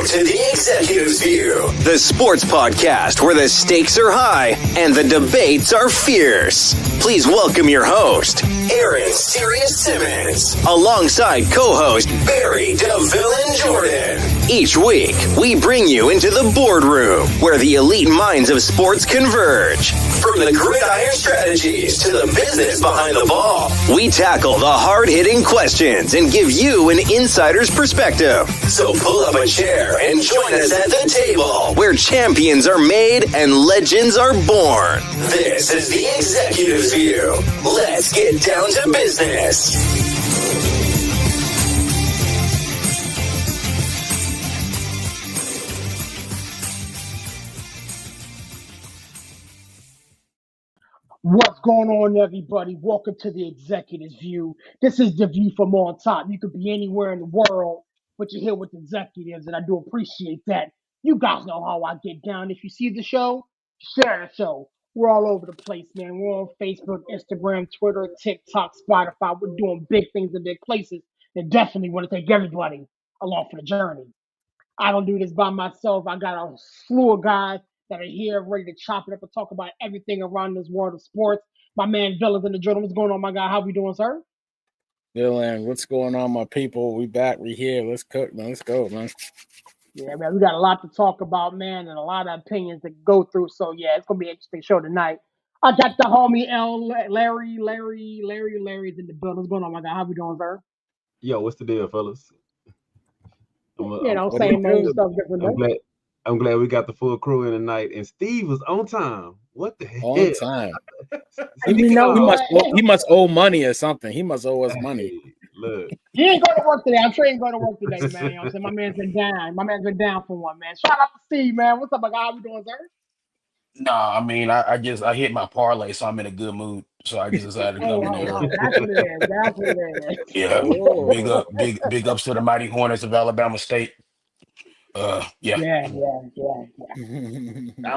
Welcome to the Executive's View, the sports podcast where the stakes are high and the debates are fierce. Please welcome your host, Aaron Sirius Simmons, alongside co-host Barry DeVille Jordan. Each week, we bring you into the boardroom where the elite minds of sports converge. From the gridiron strategies to the business behind the ball, we tackle the hard-hitting questions and give you an insider's perspective. So pull up a chair and join us at the table where champions are made and legends are born. This is the Executive's View. Let's get down to business. What's going on, everybody? Welcome to the Executive's View. This is the view from on top. You could be anywhere in the world, but you're here with executives, and I do appreciate that. You guys know how I get down. If you see the show, share the show. We're all over the place, man. We're on Facebook, Instagram, Twitter, TikTok, Spotify. We're doing big things in big places, and definitely want to take everybody along for the journey. I don't do this by myself. I got a slew of guys that are here ready to chop it up and talk about everything around this world of sports. My man Villa's in the journal. What's going on, my guy? How we doing, sir? Dylan, what's going on, my people? We back. We here. Let's cook, man. Let's go, man. Yeah, man. We got a lot to talk about, man, and a lot of opinions to go through. So, yeah, it's going to be an interesting show tonight. I got the homie Larry's in the building. What's going on, my guy? How we doing, sir? Yo, what's the deal, fellas? Same old stuff, different. I'm glad we got the full crew in tonight, and Steve was on time. What the hell? On time. He must owe money or something. He must owe us money. Look, he ain't going to work today. I'm sure he ain't going to work today, man. You know what I'm saying? My man's been down. My man's been down for one, man. Shout out to Steve, man. What's up, my guy? How we doing, sir? Nah, I mean, I hit my parlay, so I'm in a good mood. So I just decided to come in there. That's what it is. That's what it is. Yeah, big ups to the mighty Hornets of Alabama State. Yeah. that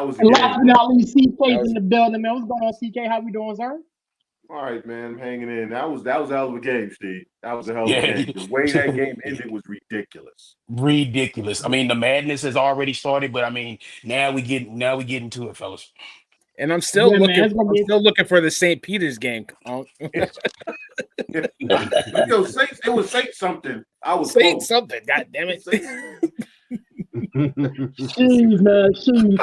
was And last but not least, CK's in the building, man. What's going on, CK? How we doing, sir? All right, man. I'm hanging in. That was a hell of a game, Steve. That was a hell of a game. The way that game ended was ridiculous. Ridiculous. I mean, the madness has already started, but I mean, now we get into it, fellas. And I'm still looking for the St. Peter's game. Yo, it was Saint something. I was Saint something. God damn it. Jeez, man. Jeez.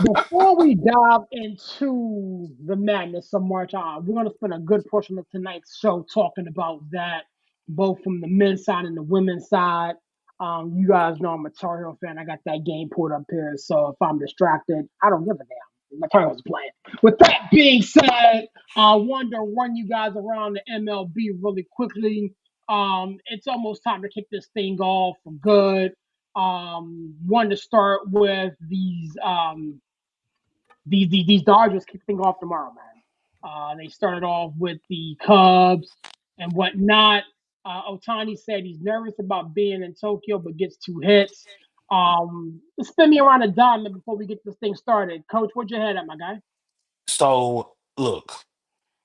Before we dive into the madness of March, we're going to spend a good portion of tonight's show talking about that, both from the men's side and the women's side. You guys know I'm a Tar Heel fan. I got that game pulled up here, so if I'm distracted, I don't give a damn. My Tar Heels playing. With that being said, I wanted to run you guys around the MLB really quickly. It's almost time to kick this thing off for good. Wanted to start with these Dodgers kick things off tomorrow, man. They started off with the Cubs and whatnot. Ohtani said he's nervous about being in Tokyo, but gets 2 hits. Spin me around a diamond before we get this thing started. Coach, where's your head at, my guy? So look,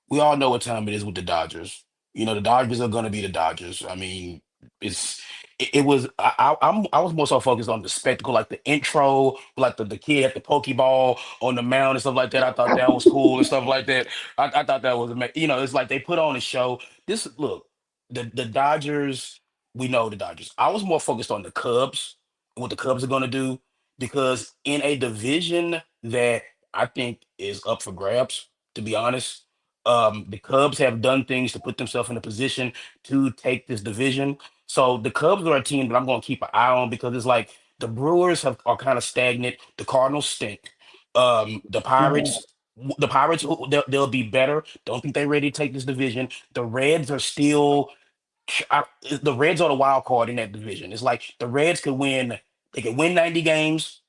we all know what time it is with the Dodgers. You know, the Dodgers are going to be the Dodgers. I mean, I was more so focused on the spectacle, like the intro, like the kid at the Pokeball on the mound and stuff like that. I thought that was cool and stuff like that. I thought that was amazing. You know, it's like they put on a show. The Dodgers. We know the Dodgers. I was more focused on the Cubs and what the Cubs are going to do because in a division that I think is up for grabs, to be honest. The Cubs have done things to put themselves in a position to take this division. So the Cubs are a team that I'm going to keep an eye on because it's like the Brewers are kind of stagnant. The Cardinals stink. The Pirates, they'll be better. Don't think they're ready to take this division. The Reds are still. The Reds are the wild card in that division. It's like the Reds could win. They could win 90 games.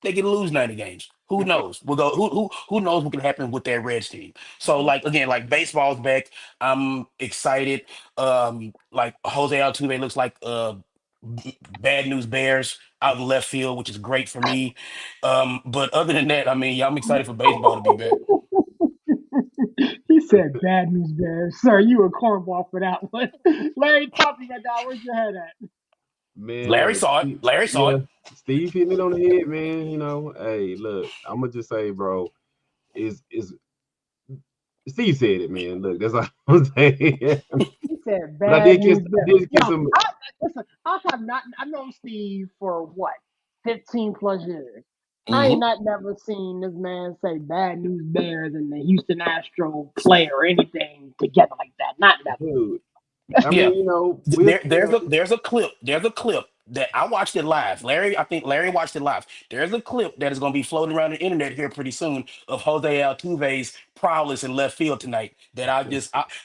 They could lose 90 games. Who knows? We'll go. Who knows what can happen with that Reds team? So like again, like baseball's back. I'm excited. Like Jose Altuve looks like bad news Bears out in left field, which is great for me. But other than that, I mean, yeah, I'm excited for baseball to be back. He said bad news bears. Sir, you a cornball for that one. Larry Puppy, my guy, where's your head at? Man, Larry look, saw it. Larry saw yeah, it. Steve hitting it on the head, man. Hey, look, I'm gonna just say, bro, is Steve said it, man. Look, that's all I'm saying. He said But bad news. I did get Yo, some. listen, I've known Steve for what, 15 plus years. I Hmm. ain't not never seen this man say bad news Bears and the Houston Astro play or anything together like that. Not never. Dude, I Yeah. mean, we'll see. There's a clip that I watched it live. I think Larry watched it live. There's a clip that is going to be floating around the internet here pretty soon of Jose Altuve's prowess in left field tonight. That I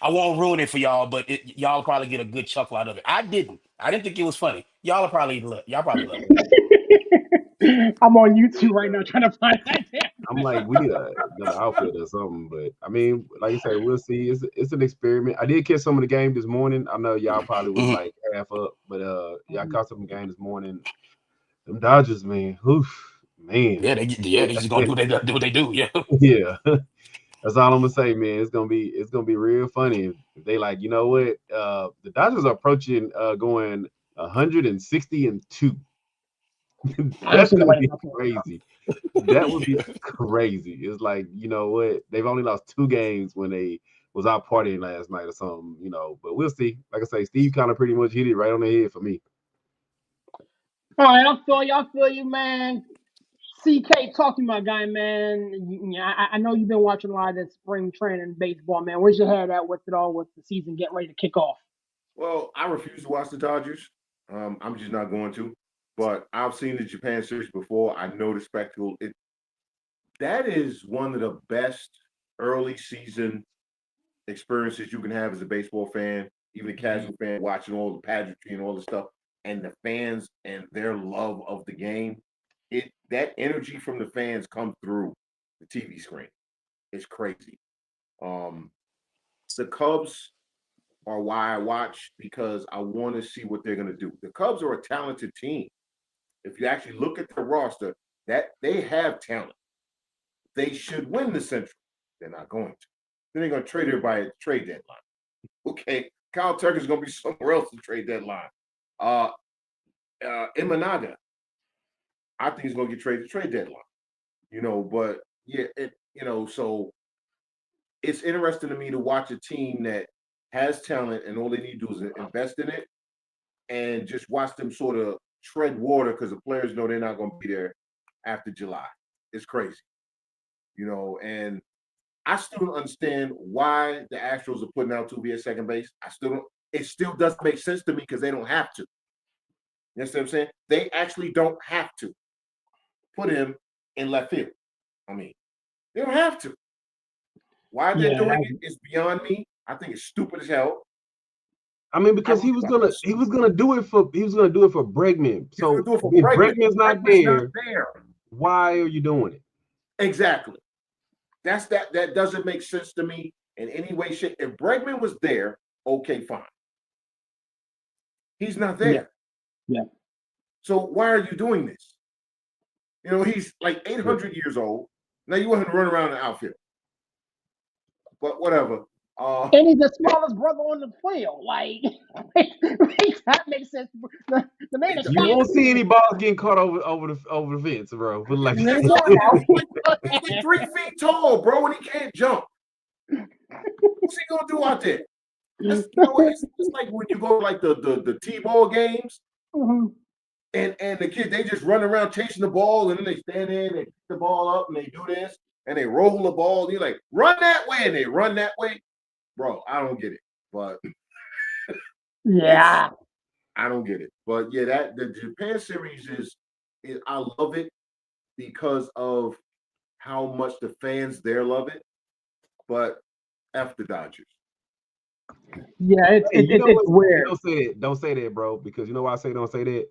won't ruin it for y'all, but y'all will probably get a good chuckle out of it. I didn't. I didn't think it was funny. Y'all probably love it. I'm on YouTube right now trying to find that damn I'm like, we need another outfit or something. But I mean, like I said, we'll see. It's an experiment. I did catch some of the game this morning. I know y'all probably was Mhm. like half up, but y'all caught some of the game this morning. Them Dodgers, man. Oof, man. They just gonna do what they do. Yeah. Yeah. That's all I'm gonna say, man. It's gonna be real funny if they like, you know what? The Dodgers are approaching going 160-2. I ain't That's seen gonna nobody be talking about crazy. That would be crazy. It's like, you know what? They've only lost 2 games when they was out partying last night or something. But we'll see. Like I say, Steve kind of pretty much hit it right on the head for me. All right, I feel you, man. CK, talk to my guy, man. I know you've been watching a lot of this spring training baseball, man. Where's your head at with it all? With the season getting ready to kick off? Well, I refuse to watch the Dodgers. I'm just not going to. But I've seen the Japan series before. I know the spectacle. That is one of the best early season experiences you can have as a baseball fan, even a casual fan, watching all the pageantry and all the stuff, and the fans and their love of the game. That energy from the fans come through the TV screen. It's crazy. Um, the Cubs are why I watch because I want to see what they're going to do. The Cubs are a talented team. If you actually look at the roster, that they have talent. They should win the Central. They're not going to. Then they're going to trade everybody at the trade deadline. Okay, Kyle Tucker's going to be somewhere else to trade deadline. Imanaga, I think he's going to get traded trade deadline. But yeah, so it's interesting to me to watch a team that has talent and all they need to do is invest in it and just watch them sort of tread water because the players know they're not going to be there after July. It's crazy, and I still don't understand why the Astros are putting out Tubi at second base. I still don't. It still doesn't make sense to me because they don't have to. You understand what I'm saying? They actually don't have to put him in left field. I mean, they don't have to. Why they're Yeah, doing it is beyond me. I think it's stupid as hell. I mean, because he was gonna do it for Bregman. He's gonna So do it for if Bregman. Bregman's not Bregman's not there, there. why are you doing it? Exactly. That doesn't make sense to me in any way, shape. If Bregman was there, okay, fine. He's not yeah, there. yeah. So why are you doing this? He's like 800 years old. Now you want him to run around the outfield. But whatever. And he's the smallest brother on the field. Like, that makes sense. The man is You 5'2". won't see any balls getting caught over the fence, bro. But like, He's like 3 feet tall, bro, and he can't jump. What's he gonna do out there? It's like when you go like the T-ball games, Mhm. and the kids they just run around chasing the ball, and then they stand there and they pick the ball up and they do this and they roll the ball. And you're like, run that way, and they run that way, bro. I don't get it, but Yeah, I don't get it. But yeah, that the Japan series is I love it because of how much the fans there love it. But F the Dodgers. yeah. hey, you know It's what? weird. Don't say that, bro. Because you know why I say don't say that?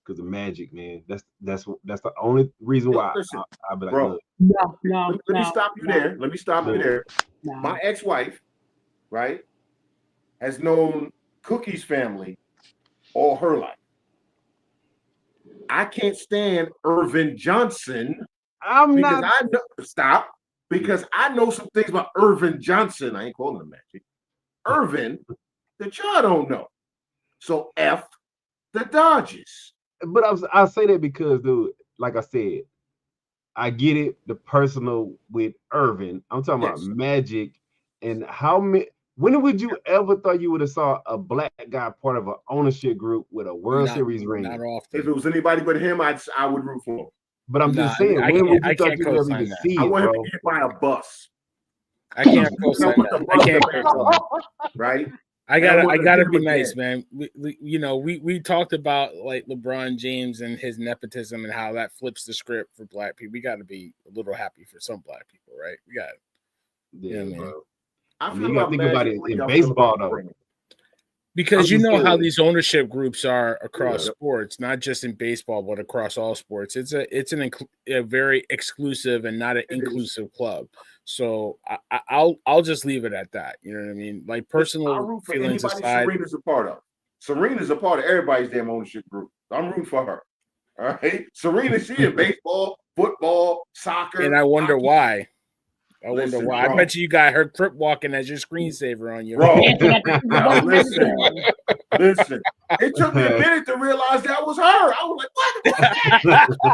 Because of Magic, man. That's the only reason why Listen, I'll be like, bro. look, No, Let me stop you there. Let me stop you look. there. no. My ex-wife, right, has known Cookie's family all her life. I can't stand Irvin Johnson I'm because not. I know because I know some things about Irvin Johnson. I ain't calling him Magic. Irvin that y'all don't know. So F The Dodgers. But I say that because, dude, like I said, I get it. The personal with Irvin. I'm talking about Yes. Magic, and how many. When would you ever thought you would have saw a black guy part of an ownership group with a World Series ring? Not If often. it was anybody but him, I would root for him. But I'm Nah, just saying, I when would can't- you I thought can't you would ever co-sign even that. see I it, want him bro? to get hit by a bus, I can't You know co-sign what the that. I bus can't is? co-sign. right? I And I gotta, want I to gotta get him be again. nice, man. We talked about like LeBron James and his nepotism and how that flips the script for black people. We got to be a little happy for some black people, right? We got, Yeah, man. bro. I I feel mean, you gotta about think about Magic it the way in y'all feel baseball, about though. Green. because I'm you just know how saying. these ownership groups are across Yeah. sports, not just in baseball but across all sports. It's a very exclusive and not an It is. inclusive club. So I'll just leave it at that. You know what I mean? Like I personal root for feelings anybody aside, Serena's a part of. Serena's a part of everybody's damn ownership group. I'm rooting for her. All right. Serena, she in baseball, football, soccer. and I wonder hockey. why. I wonder Listen, why. I bro. bet you got her crip walking as your screensaver on your Bro. Answer that. Now, listen. Everything. Listen. It took me a minute to realize that was her. I was like,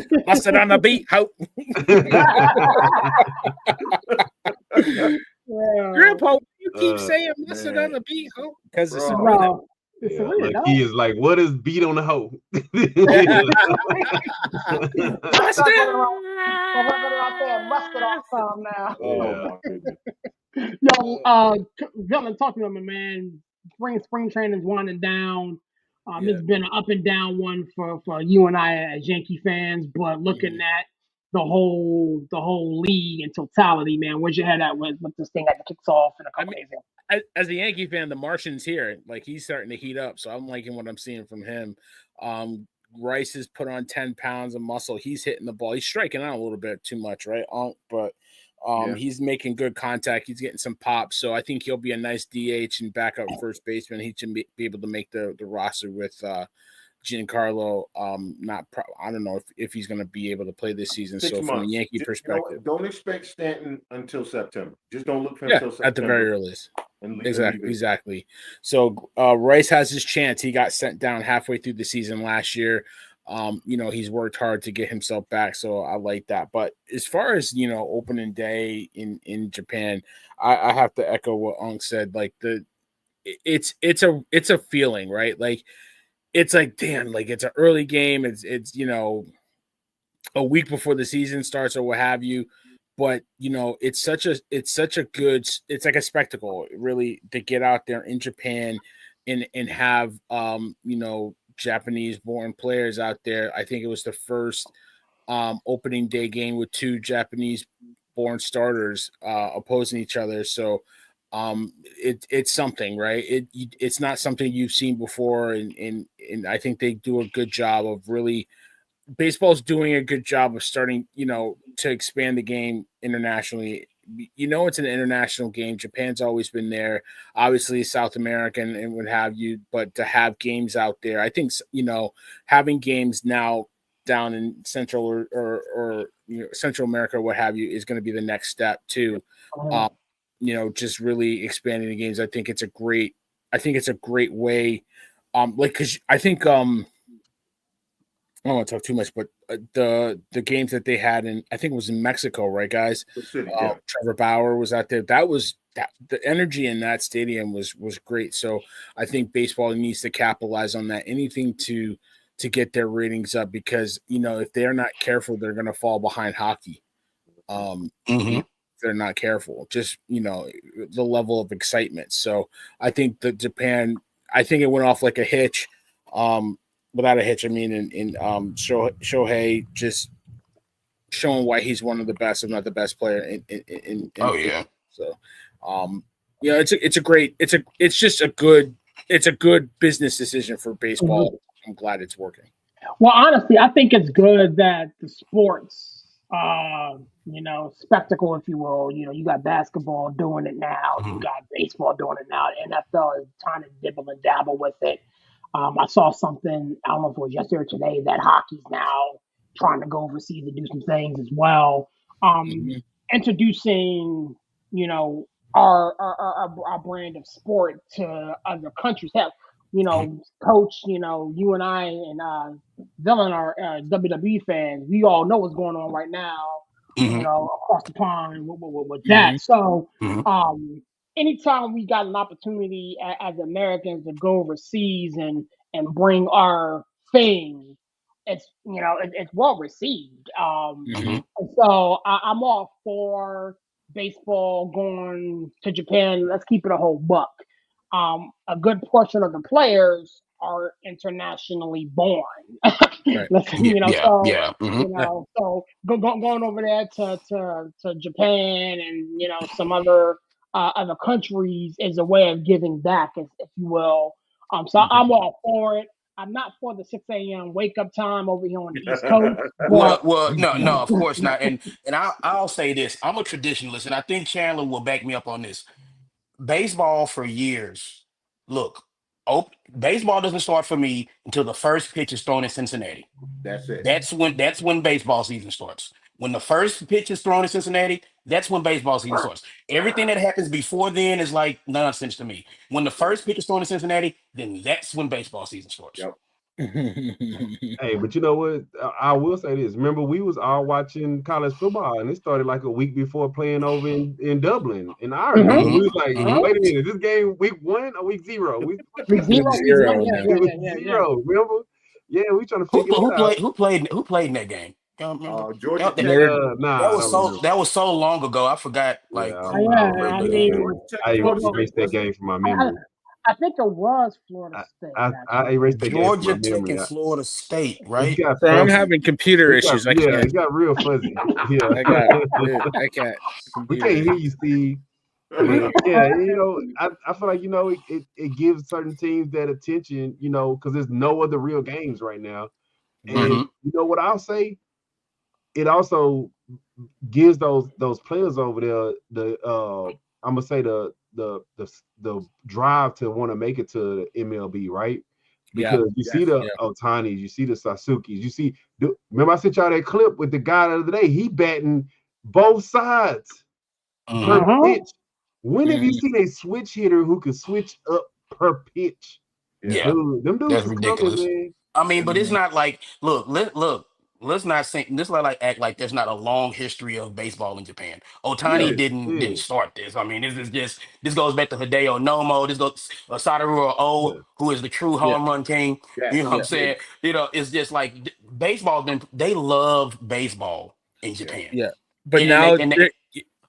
what? Bust it on the beat, hope. Grandpa, you keep saying bust it on the beat, hope. Because it's Bro. Serena. Bro, it's Yeah, Serena, like dog. he is like, what is beat on the hoe? Bust Start it. running around, out there, mustard all the time now. Oh, Yeah. my goodness. Yo, Villain, talking to me, man. Spring training's winding down. Yeah. It's been an up and down one for you and I as Yankee fans, but looking at the whole league in totality, man, where's your head at with this thing that kicks off in a couple days? As a Yankee fan, the Martian's here. Like he's starting to heat up, so I'm liking what I'm seeing from him. Rice has put on 10 pounds of muscle. He's hitting the ball. He's striking out a little bit too much, right? But Yeah. he's making good contact. He's getting some pops, so I think he'll be a nice DH and backup first baseman. He should be able to make the roster with Giancarlo. I don't know if he's going to be able to play this season. 6 So from a months. Yankee Just, perspective, don't expect Stanton until September. Just don't look for him until September. at the very earliest. And leave Exactly. So Rice has his chance. He got sent down halfway through the season last year. He's worked hard to get himself back, so I like that. But as far as opening day in Japan, I have to echo what Unk said. Like it's a feeling, right? Like it's like damn, like it's an early game. It's a week before the season starts or what have you. But it's like a spectacle, really, to get out there in Japan and have Japanese born players out there. I think it was the first opening day game with two Japanese born starters opposing each other. So it's something, right? It's not something you've seen before, and I think they do a good job of really. Baseball's doing a good job of starting, to expand the game internationally. It's an international game. Japan's always been there, obviously South American and what have you, but to have games out there, I think, having games now down in Central or Central America, what have you, is going to be the next step too. Just really expanding the games. I think it's a great way. Cause I think, I don't want to talk too much, but the games that they had I think it was in Mexico, right, guys? The city, yeah. Trevor Bauer was out there. The energy in that stadium was great. So I think baseball needs to capitalize on that. Anything to get their ratings up, because if they're not careful, they're going to fall behind hockey. If they're not careful, just the level of excitement. So I think that Japan, I think it went off like a hitch. Without a hitch, I mean, in Shohei just showing why he's one of the best, if not the best player. So, it's a good business decision for baseball. Mhm. I'm glad it's working. Well, honestly, I think it's good that the sports, spectacle, if you will. You got basketball doing it now. You got baseball doing it now. The NFL is trying to dibble and dabble with it. I saw something, I don't know if it was yesterday or today, that hockey's now trying to go overseas and do some things as well. Introducing, our brand of sport to other countries. Hell, Coach, you and I and Dylan are WWE fans. We all know what's going on right now, Mm-hmm. across the pond with Mhm. that. So, Mm-hmm. anytime we got an opportunity as Americans to go overseas and bring our thing, it's well received. Mm-hmm. And so I'm all for baseball going to Japan. Let's keep it a whole buck. A good portion of the players are internationally born. Right. Yeah, yeah, So yeah. Mm-hmm. going over there to Japan and some other countries is a way of giving back, if you will. So Mhm. I'm all for it. I'm not for the 6 a.m. wake up time over here on the East Coast, Well, but well, no, no, of course not. And I'll say this: I'm a traditionalist, and I think Chandler will back me up on this. Baseball for years. Look, baseball doesn't start for me until the first pitch is thrown in Cincinnati. That's it. That's when baseball season starts. When the first pitch is thrown in Cincinnati, that's when baseball season starts. Everything that happens before then is like nonsense to me. When the first pitch is thrown in Cincinnati, then that's when baseball season starts. Yep. Hey, but you know what? I will say this. Remember, we was all watching college football, and it started like a week before playing over in Dublin, in Ireland. And Mhm, we Hmm. was like, Hmm. mhm. wait a minute, this game week 1 or week 0? What Week time is Week zero, it? week one, 0, yeah, yeah. yeah, It was yeah, yeah, yeah. 0. Remember? Yeah, we trying to Who, figure who that out. played? Who played in that game? Y'all remember? Georgia That, that, Tech. Notre that Nah, was that was so that was so long ago. I forgot like yeah. who Yeah, I I the don't game Georgia was. mean, Tech and I but, Florida but State, erased that wasn't it? game from my I, memory. I think it was Florida State, I actually. erased that game from my Georgia Tech memory. and Florida State, It right? got Bro, I'm fuzzy. having computer It got issues. I can't. it got real fuzzy. Yeah. I can't. We can't Computer. hear you, Steve. But yeah, I feel like it gives certain teams that attention, because there's no other real games right now. And Mm-hmm. you know what I'll say? It also gives those players over there the I'm gonna say the drive to want to make it to MLB, right? Yeah. Because you see Yes. the Yeah. Otanis, you see the Sasukis, you see. Remember I sent y'all that clip with the guy the other day? He batting both sides per Mm-hmm. Uh-huh. pitch. When have you Mhm. seen a switch hitter who can switch up per pitch? Yeah. Yeah, Dude, them dudes that's are coming, ridiculous. man. I mean, but it's Mhm. not like look. Let's not say let's not like act like there's not a long history of baseball in Japan. Otani Yeah, didn't yeah, start this. I mean, this goes back to Hideo Nomo. This goes Sadaru O, yeah. who is the true Yeah. home run king. You know Yes. what I'm Yeah. saying? It's just like baseball. They love baseball in Yeah. Japan, Yeah. But and now they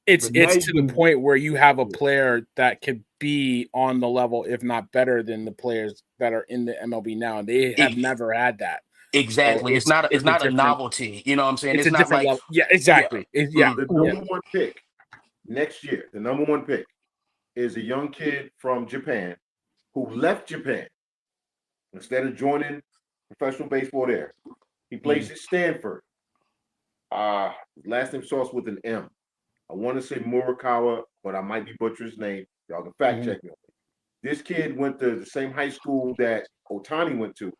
it's But now it's you to the can, point where you have a yeah, player that could be on the level, if not better than the players that are in the MLB now. They have it, never had that. So exactly. It's it's a not a different novelty. You know what I'm saying? it's It's a not different like level. Yeah, yeah. exactly. Yeah. The Yeah. Yeah. number one pick next year, the number one pick is a young kid from Japan who left Japan instead of joining professional baseball there. He plays Mhm. at Stanford. Last name starts with an M. I want to say Murakawa, but I might be butchering his name. Y'all can fact Mhm. check me. This kid went to the same high school that Otani went to.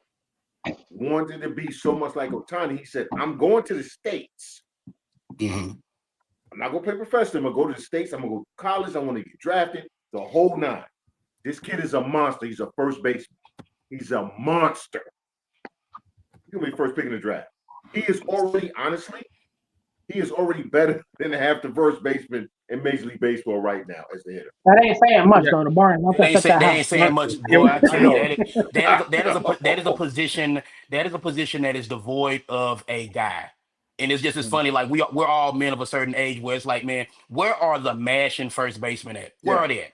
Wanted to be so much like Otani. He said, I'm going to the States. Mhm. I'm not going to play professional. I'm going to go to the States. I'm going to go to college. I want to get drafted. The whole nine. This kid is a monster. He's a first baseman. He's a monster. He's going to be first pick in the draft. He is already, honestly, he is already better than half the first baseman in Major League Baseball right now as the hitter. That ain't saying much Yeah. though. The bar don't They ain't set say that they high. ain't saying much, Yeah, boy. I I tell you know. that is a I position that is devoid of a guy, and it's just as Mhm. funny. Like we're all men of a certain age where it's like, man, where are the mashing first basemen at? Where Yeah. are they at?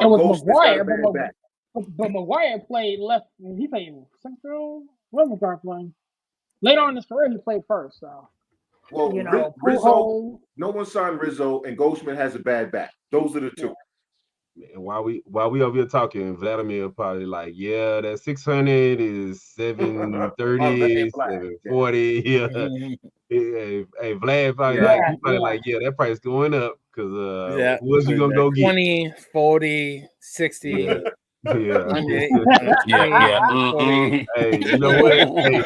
It was Goldschmidt's got a McGuire, bad back. but McGuire played left. He played central. Where was McGuire playing? Later on in his career, he played first. So Well, Rizzo, Pujols. no one signed Rizzo, and Goldschmidt has a bad back. Those are the Yeah. two. And while we over here talking, Vladimir probably like, yeah, that 600 is Van 730, Black. Yeah. 740. Yeah. Mhm. Hey, Vlad probably Yeah. like, Yeah, he probably yeah. like, yeah, that price going up because Yeah. who else you gonna Yeah. go get? 20, 40, Yeah, 60, yeah. 100, Yeah, 20, yeah. 140. Hey, you know what? Hey,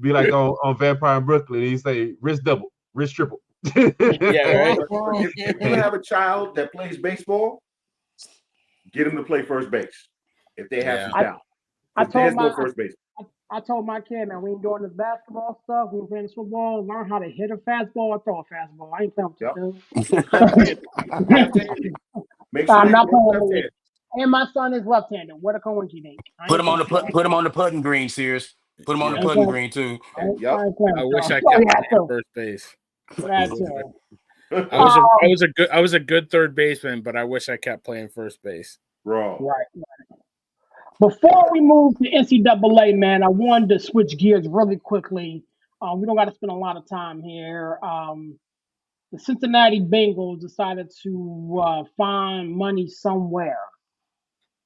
be like on Vampire in Brooklyn, he say risk double, risk triple. Yeah, right. But if you have a child that plays baseball, get him to play first base. if they have Yeah. some talent. I Because told there's no my first base. I told my kid, man, we ain't doing this basketball stuff. We playing this football. Learn how to hit a fastball or throw a fastball. I ain't playing with Yep. this Work left-handed. Work left-handed. Make sure I'm they not work playing with it. left-handed. And my son is left-handed. What a coincidence. I Put ain't him on playing the with y'all. put him on the putting green, Sears. Put him on the I ain't putting playing. green too. Yep. I ain't playing I with wish y'all. I Oh, kept yeah, playing too. first base. That too. I was a good third baseman, but I wish I kept playing first base. Bro. Right. Before we move to NCAA, man, I wanted to switch gears really quickly. We don't got to spend a lot of time here. The Cincinnati Bengals decided to find money somewhere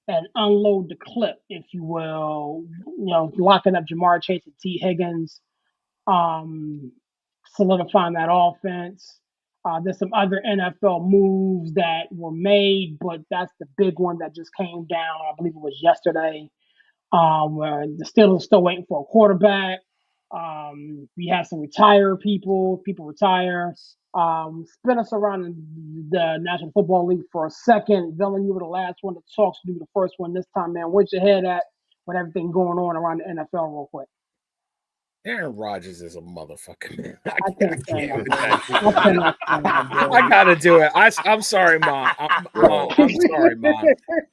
and unload the clip, if you will. Locking up Jamar Chase and T. Higgins, um, solidifying that offense. There's some other NFL moves that were made, but that's the big one that just came down. I believe it was yesterday. Where the Steelers are still waiting for a quarterback. We have some people retire. Spin us around the National Football League for a second. Villain, you were the last one to talk, so you were the first one this time, man. Where's your head at with everything going on around the NFL real quick? Aaron Rodgers is a motherfucker, man. I I can't stand can't that with that dude. I cannot stand that I dude. gotta do it. I'm sorry, Mom. Mom, Bro. I'm sorry, Mom.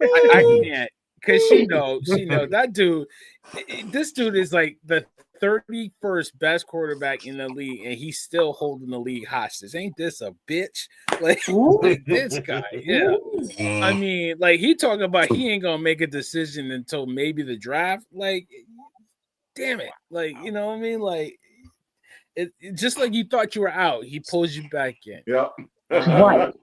I can't because she knows that dude. This dude is like the 31st best quarterback in the league, and he's still holding the league hostage. Ain't this a bitch? Like this guy, yeah. I Mm. mean, like he talking about he ain't gonna make a decision until maybe the draft. Like, damn it, like you know what I mean? Like, just like you thought you were out, he pulls you back in. Yep. Right.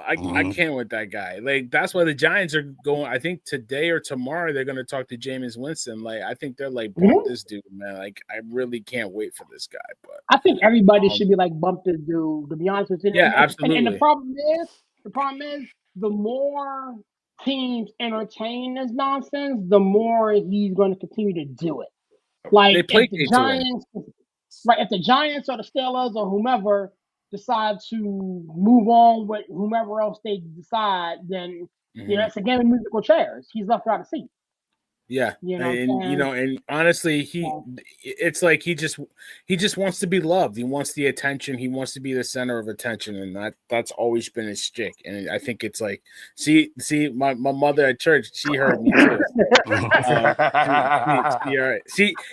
I can't with that guy. Like that's why the Giants are going. I think today or tomorrow they're going to talk to Jameis Winston. Like I think they're like bump this dude, man. Like I really can't wait for this guy. But I think everybody should be like bump this dude. To be honest with you, yeah, and absolutely. the problem is, the more teams entertain this nonsense, the more he's going to continue to do it. Like They if the placate to him. Giants, right? If the Giants or the Steelers or whomever decide to move on with whomever else they decide, then it's a game of musical chairs. He's left without a seat. Yeah, You know what and I'm saying? and honestly, it's like he just wants to be loved. He wants the attention. He wants to be the center of attention, and that's always been his shtick. And I think it's like, see, my mother at church, she heard me too.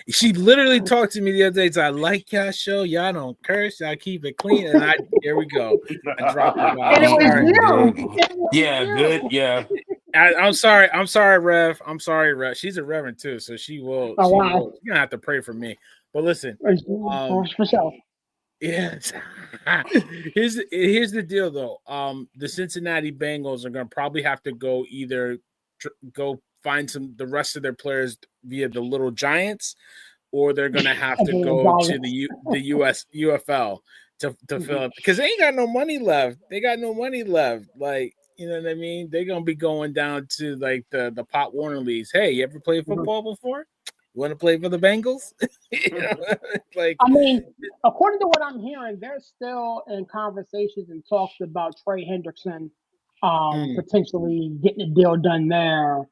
She literally talked to me the other day. So I like y'all show. Y'all don't curse. Y'all keep it clean. And here we go. I dropped the bomb. And it was Sorry. you. It was Yeah, you. good. Yeah. I'm sorry. I'm sorry, Rev. I'm sorry, Rev. She's a reverend too, so she will. Oh, She's wow. gonna have to pray for me. But listen, For sure. yes. Here's the deal though. The Cincinnati Bengals are gonna probably have to go either go find the rest of their players via the Little Giants, or they're gonna have to go to the US UFL to fill up because they ain't got no money left. They got no money left. Like, you know what I mean? They're gonna be going down to like the Pop Warner leagues. Hey, you ever played football before? You want to play for the Bengals? Like, I mean, according to what I'm hearing, they're still in conversations and talks about Trey Hendrickson potentially getting a deal done there.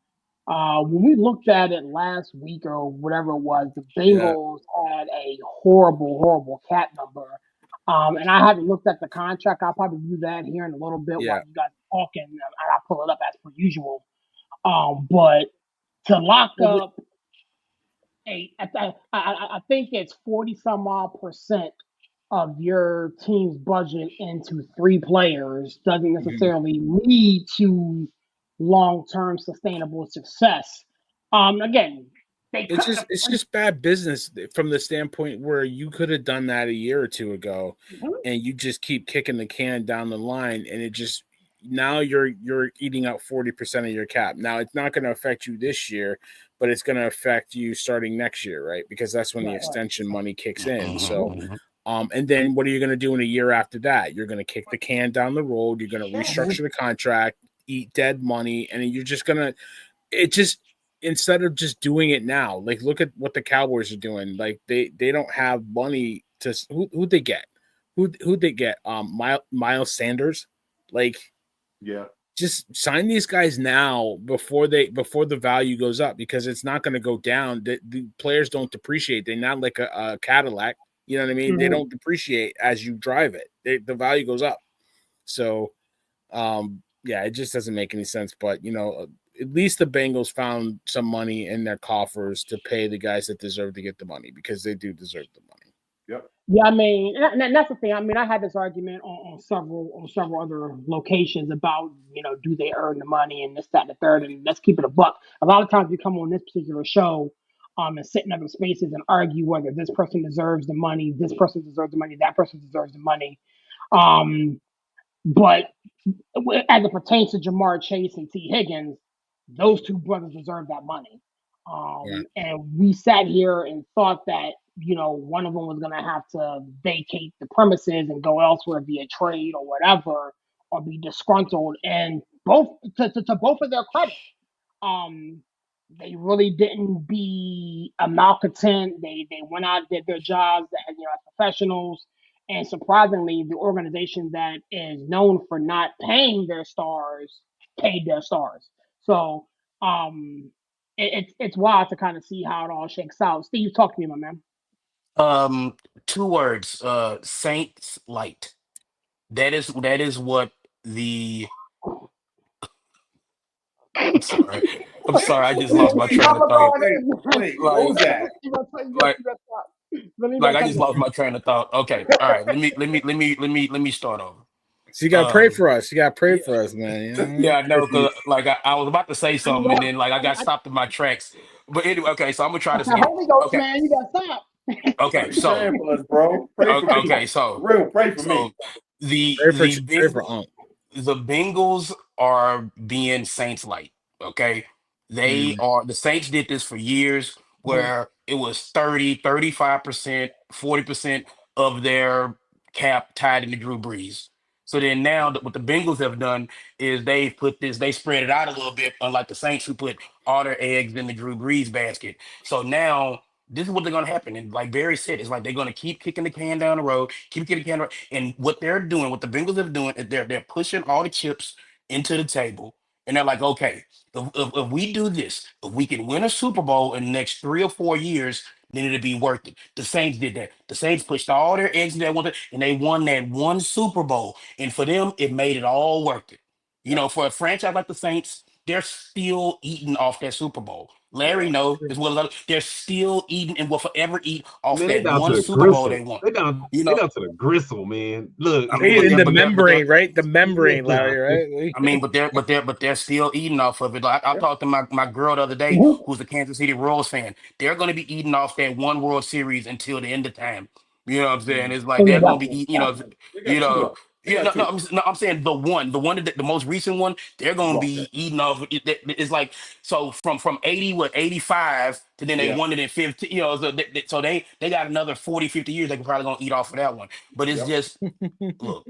When we looked at it last week or whatever it was, the Bengals had a horrible, horrible cap number. And I haven't looked at the contract. I'll probably do that here in a little bit while you guys are talking. And I'll pull it up as per usual. But to lock up I think it's 40 some odd percent of your team's budget into three players doesn't necessarily lead to long-term sustainable success. Again, they could have. it's just bad business from the standpoint where you could have done that a year or two ago, and you just keep kicking the can down the line, and it just now you're eating out 40% of your cap. Now it's not going to affect you this year, but it's going to affect you starting next year, right? Because that's when the extension money kicks in. So, and then what are you going to do in a year after that? You're going to kick the can down the road. You're going to restructure the contract, eat dead money, and you're just going to. It just instead of just doing it now, like look at what the Cowboys are doing. Like they don't have money to who they get, who they get. Miles Sanders, like yeah. just sign these guys now before the value goes up, because it's not going to go down. The players don't depreciate. They're not like a Cadillac. You know what I mean? They Mhm. don't depreciate as you drive it. The value goes up. So, yeah, it just doesn't make any sense. But at least the Bengals found some money in their coffers to pay the guys that deserve to get the money, because they do deserve the money. Yep. Yeah, I mean, and that's the thing. I mean, I had this argument on several other locations about do they earn the money and this, that, and the third. And let's keep it a buck. A lot of times we come on this particular show, and sit in other spaces and argue whether this person deserves the money, this person deserves the money, that person deserves the money. Um, but as it pertains to Jamar Chase and T. Higgins, those two brothers deserve that money. Right. And we sat here and thought that, one of them was going to have to vacate the premises and go elsewhere via trade or whatever, or be disgruntled. And both, to both of their credit, um, they really didn't be a malcontent. They went out, did their jobs as professionals. And surprisingly, the organization that is known for not paying their stars paid their stars. So it's wild to kind of see how it all shakes out. Steve, talk to me, my man. Um, Two words, Saints light. That is what the I'm sorry. I'm sorry, I just lost my train I'm of gonna go thought. on Wait, this. wait, what Like was that? like Let me like not I cut just you. lost my train of thought. Okay. All right. Let me start over. So you got to pray Um for us. You got to pray yeah, for us, man. yeah, I Pray know, for you. cause like I was about to say I something and know. then like I got stopped in my tracks. But anyway, okay, so I'm gonna try I this said, again. Holy Ghost, Okay. man, you got to stop. Okay, Be so praying for us, bro. Pray for me. okay, so For real, pray for so me. the Pray for the pray for Bengals Unc. the Bengals are being Saints light. Okay. Mm, The Saints did this for years Mhm. where it was 35%, 40% of their cap tied into Drew Brees. So then now what the Bengals have done is they spread it out a little bit, unlike the Saints who put all their eggs in the Drew Brees basket. So now this is what they're gonna happen. And like Barry said, it's like they're gonna keep kicking the can down the road, keep kicking the can down, and what they're doing, what the Bengals are doing, is they're pushing all the chips into the table, and they're like, okay, if we do this, if we can win a Super Bowl in the next 3 or 4 years, then it'll be worth it. The Saints did that. The Saints pushed all their eggs in that one, and they won that one Super Bowl, and for them, it made it all worth it. Yep. For a franchise like the Saints, they're still eating off that Super Bowl. They Larry are. know as well as they're still eating and will forever eat off Man, they that down to one the Super Bowl they gristle. won. They down You they know, down to the gristle, man. Look, I they mean, eat but in they're the but they're but they're membrane, right? The membrane, yeah. Larry, right? I mean, but they're still eating off of it. Like I Yep. talked to my girl the other day, Mhm. who's a Kansas City Royals fan. They're going to be eating off that one World Series until the end of time. You know what I'm saying? Mm. It's like Oh, yeah, they're going to be definitely. eating. Definitely. They You got two know, of them. They yeah. got No, no, two. I'm saying the one, the most recent one. They're going to Okay. be eating off. It's like so from 80 85 to then they Yeah. won it in 15. So they got another 40 50 years. They can probably going to eat off of that one. But it's Yep. just look,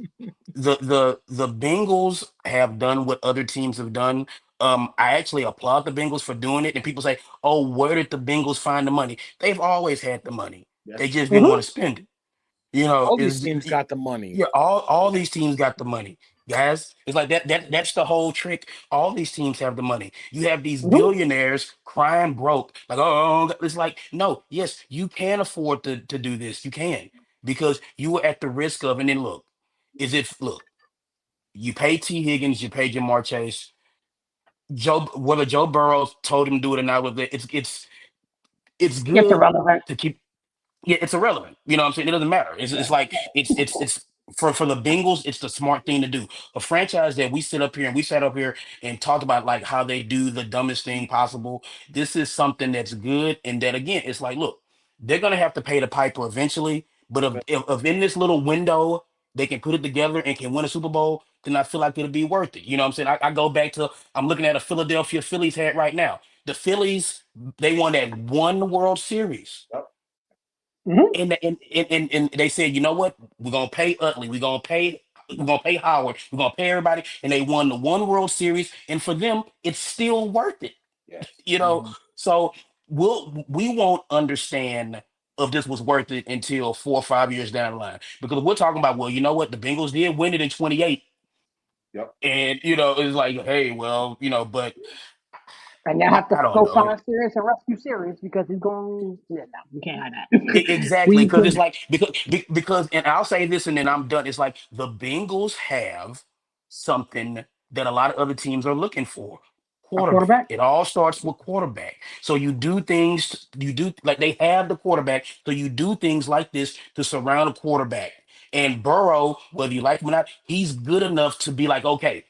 the Bengals have done what other teams have done. I actually applaud the Bengals for doing it. And people say, "Oh, where did the Bengals find the money?" They've always had the money. They Yes. just didn't want Mhm. to spend it. You know, All these is teams got the money. yeah, all these teams got the money, guys. It's like that's the whole trick. All these teams have the money. You have these Mhm. billionaires crying broke, like, oh, it's like, no, yes, you can afford to do this. You can, because you were at the risk of, and then look, look, you pay T. Higgins, you pay Jamar Chase. Whether Joe Burrow told him to do it or not, with it, it's It's good irrelevant. to keep. Yeah, it's irrelevant. You know what I'm saying? It doesn't matter. It's like it's for the Bengals, it's the smart thing to do. A franchise that we sit up here and we sat up here and talked about like how they do the dumbest thing possible. This is something that's good, and that again, it's like, look, they're gonna have to pay the piper eventually. But if in this little window they can put it together and can win a Super Bowl, then I feel like it'll be worth it. You know what I'm saying? I go back to I'm looking at a Philadelphia Phillies hat right now. The Phillies, they won that one World Series, Yep. Mhm. and they said, you know what? We're gonna pay Utley. We're gonna pay Howard. We're gonna pay everybody. And they won the one World Series. And for them, it's still worth it. Yes. You know, Mhm. so we won't understand if this was worth it until 4 or 5 years down the line. Because we're talking about, well, you know what? The Bengals did win it in 28. Yep. And it's like, hey, well, but And now have to I don't go know. find Sirius and rescue Sirius because he's going. Yeah, no, we can't have that. Exactly, we because it's can like because and I'll say this and then I'm done. It's like the Bengals have something that a lot of other teams are looking for. a Quarterback. quarterback. It all starts with quarterback. So you do like they have the quarterback, so you do things like this to surround a quarterback. And Burrow, whether you like him or not, he's good enough to be like, okay,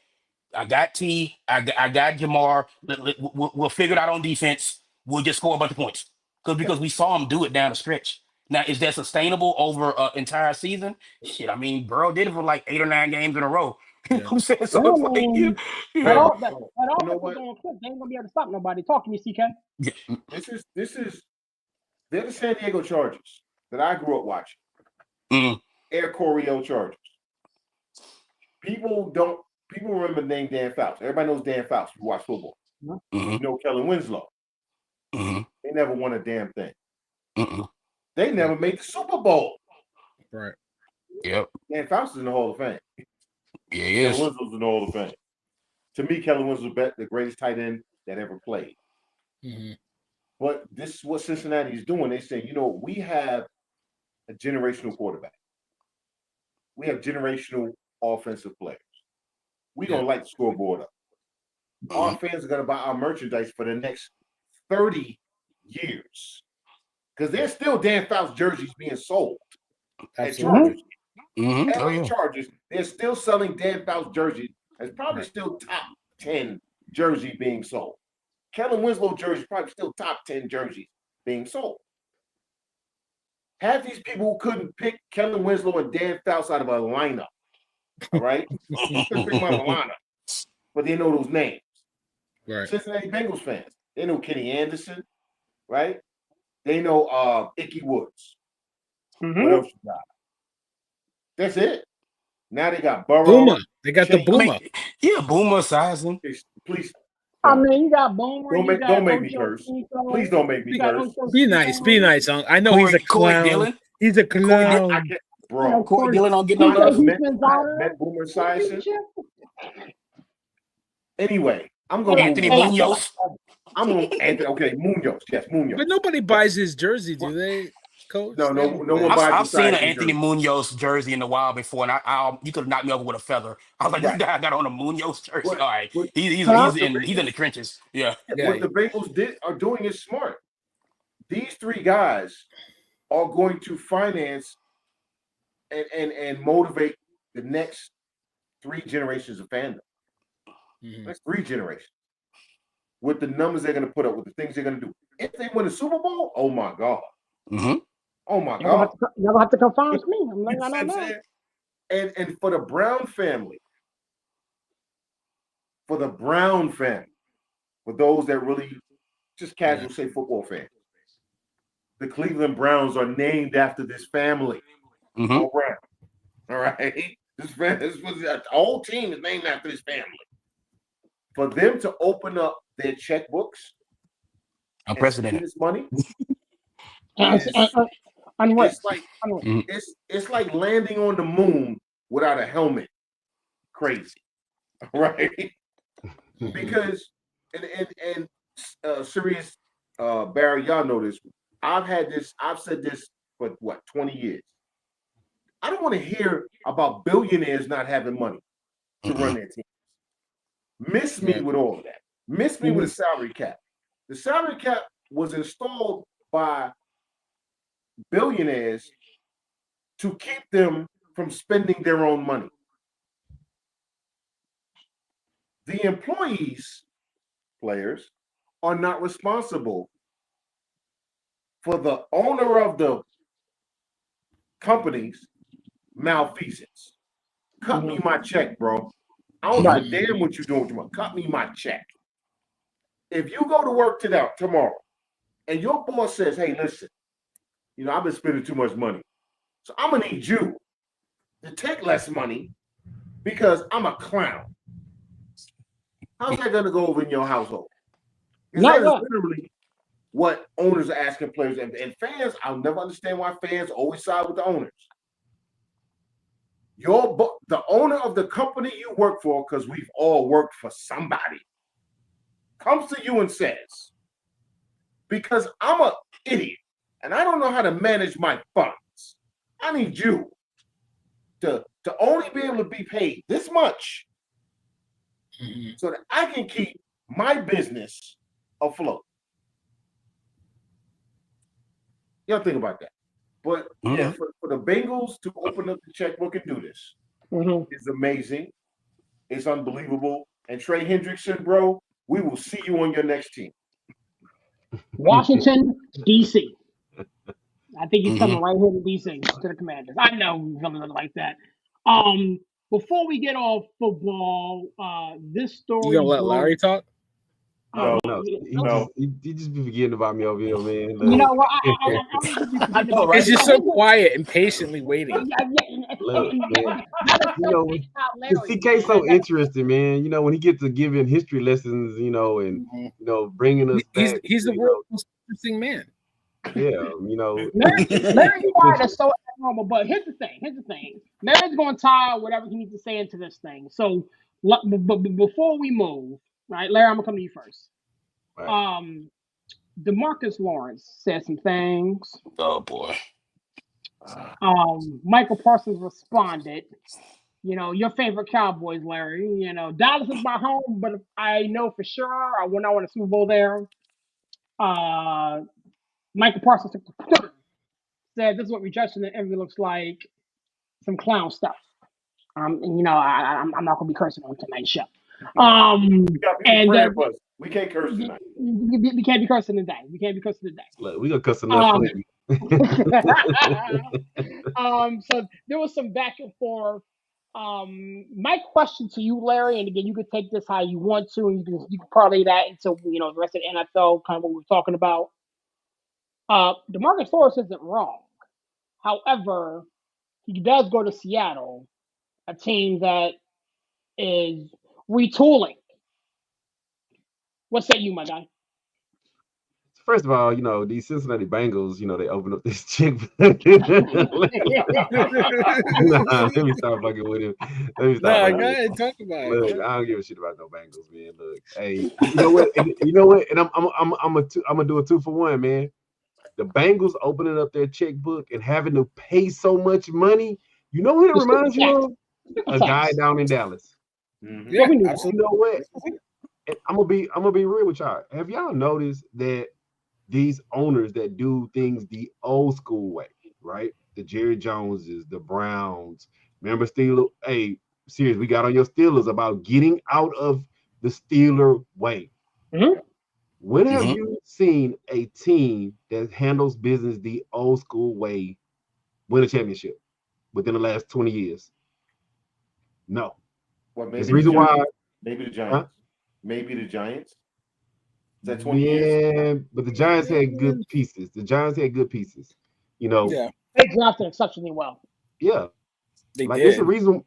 I got I got Jamar. We'll figure it out on defense. We'll just score a bunch of points because we saw him do it down the stretch. Now, is that sustainable over an entire season? Shit, I mean, Burrow did it for like 8 or 9 games in a row. You know Yeah. what I'm saying? Yeah, So it's like that Hey, all that, oh, that you know offense is what? going quick. They ain't gonna be able to stop nobody. Talk to me, CK. yeah. This is they're the San Diego Chargers that I grew up watching. Mm, Air Coryell Chargers. People remember the name Dan Fouts. Everybody knows Dan Fouts who watch football. mm, You know Kellen Winslow. mm, They never won a damn thing. mm. They never made the Super Bowl. Right. Yep. Dan Fouts is in the Hall of Fame. Yeah, he Kellen is. Winslow's in the Hall of Fame. To me, Kellen Winslow the greatest tight end that ever played. Mm-hmm. But this is what Cincinnati is doing. They say, we have a generational quarterback. We have generational offensive players. We don't like the scoreboard up. Our Mhm. fans are going to buy our merchandise for the next 30 years. Because there's still Dan Fouts jerseys being sold at Absolutely. Chargers. Oh LA yeah. Chargers, they're still selling Dan Fouts jerseys. It's probably Right. still top 10 jersey being sold. Kellen Winslow jersey probably still top 10 jerseys being sold. Half these people who couldn't pick Kellen Winslow and Dan Fouts out of a lineup, all right? Couldn't pick them out of a lineup, but they know those names. Right. Cincinnati Bengals fans, they know Kenny Anderson, right? They know Icky Woods. What Mm-hmm. else you got? That's it. Now they got Burrow, Boomer. They got the Chase. I mean, Boomer. yeah, Boomer sizing. Please I don't. mean, you got Boomer, you Don't got make me Ocho curse. Please Cinco, don't make me you got curse. Ocho Be Cinco. nice. Be nice, Unc. I know he's a Corey clown. Dillon. He's a I clown. can't, You know, bro. Corey Dillon don't get I no TJ love. have met Houshmandzadeh. Boomer What are you, Esiason. Chip? Anyway, I'm They gonna got, move Anthony they on. got, they got, Munoz. I'm gonna Anthony. Okay, Munoz. Yes, Munoz. But nobody buys his jersey, do they, Coach? No, They no, don't no buy one his buys I've seen an Esiason Anthony jersey. Munoz jersey in the wild before, and you could have knocked me over with a feather. I was like, this Right. guy got on a Munoz jersey. But All right, but he's huh? he's the he's in the Bengals, trenches. Yeah. Yeah. what the Bengals are doing is smart. These three guys are going to finance and motivate the next 3 generations of fandom. Mhm. That's 3 generations with the numbers they're going to put up, with the things they're going to do. If they win a Super Bowl, oh my God, Mm-hmm. oh my Y'all gonna God. have to confirm me. I'm You letting see y'all what I'm know. saying? And for the Brown family, for those that really just casual say football fans, the Cleveland Browns are named after this family. Mm-hmm. All Brown. All right. This was the whole team is named after this family. For them to open up their checkbooks and spend Unprecedented. this money And, is and, and, unreal. it's like Unreal. Mm-hmm. it's like landing on the moon without a helmet. Crazy, right? Mhm. Because serious Barry, y'all know this. I've said this for what 20 years. I don't want to hear about billionaires not having money to run their team. Miss me Right. with all of that. Miss me with a salary cap. The salary cap was installed by billionaires to keep them from spending their own money. The employees, players, are not responsible for the owner of the company's malfeasance. Cut me my check, bro. I don't give a Right. damn what you're doing with your money. Cut me my check. If you go to work tomorrow and your boss says, hey, listen, I've been spending too much money. So I'm gonna need you to take less money because I'm a clown. How's that gonna go over in your household? Because Not that is well. literally what owners are asking players, and, fans. I'll never understand why fans always side with the owners. the owner of the company you work for, because we've all worked for somebody, comes to you and says, because I'm an idiot and I don't know how to manage my funds, I need you to only be able to be paid this much so that I can keep my business afloat. Y'all think about that. But yeah, for the Bengals to open up the checkbook and do this is amazing. It's unbelievable. And Trey Hendrickson, bro, we will see you on your next team. Washington, D.C. I think he's coming right here to D.C. to the Commanders. I know something like that. Before we get off football, this story. You gonna let Larry talk? No. He just be forgetting about me over here, man. You know what? I know, right? It's just so quiet and patiently waiting. Look, man. CK so interesting, man. You know, when he gets to giving history lessons, you know, and bringing us back. He's the world's most interesting man. Yeah, you know. Larry's quiet is so abnormal, but here's the thing. Larry's going to tie whatever he needs to say into this thing. So, but before we move, right, Larry, I'm gonna come to you first. Right. DeMarcus Lawrence said some things. Oh boy. Michael Parsons responded. You know, your favorite Cowboys, Larry. You know, Dallas is my home, but I know for sure I will not win a Super Bowl there. Michael Parsons said, "This is what rejection and envy looks like. Some clown stuff." And you know, I'm not gonna be cursing on tonight's show. We can't curse tonight. We can't be cursing today. Look, we gonna cuss enough. So there was some back and forth. My question to you, Larry, and again, you could take this how you want to, and you can parlay that into the rest of the NFL, kind of what we're talking about. DeMarcus Lawrence isn't wrong. However, he does go to Seattle, a team that is retooling. What say you, my guy? First of all, these Cincinnati Bengals, they opened up this chick. Let me stop fucking with him. Go ahead, talk about it. Look, I don't give a shit about no Bengals, man. Look, hey, you know what? And I'm gonna do a 2-for-1, man. The Bengals opening up their checkbook and having to pay so much money. You know what it reminds you of? A guy down in Dallas. Mm-hmm. Yeah, absolutely. You know what? I'm gonna be real with y'all. Have y'all noticed that these owners that do things the old school way, right? The Jerry Joneses, the Browns. Remember Steelers? Hey, serious, we got on your Steelers about getting out of the Steeler way. Mm-hmm. When have you seen a team that handles business the old school way win a championship within the last 20 years? No. Well, maybe the reason why. Maybe the Giants. Huh? Maybe the Giants. Is that 20 years? Yeah, but the Giants had good pieces. Yeah. They drafted exceptionally well. Yeah. It's a reason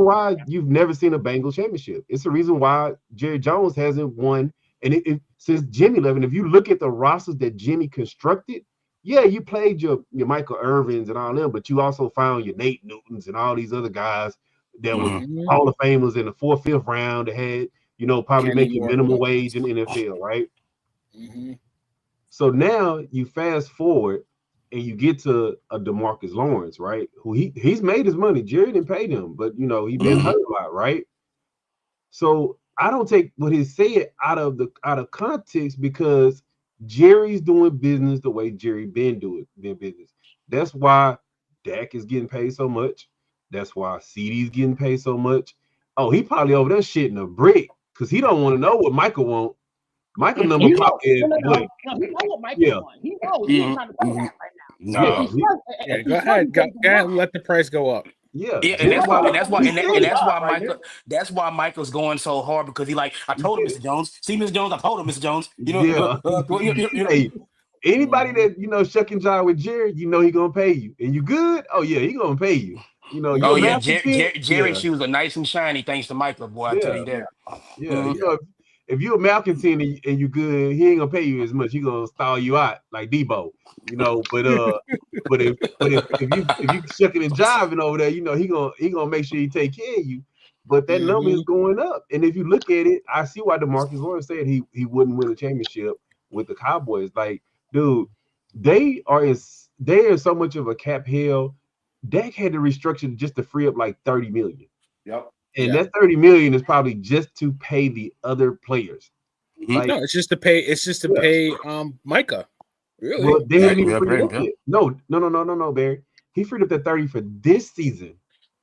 why you've never seen a Bengals championship. It's a reason why Jerry Jones hasn't won. And since Jimmy left, and if you look at the rosters that Jimmy constructed, yeah, you played your Michael Irvins and all them, but you also found your Nate Newtons and all these other guys that were Hall of Famers in the 4th, 5th round that had, probably making minimum wage in the NFL, right? Mm-hmm. So now you fast forward and you get to a DeMarcus Lawrence, right? Who he's made his money. Jerry didn't pay him, but he been hurt a lot, right? So I don't take what he said out of context, because Jerry's doing business the way Jerry been doing business. That's why Dak is getting paid so much. That's why CD's getting paid so much. Oh, he probably over there shitting a brick because he don't want to know what Michael want. Michael number pop in. He know what Michael want. He knows he's trying to play that right now. No. Go ahead. Go ahead. Let the price go up. Yeah, and that's why Michael's going so hard, because I told him, Mr. Jones. See, Mr. Jones, I told him, Mr. Jones. Hey, anybody that shuck and jive with Jerry, he gonna pay you, and you good. Oh yeah, he gonna pay you. Jerry's shoes are nice and shiny thanks to Michael, boy. I tell you that. Yeah, if you're a malcontent and you good, he ain't gonna pay you as much. He gonna stall you out like Debo, you know. But if you shucking and jiving over there, you know, he gonna make sure he take care of you. But that number is going up. And if you look at it, I see why DeMarcus Lawrence said he wouldn't win a championship with the Cowboys. Like, dude, they are so much of a cap hell. Dak had to restructure just to free up like 30 million. Yep. And that 30 million is probably just to pay the other players. Like, no, it's just to pay. It's just to pay Micah. Really? Well, they haven't even freed up yet. No, Barry. He freed up that 30 for this season.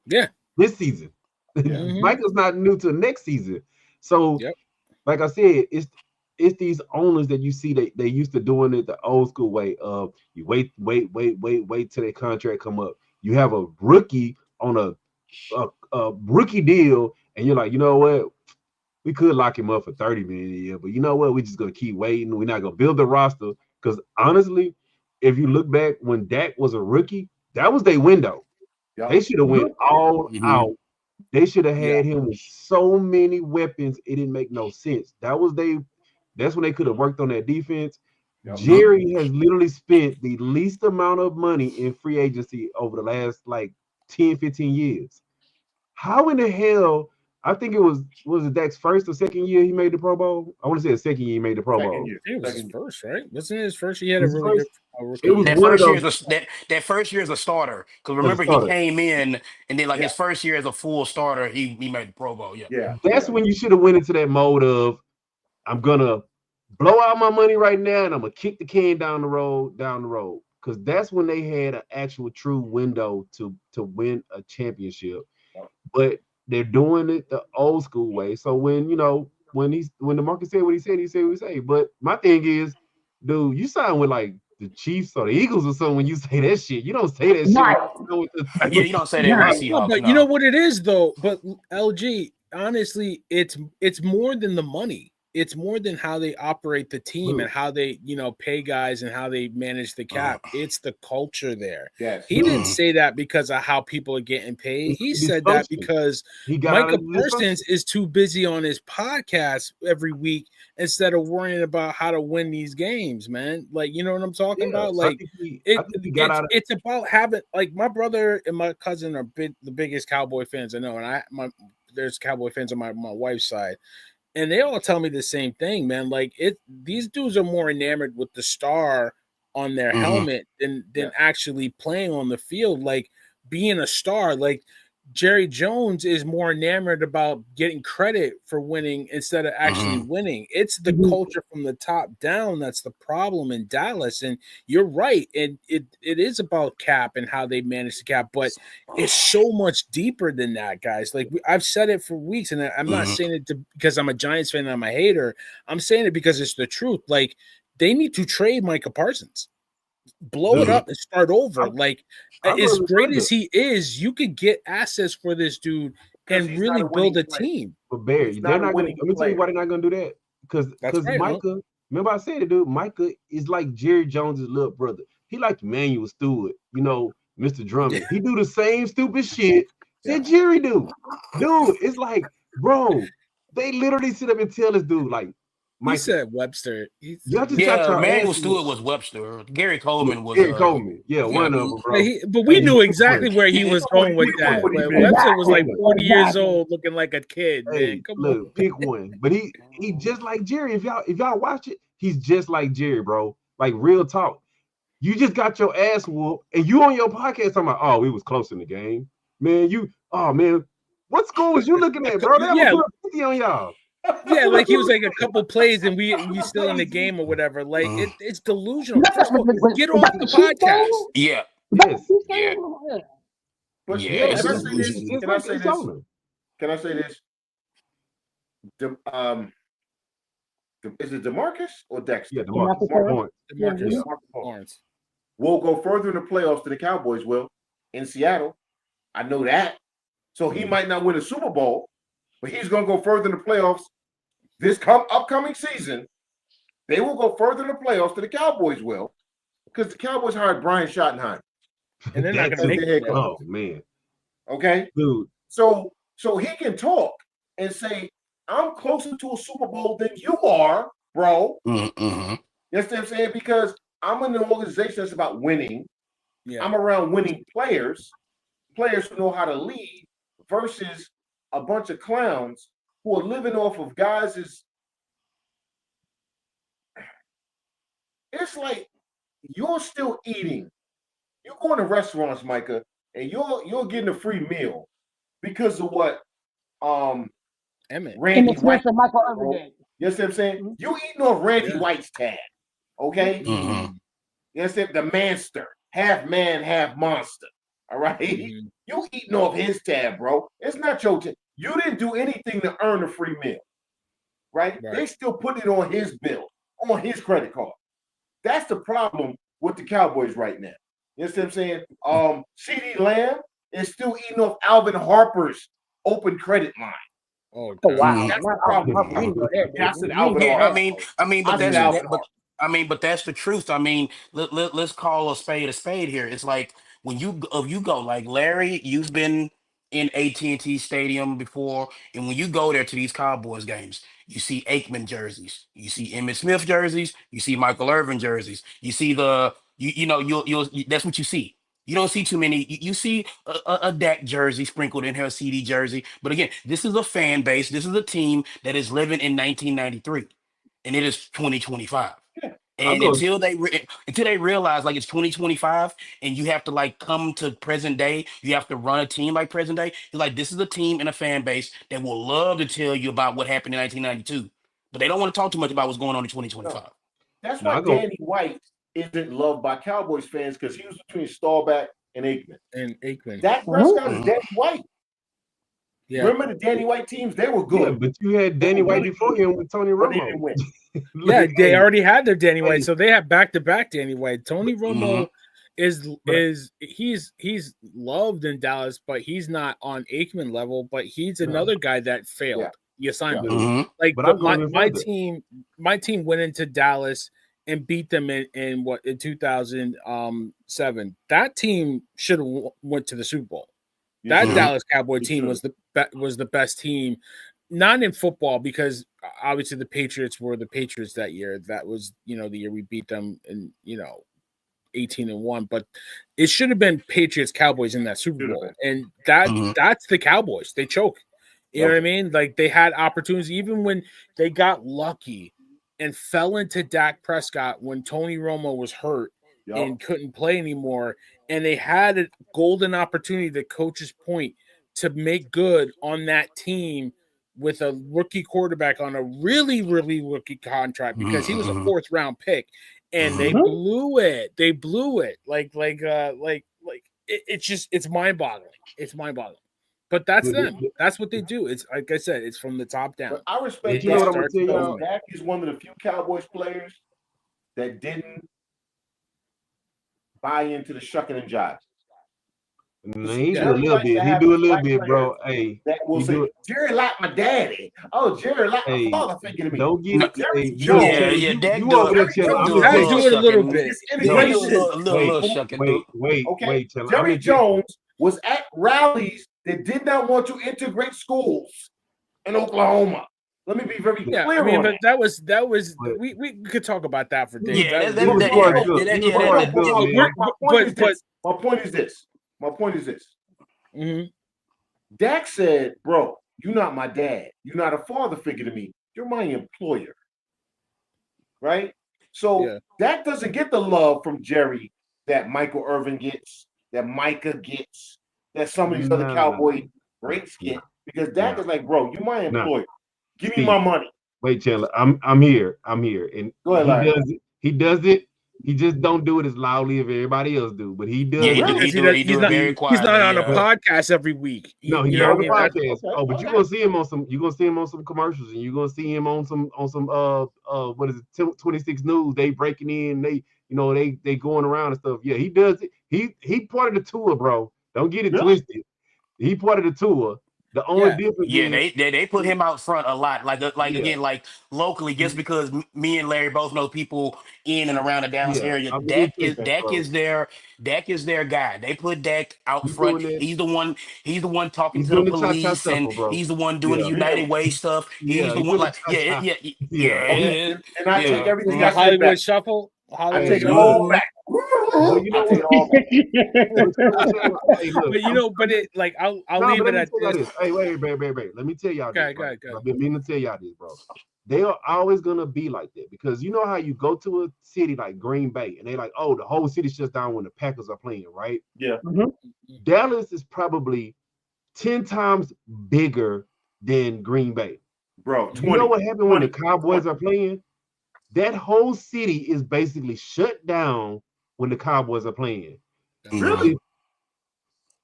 Yeah. This season. Micah's not new to next season. So, like I said, it's these owners that you see they used to doing it the old school way of you wait till their contract come up. You have a rookie on a rookie deal, and you're like, you know what? We could lock him up for 30 million a year, but you know what? We're just gonna keep waiting. We're not gonna build the roster because honestly, if you look back when Dak was a rookie, that was their window. Yep. They should have went all out. They should have had him with so many weapons. It didn't make no sense. That's when they could have worked on that defense. Yep. Jerry has literally spent the least amount of money in free agency over the last like 10, 15 years. How in the hell? I think it was it Dak's first or second year he made the Pro Bowl? I want to say the second year he made the Pro Bowl. It was his first, right? Wasn't it his first? He had a really good rookie. It was that first year as a starter. Because remember, he came in and then his first year as a full starter, he made the Pro Bowl. Yeah. That's when you should have went into that mode of I'm gonna blow out my money right now and I'm gonna kick the can down the road. Because that's when they had an actual true window to win a championship. But they're doing it the old school way. So when the market said what he said, he said what he said. But my thing is, dude, you sign with like the Chiefs or the Eagles or something when you say that shit. You don't say that shit. You don't say that with the Seahawks. But you know what it is though. But LG, honestly, it's more than the money. It's more than how they operate the team and how they, pay guys and how they manage the cap. It's the culture there. Yes. He didn't say that because of how people are getting paid. He said that because Micah Parsons is too busy on his podcast every week instead of worrying about how to win these games, man. Like, you know what I'm talking about? Like, it's about having, like, my brother and my cousin are the biggest Cowboy fans I know. And there's Cowboy fans on my wife's side. And they all tell me the same thing, man. Like these dudes are more enamored with the star on their helmet than actually playing on the field. Like being a star, like Jerry Jones is more enamored about getting credit for winning instead of actually winning. It's the culture from the top down that's the problem in Dallas. And you're right. And it is about cap and how they manage the cap, but it's so much deeper than that, guys. Like I've said it for weeks, and I'm not saying it because I'm a Giants fan and I'm a hater. I'm saying it because it's the truth. Like they need to trade Micah Parsons. Blow it up and start over. Like as great as he is, you could get assets for this dude and really build a team. But Barry, they're not going to. Let me tell you why they're not going to do that. Because Micah, remember I said it, dude. Micah is like Jerry Jones's little brother. He like Emmanuel Stewart, Mr. Drummond. He do the same stupid shit that Jerry do. Dude, it's like, bro, they literally sit up and tell this dude like. He said Webster. Emmanuel Stewart was Webster. Gary Coleman was Coleman. One of them, bro. But we knew exactly where he was going with that. Webster was like 40 years old, looking like a kid. Man, come on. Pick one. But he just like Jerry. If y'all watch it, he's just like Jerry, bro. Like real talk. You just got your ass whooped, and you on your podcast talking about, oh, we was close in the game, man. What score was you looking at, bro? That was 50 on y'all. Yeah, like he was like a couple plays and we still in the game or whatever. Like it's delusional. First of all, get off the podcast. Yeah. Yes. Yeah. But Can I say this? Is it DeMarcus or Dexter? Yeah, DeMarcus Lawrence. We'll go further in the playoffs than the Cowboys will in Seattle. I know that. So he might not win a Super Bowl, but he's going to go further in the playoffs this upcoming season. They will go further in the playoffs than the Cowboys will, because the Cowboys hired Brian Schottenheimer. And they're not going to make it. Oh, man. Okay? Dude. So he can talk and say, I'm closer to a Super Bowl than you are, bro. Mm-hmm. You understand what I'm saying? Because I'm in an organization that's about winning. Yeah. I'm around winning players who know how to lead, versus a bunch of clowns who are living off of guys'. It's like you're still eating. You're going to restaurants, Micah, and you're getting a free meal because of what Emmett. Randy Emmett Smith White. and Michael Irvin Bro. did. You understand what I'm saying? Mm-hmm. You eating off Randy Yeah. White's tab, okay? Mm-hmm. You understand? The manster, half man, half monster. All right? Mhm. You eating off his tab, bro. It's not your tab. You didn't do anything to earn a free meal, right? Right. They still put it on his bill, on his credit card. That's the problem with the Cowboys right now. You understand what I'm saying? CD Lamb is still eating off Alvin Harper's open credit line. Oh, Oh God. wow, That's not the Alvin problem. Harper. We ain't go there, Yeah, I dude. said We ain't Alvin go Yeah, Harper. there. but I said that's Alvin but Harper. but that's the truth. I mean, let's call a spade here. It's like when you go like Larry, you've been in AT&T Stadium before, and when you go there to these Cowboys games, you see Aikman jerseys, you see Emmitt Smith jerseys, you see Michael Irvin jerseys, you see you know that's what you see. You don't see too many. You see a Dak jersey sprinkled in here, a CD jersey. But again, this is a fan base. This is a team that is living in 1993, and it is 2025. Yeah. I'm And going. until they realize like it's 2025, and you have to like come to present day, you have to run a team like present day. It's like this is a team and a fan base that will love to tell you about what happened in 1992, but they don't want to talk too much about what's going on in No. 2025. That's No, why I go. Danny White isn't loved by Cowboys fans, because he was between Staubach and Aikman. And Aikman. Dak Mm-hmm. Prescott is Danny White. Yeah. Remember the Danny White teams? They were Yeah, good. but you had They Danny were White really before good, him with Tony but they Romo. didn't win. Yeah, Look, they hey, already had their Danny White, hey, so they have back-to-back Danny White. Tony Mm-hmm. Romo is but he's loved in Dallas, but he's not on Aikman level. But he's no, another guy that failed Yeah. the assignment. no. Mm-hmm. Like But I'll go even my further. team went into Dallas and beat them in what in 2007. That team should have went to the Super Bowl. You That should. Dallas Cowboy You team should. was the best team, not in football because obviously the Patriots were the Patriots that year. That was the year we beat them in 18-1, but it should have been Patriots Cowboys in that Super Should have Bowl, been. and Mm-hmm. that's the Cowboys. They choke. You know Yep. what I mean? Like they had opportunities, even when they got lucky and fell into Dak Prescott when Tony Romo was hurt Yep. and couldn't play anymore, and they had a golden opportunity, the coach's point, to make good on that team with a rookie quarterback on a really, really rookie contract because he was a Mm-hmm. 4th-round pick, and they Mm-hmm. Mm-hmm. blew it. They blew it. It's mind-boggling. It's mind-boggling. But that's them. That's what they do. It's like I said, it's from the top down. But I They, respect you know they what Dak I'm gonna start tell to because y'all? dominate. Dak is one of the few Cowboys players that didn't buy into the shucking and jiving. Nah, he Yeah. do a Jerry little likes to bit. He have do a his little black bit, players bro. Hey, that will he say, do. Jerry like my daddy. Oh, Jerry like my Hey, father figure to me. don't get No, it. Jerry Hey, look, Jones, yeah, Chandler, yeah. you Dak do over there, Jerry it. Chandler. Dak I'm do Jones a gonna I tell is little do it a little shucking. bit. his He do a integration little, is little, wait, little shucking phenomenal. through. Okay, Chandler. I'm Jerry gonna tell. Jones was at rallies that did not want to integrate schools in Oklahoma. Let me be very Yeah, I clear mean, on but that. that was But we could talk about that for days. Yeah, That he was that No, no, yeah, forced no, up. yeah, He that, was yeah, no, that, no. forced that, But up, yeah. man. my point but is this. My point is this. My point is this. mhm. Dak said, bro, you're not my dad. You're not a father figure to me. You're my employer. Right? So Yeah, Dak doesn't get the love from Jerry that Michael Irvin gets, that Micah gets, that some of these other Nah, Cowboy greats nah, get. Because Dak nah, is like, bro, you're my nah. employer. Give me my Steve, money. wait, Chandler. I'm here. I'm here. And Go ahead, he Larry. does it. He does it. He just don't do it as loudly as everybody else do. But he Yeah, does he it. do, Really? he because do, he he's do it not very he's not quietly. on a Yeah, But podcast every week. no, he's You not know what on I the mean? That's podcast. Okay. Oh, but you're Okay. gonna see him on some. You're gonna see him on some commercials, and you're gonna see him on some what is it? 26 News. They breaking in. They going around and stuff. Yeah, he does it. He part of the tour, bro. Don't get it Really? twisted. He part of the tour. The only difference Yeah, is, they put him out front a lot. Like yeah, again, like locally, just because me and Larry both know people in and around the Dallas yeah. area. I mean, let me tell you something, Dak bro. is their guy. They put Dak out You front. doing that? He's the one. He's the one talking He's to the doing the cha-cha police, and shuffle, bro. he's the one doing the Yeah, United Way stuff. He's yeah. the He's one doing the like cha-cha. Yeah, And I take yeah. everything The I said back. Hollywood Shuffle. I Hollywood take it Shuffle. all Mhm. back. but you I know take what? it all back. What's crazy? Hey, look, But but it like I'll no, leave but it let me at tell y'all this. this. Hey, wait. Let me tell y'all this, Go right? ahead. I've been meaning to tell y'all this, bro. They are always gonna be like that because you know how you go to a city like Green Bay and they like, oh, the whole city shuts down when the Packers are playing, right? Yeah. Mhm. Dallas is probably 10 times bigger than Green Bay. Bro, You know 20, what happened when the 20, Cowboys 20. are playing? That whole city is basically shut down when the Cowboys are playing. Really? Mhm.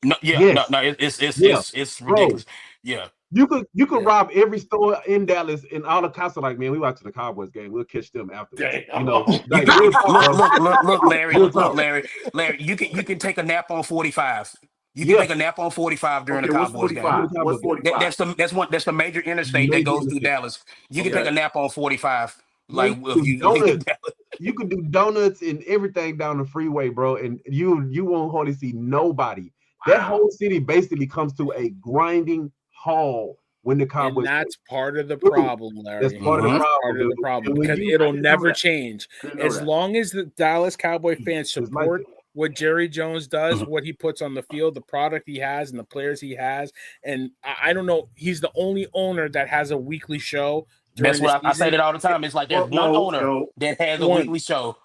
No, yeah, no, Yes, no. yeah, It's bro. ridiculous. Yeah, You could yeah. rob every store in Dallas and all the cops are like, man, we watching the Cowboys game. We'll catch them afterwards. Damn. You know, You like can real talk, bro. look, Larry, Real look, talk. Larry. You can take a nap on 45. You can Yeah, take a nap on 45 during the Okay, what's Cowboys game. during 45? the What's Cowboys game. $45? That's the major interstate that Major goes through interstate. Dallas. You can take Okay. a nap on 45. Man, Like you if can do you leave donuts. Dallas. You can do donuts and everything down the freeway, bro. And you won't hardly see nobody. That Wow. whole city basically comes to a grinding halt when the And Cowboys play. that's part of the Dude, problem, that's Larry. part of the Mhm. That's problem, part of dude. the problem And when because you I it'll didn't know never that. change Didn't know as that. long as the Dallas Cowboy fans it's like support that. what Jerry Jones does, Mhm. what he puts on the field, the product he has, and the players he has. And I don't know, he's the only owner that has a weekly show That's during the what I say season. that all the time. It's like there's Well, one no, owner no. that has a One. weekly show.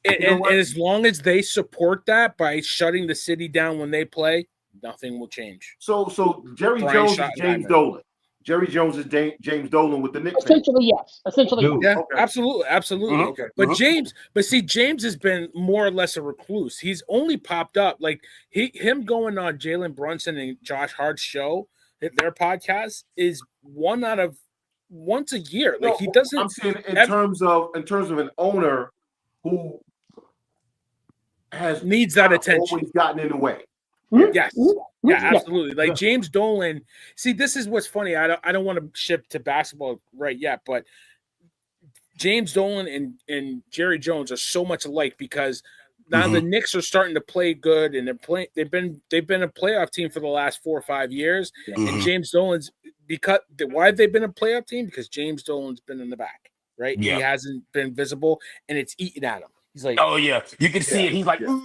You know And what? as long as they support that by shutting the city down when they play, nothing will change. So Jerry Brian Jones is James Schottenheimer. Dolan. Jerry Jones is James Dolan with the Knicks fan. Essentially, yes. Essentially, yes. Dude, Yeah, Okay. absolutely. Mhm. Okay. But Mhm. James has been more or less a recluse. He's only popped up like him going on Jalen Brunson and Josh Hart's show, their podcast is one out of once a year. Like No, he doesn't I'm saying ever in terms of an owner who has needs that kind of attention. always gotten in the way. Mhm. Yeah. Yes. Mhm. Yeah, Yeah. absolutely. Like yeah. James Dolan. See, this is what's funny. I don't want to shift to basketball right yet, but James Dolan and Jerry Jones are so much alike because now the Mhm. Knicks are starting to play good and they've been a playoff team for the last 4 or 5 years. And Mhm. James Dolan's because why have they been a playoff team? Because James Dolan's been in the back, right? He Yeah. hasn't been visible and it's eating at him. He's like, Oh yeah, you can see Yeah. it. He's like, Yeah.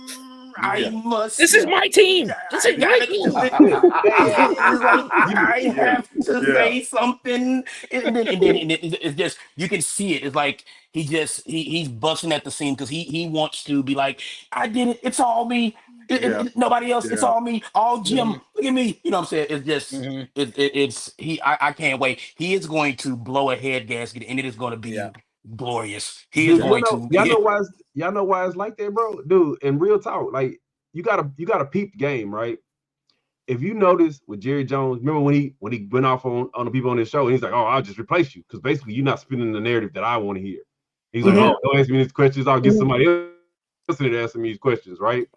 I Yeah. must. this is my team. This I is my gotta team. do it. Hey, It's like you, I Yeah. have to Yeah. say something, and then it's just you can see it. It's like he's busting at the seam because he wants to be like, I did it. It's all me. Yeah. Nobody else. It's Yeah. all me. All Yeah. Jim. Look at me. You know what I'm saying? It's just Mhm. it's he. I can't wait. He is going to blow a head gasket, and it is going to Yeah. be glorious. He is dude, Yeah. going to. y'all know why it's like that, bro. Dude, and real talk, like you gotta peep the game, right? If you notice with Jerry Jones, remember when he went off on the people on his show, and he's like, "Oh, I'll just replace you," because basically you're not spinning the narrative that I want to hear. He's like, Mhm. "Oh, don't ask me these questions. I'll get somebody else to answer me these questions," right?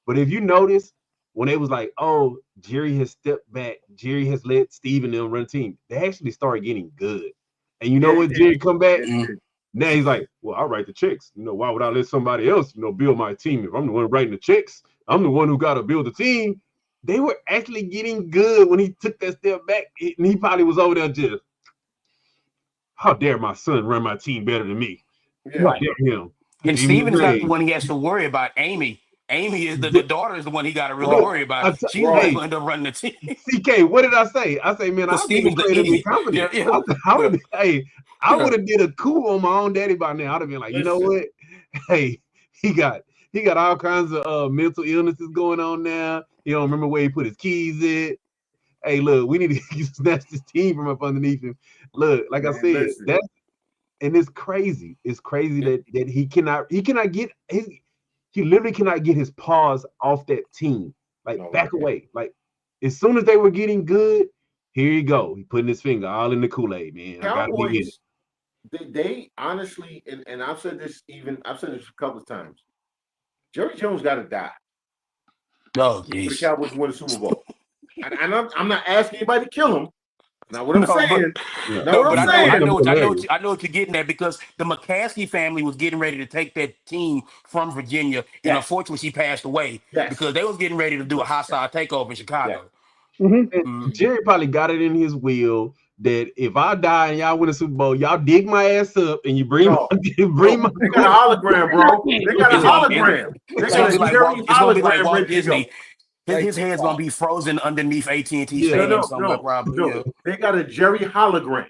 But if you notice when they was like, "Oh, Jerry has stepped back. Jerry has let Steve and them run the team," they actually started getting good. And you know Yeah, he what? did. Jerry come back. Yeah, he Mhm. did. Now he's like, well, I'll write the checks. Why would I let somebody else, build my team? If I'm the one writing the checks, I'm the one who got to build the team. They were actually getting good when he took that step back. And he probably was over there just, how dare my son run my team better than me? How Yeah. dare him? And Stephen Steven is not the A. one he has to worry about. Amy. Amy is the Yeah, daughter is the one he got to really Right. worry about. She's the one Right. who end up running the team CK, what did I say? I say, man, because I've been Steven's the declared him idiot. incompetent. Yeah, yeah, I yeah, would, hey, I yeah. would have did a coup on my own daddy by now. I'd have been like, you know Listen. what? Hey, he got all kinds of mental illnesses going on now. He don't remember where he put his keys in. Hey, look, we need to snatch this team from up underneath him. Look, like I Man, said, listen. that and it's crazy. It's crazy that he cannot get he literally cannot get his paws off that team. Like No, back he can't. away. Like as soon as they were getting good, here you go. He putting his finger all in the Kool-Aid, man. I gotta be in it. Cowboys, they honestly, and I've said this a couple of times. Jerry Jones got to die Oh, for the jeez. Cowboys to win the Super Bowl. I'm not asking anybody to kill him. Not what I'm No, saying. Yeah. Not what but I'm I know, saying. I know what you're getting at because the McCaskey family was getting ready to take that team from Virginia, and Yes. unfortunately, she passed away Yes. because they was getting ready to do a hostile takeover in Yes. Chicago. Hmm. And Jerry probably got it in his will that if I die and y'all win a Super Bowl, y'all dig my ass up and you bring No. bring my They got a hologram, bro. They got a hologram. They It's gonna got be a like Jerry It's gonna be like hologram Walt ready to go. Disney. Like His head's gonna be frozen underneath AT&T Yeah. Stadium No, somewhere, probably. no. Yeah. They got a Jerry hologram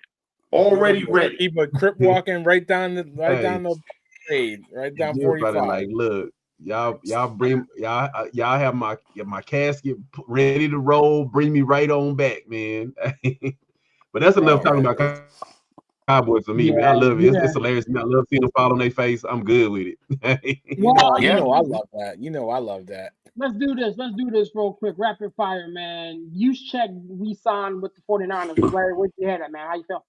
already ready. People crip walking right down the Hey, grade, right down Jerry probably 45. like, look, y'all bring y'all have my casket ready to roll, bring me right on back, man. But that's enough Bro. talking about Cowboys for me, man. I Yeah, love it. It's yeah. hilarious. I love seeing them fall on their face. I'm good with it. Well, Yeah. I love that. I love that. let's do this. Let's do this real quick. Rapid fire, man. You check we signed with the 49ers. Where's your head at, man? How you feel?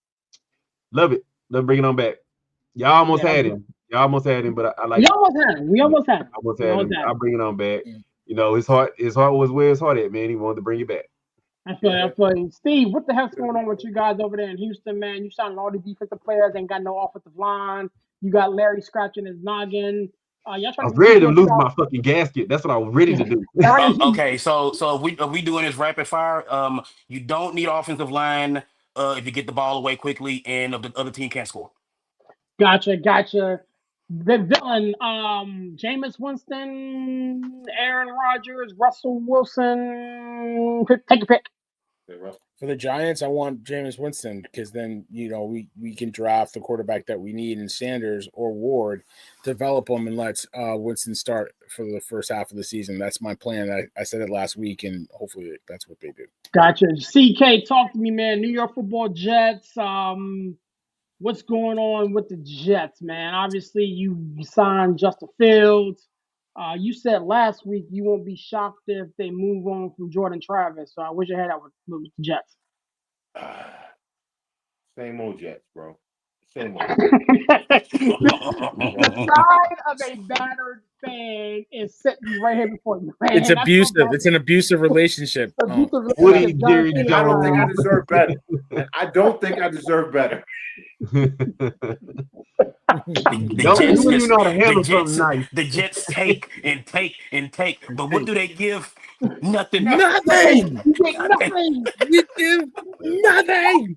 Love it. Love bring it on back. Y'all almost Yeah, had him. Y'all almost had him, but I we like almost had him. We yeah, almost had him. almost We had almost him. had I'll him. bring it on back. Mm. You know, his heart was where his heart at, man. He wanted to bring it back. I feel you. I feel you. Steve, what the heck's going on with you guys over there in Houston, man? You signing all the defensive players, ain't got no offensive line. You got Larry scratching his noggin. Y'all I trying was to get ready to two lose more my fucking gasket. That's what I was ready to do. Okay, so if we doing this rapid fire, you don't need offensive line if you get the ball away quickly and if the other team can't score. Gotcha. The villain, Jameis Winston, Aaron Rodgers, Russell Wilson. Take a pick. For the Giants, I want Jameis Winston because then we can draft the quarterback that we need in Sanders or Ward, develop them and let Winston start for the first half of the season. That's my plan. I said it last week, and hopefully that's what they do. Gotcha. CK, talk to me, man. New York Football Jets. What's going on with the Jets, man? Obviously, you signed Justin Fields. You said last week you won't be shocked if they move on from Jordan Travis. So I wish I had that with the Jets. Same old Jets, bro. Same old. The side of a battered fan is sitting right here before you, man. It's That's so abusive. bad. It's an abusive relationship. Abusive Woody, relationship. John Jerry Cena I don't style. think I Jones. deserve better. And I don't think I deserve better. The Don't you Jets wouldn't even just know how to handle something nice. the Jets take and take and take, but what do they give? Nothing. Nothing. Nothing. You get Nothing. nothing. You do nothing.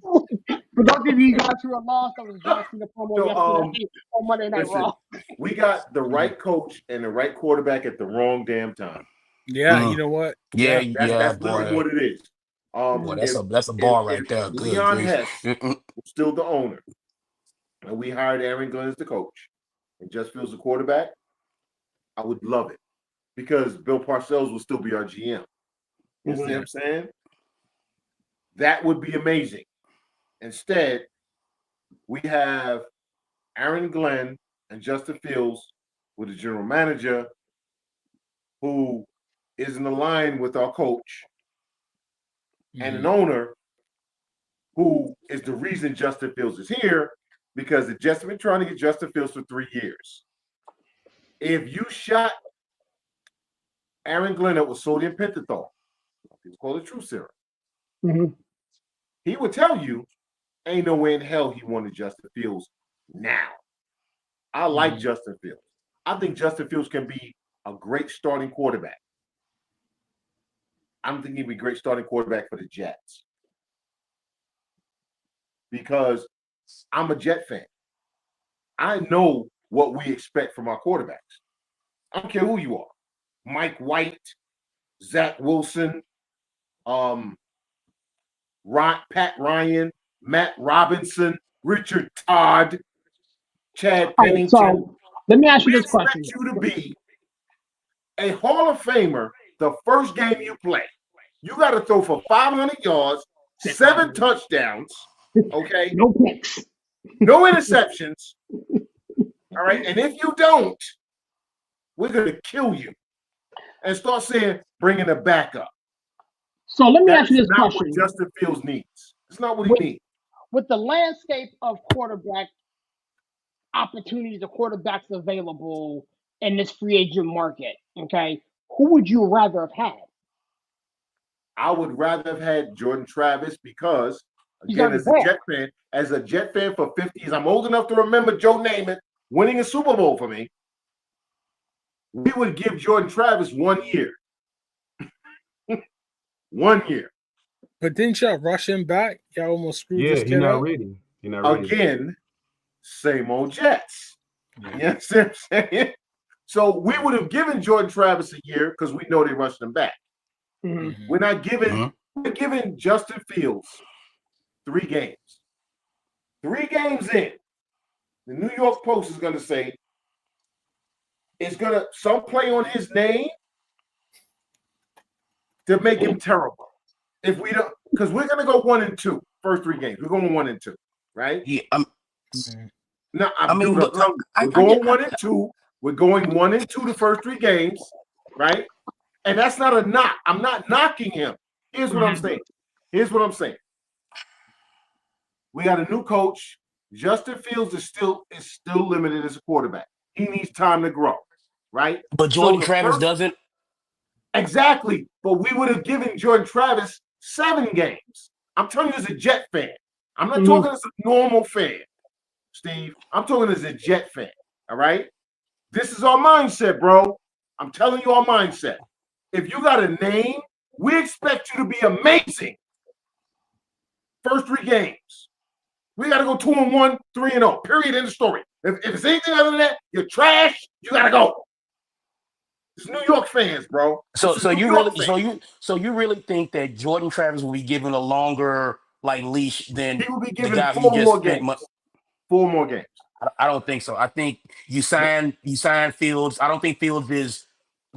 For those of you guys who are lost, that was John Cena promo So, yesterday on Monday Night Listen, Raw. we got the right coach and the right quarterback at the wrong damn time. Yeah, you know what? Yeah, That's literally boy. what it is. Boy, that's If a if, bar right if there. Good Leon grief. Hess was still the owner, and we hired Aaron Glenn as the coach, and just Fields the quarterback, I would love it because Bill Parcells will still be our GM. You see what I'm saying? That would be amazing. Instead, we have Aaron Glenn and Justin Fields with a general manager who isn't aligned with our coach and an owner who is the reason Justin Fields is here because the Jets have been trying to get Justin Fields for 3 years. If you shot Aaron Glenn up with sodium pentothal, it's called a true serum, he would tell you ain't no way in hell he wanted Justin Fields now. I like Justin Fields. I think Justin Fields can be a great starting quarterback. I'm thinking he'd be a great starting quarterback for the Jets because I'm a Jet fan. I know what we expect from our quarterbacks. I don't care who you are. Mike White, Zach Wilson, Pat Ryan, Matt Robinson, Richard Todd, Chad All right, Pennington. so let me ask you We this question. expect you to be a Hall of Famer the first game you play. You got to throw for 500 yards, 7 touchdowns, okay? No picks. No interceptions, all right? And if you don't, we're going to kill you and start saying, bringing a backup. So let me That ask you is this not question. what Justin Fields needs. It's not what he needs. With the landscape of quarterback opportunities, the quarterbacks available in this free agent market, okay, who would you rather have had? I would rather have had Jordan Travis because, He's again, already there. as a Jet fan for 50 years, I'm old enough to remember Joe Namath winning a Super Bowl for me. We would give Jordan Travis 1 year. 1 year. But didn't y'all rush him back? Y'all almost screwed Yeah, this he's kid not up. ready. He's not ready. Again, same old Jets. You know what I'm saying? So we would have given Jordan Travis a year because we know they rushed him back. Mm-hmm. We're not giving we're giving Justin Fields 3 games. 3 games in, the New York Post is gonna say it's gonna some play on his name to make him terrible. If we don't, because we're gonna go 1-2 first 3 games. We're going 1-2, right? Yeah, No, I mean, dude, I'm but like, telling you, we're going 1-2. We're going 1-2 the first 3 games, right? And that's not a knock. I'm not knocking him. Here's what I'm saying. We got a new coach. Justin Fields is still limited as a quarterback. He needs time to grow, right? but Jordan Travis doesn't. Exactly. But we would have given Jordan Travis 7 games. I'm telling you as a Jet fan. I'm not talking as a normal fan, Steve. I'm talking as a Jet fan. All right? This is our mindset, bro. I'm telling you our mindset. If you got a name, we expect you to be amazing. First 3 games. We got to go 2-1, 3-0. Period. End of story. If it's anything other than that, you're trash. You got to go. It's New York fans, bro. So you really think that Jordan Travis will be given a longer leash than he will be the given guy 4 he just more spent games. 4 more games. I don't think so. I think you sign Fields. I don't think Fields is.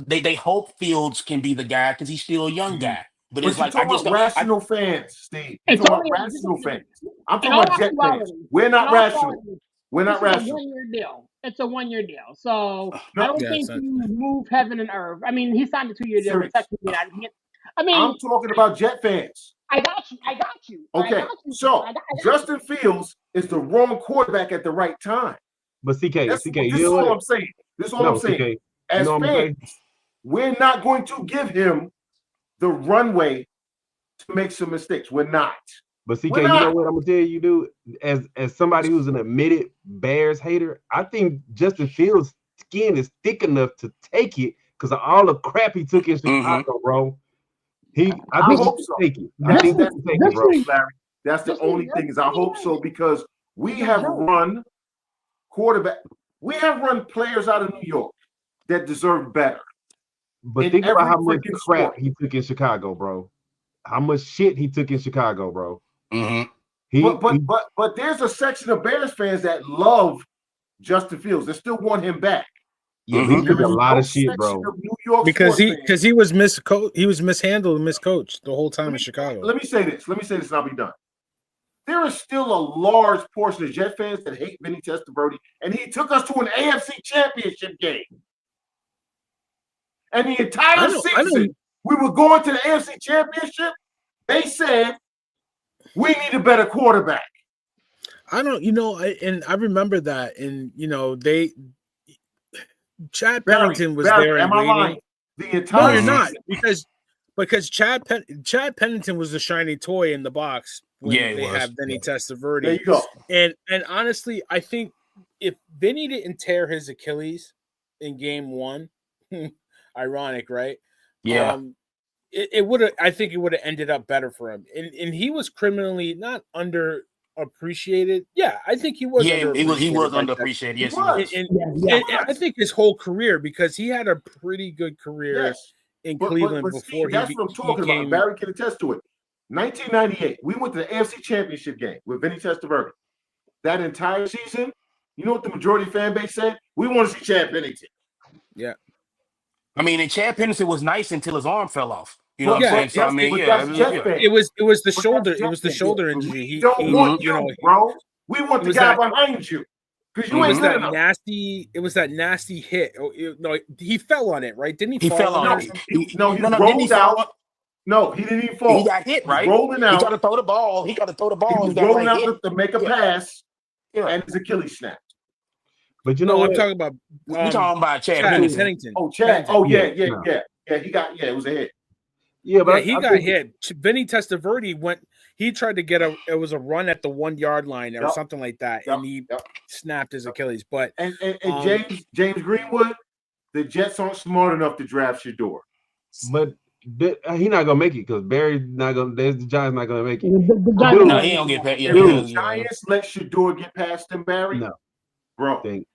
They hope Fields can be the guy because he's still a young guy. But it's But you're like I talking just about don't. rational fans, Steve. You're It's talking only about rational fans. I'm in talking all about Jet fans. actuality. We're in not all rational. actuality, We're not This is a rational. 1-year deal. It's a 1-year deal. So I No, don't Yeah, think it's not- you move heaven and earth. I mean, he signed a 2-year deal, but serious. technically, I I'm mean, talking about Jet fans. I got you. Okay, so Justin Fields is the wrong quarterback at the right time. But CK, This you is know all what? I'm saying. This is all No, I'm saying. CK, As you know what I'm fans, saying? we're not going to give him the runway to make some mistakes. We're not. But CK, We're you know not. what I'm gonna tell you, dude? As somebody who's an admitted Bears hater, I think Justin Fields' skin is thick enough to take it because of all the crap he took in Chicago, bro. I think he hope can so. take it. That's I think he can take it, bro. Larry. That's the only thing is I hope so because we have run quarterback. We have run players out of New York that deserve better. But think about how much crap he took in Chicago, bro. How much shit he took in Chicago, bro. But there's a section of Bears fans that love Justin Fields. They still want him back. Yeah, but he took a lot of shit, bro. New York because he was mishandled and miscoached the whole time in Chicago. Let me say this, and I'll be done. There is still a large portion of Jet fans that hate Vinny Testaverde, and he took us to an AFC Championship game. And the entire season, we were going to the AFC Championship. They said we need a better quarterback. I remember that, and Chad Pennington was there. Am I lying? The entire no, you're not, because Chad Pennington was the shiny toy in the box when they have Vinny Testaverde. There you go. And honestly, I think if Vinny didn't tear his Achilles in game 1, ironic, right? Yeah. It would have. I think it would have ended up better for him. And he was criminally not underappreciated. Yeah, I think he was. Yeah, underappreciated. he was underappreciated. Yes, he was. And I think his whole career, because he had a pretty good career in Cleveland before Steve, that's what I'm talking about. Barry can attest to it. 1998, we went to the AFC Championship game with Vinny Testaverde. That entire season, you know what the majority fan base said? We want to see Chad Pennington. Yeah. I mean, and Chad Pennington was nice until his arm fell off. You know what I'm saying? So I mean, it was the shoulder. It was the shoulder injury. We don't want you, bro. We want the guy behind you because you ain't good enough. It was that nasty hit. No, he fell on it, right? Didn't he? He fell on it. He rolled out. No, he didn't even fall. He got hit, right? Rolling out. He got to throw the ball. He was rolling out to make a pass, and his Achilles snapped. But you know, I'm talking about. We're talking about Chad Pennington. Oh, Chad. Oh, yeah. He got. Yeah, it was a hit. Yeah, but he I got think hit. Vinny Testaverde went. He tried to get it was a run at the 1 yard line or Yep, something like that, yep, and he yep. snapped his Achilles. But And um, James Greenwood, the Jets aren't smart enough to draft Shador. but he not gonna make it because Barry's not gonna. The Giants not gonna make it. The But Giants No, not he dude, ain't gonna making get that. paid. Yeah, If he the dude, Giants let Shador get past them, Barry, no, bro, think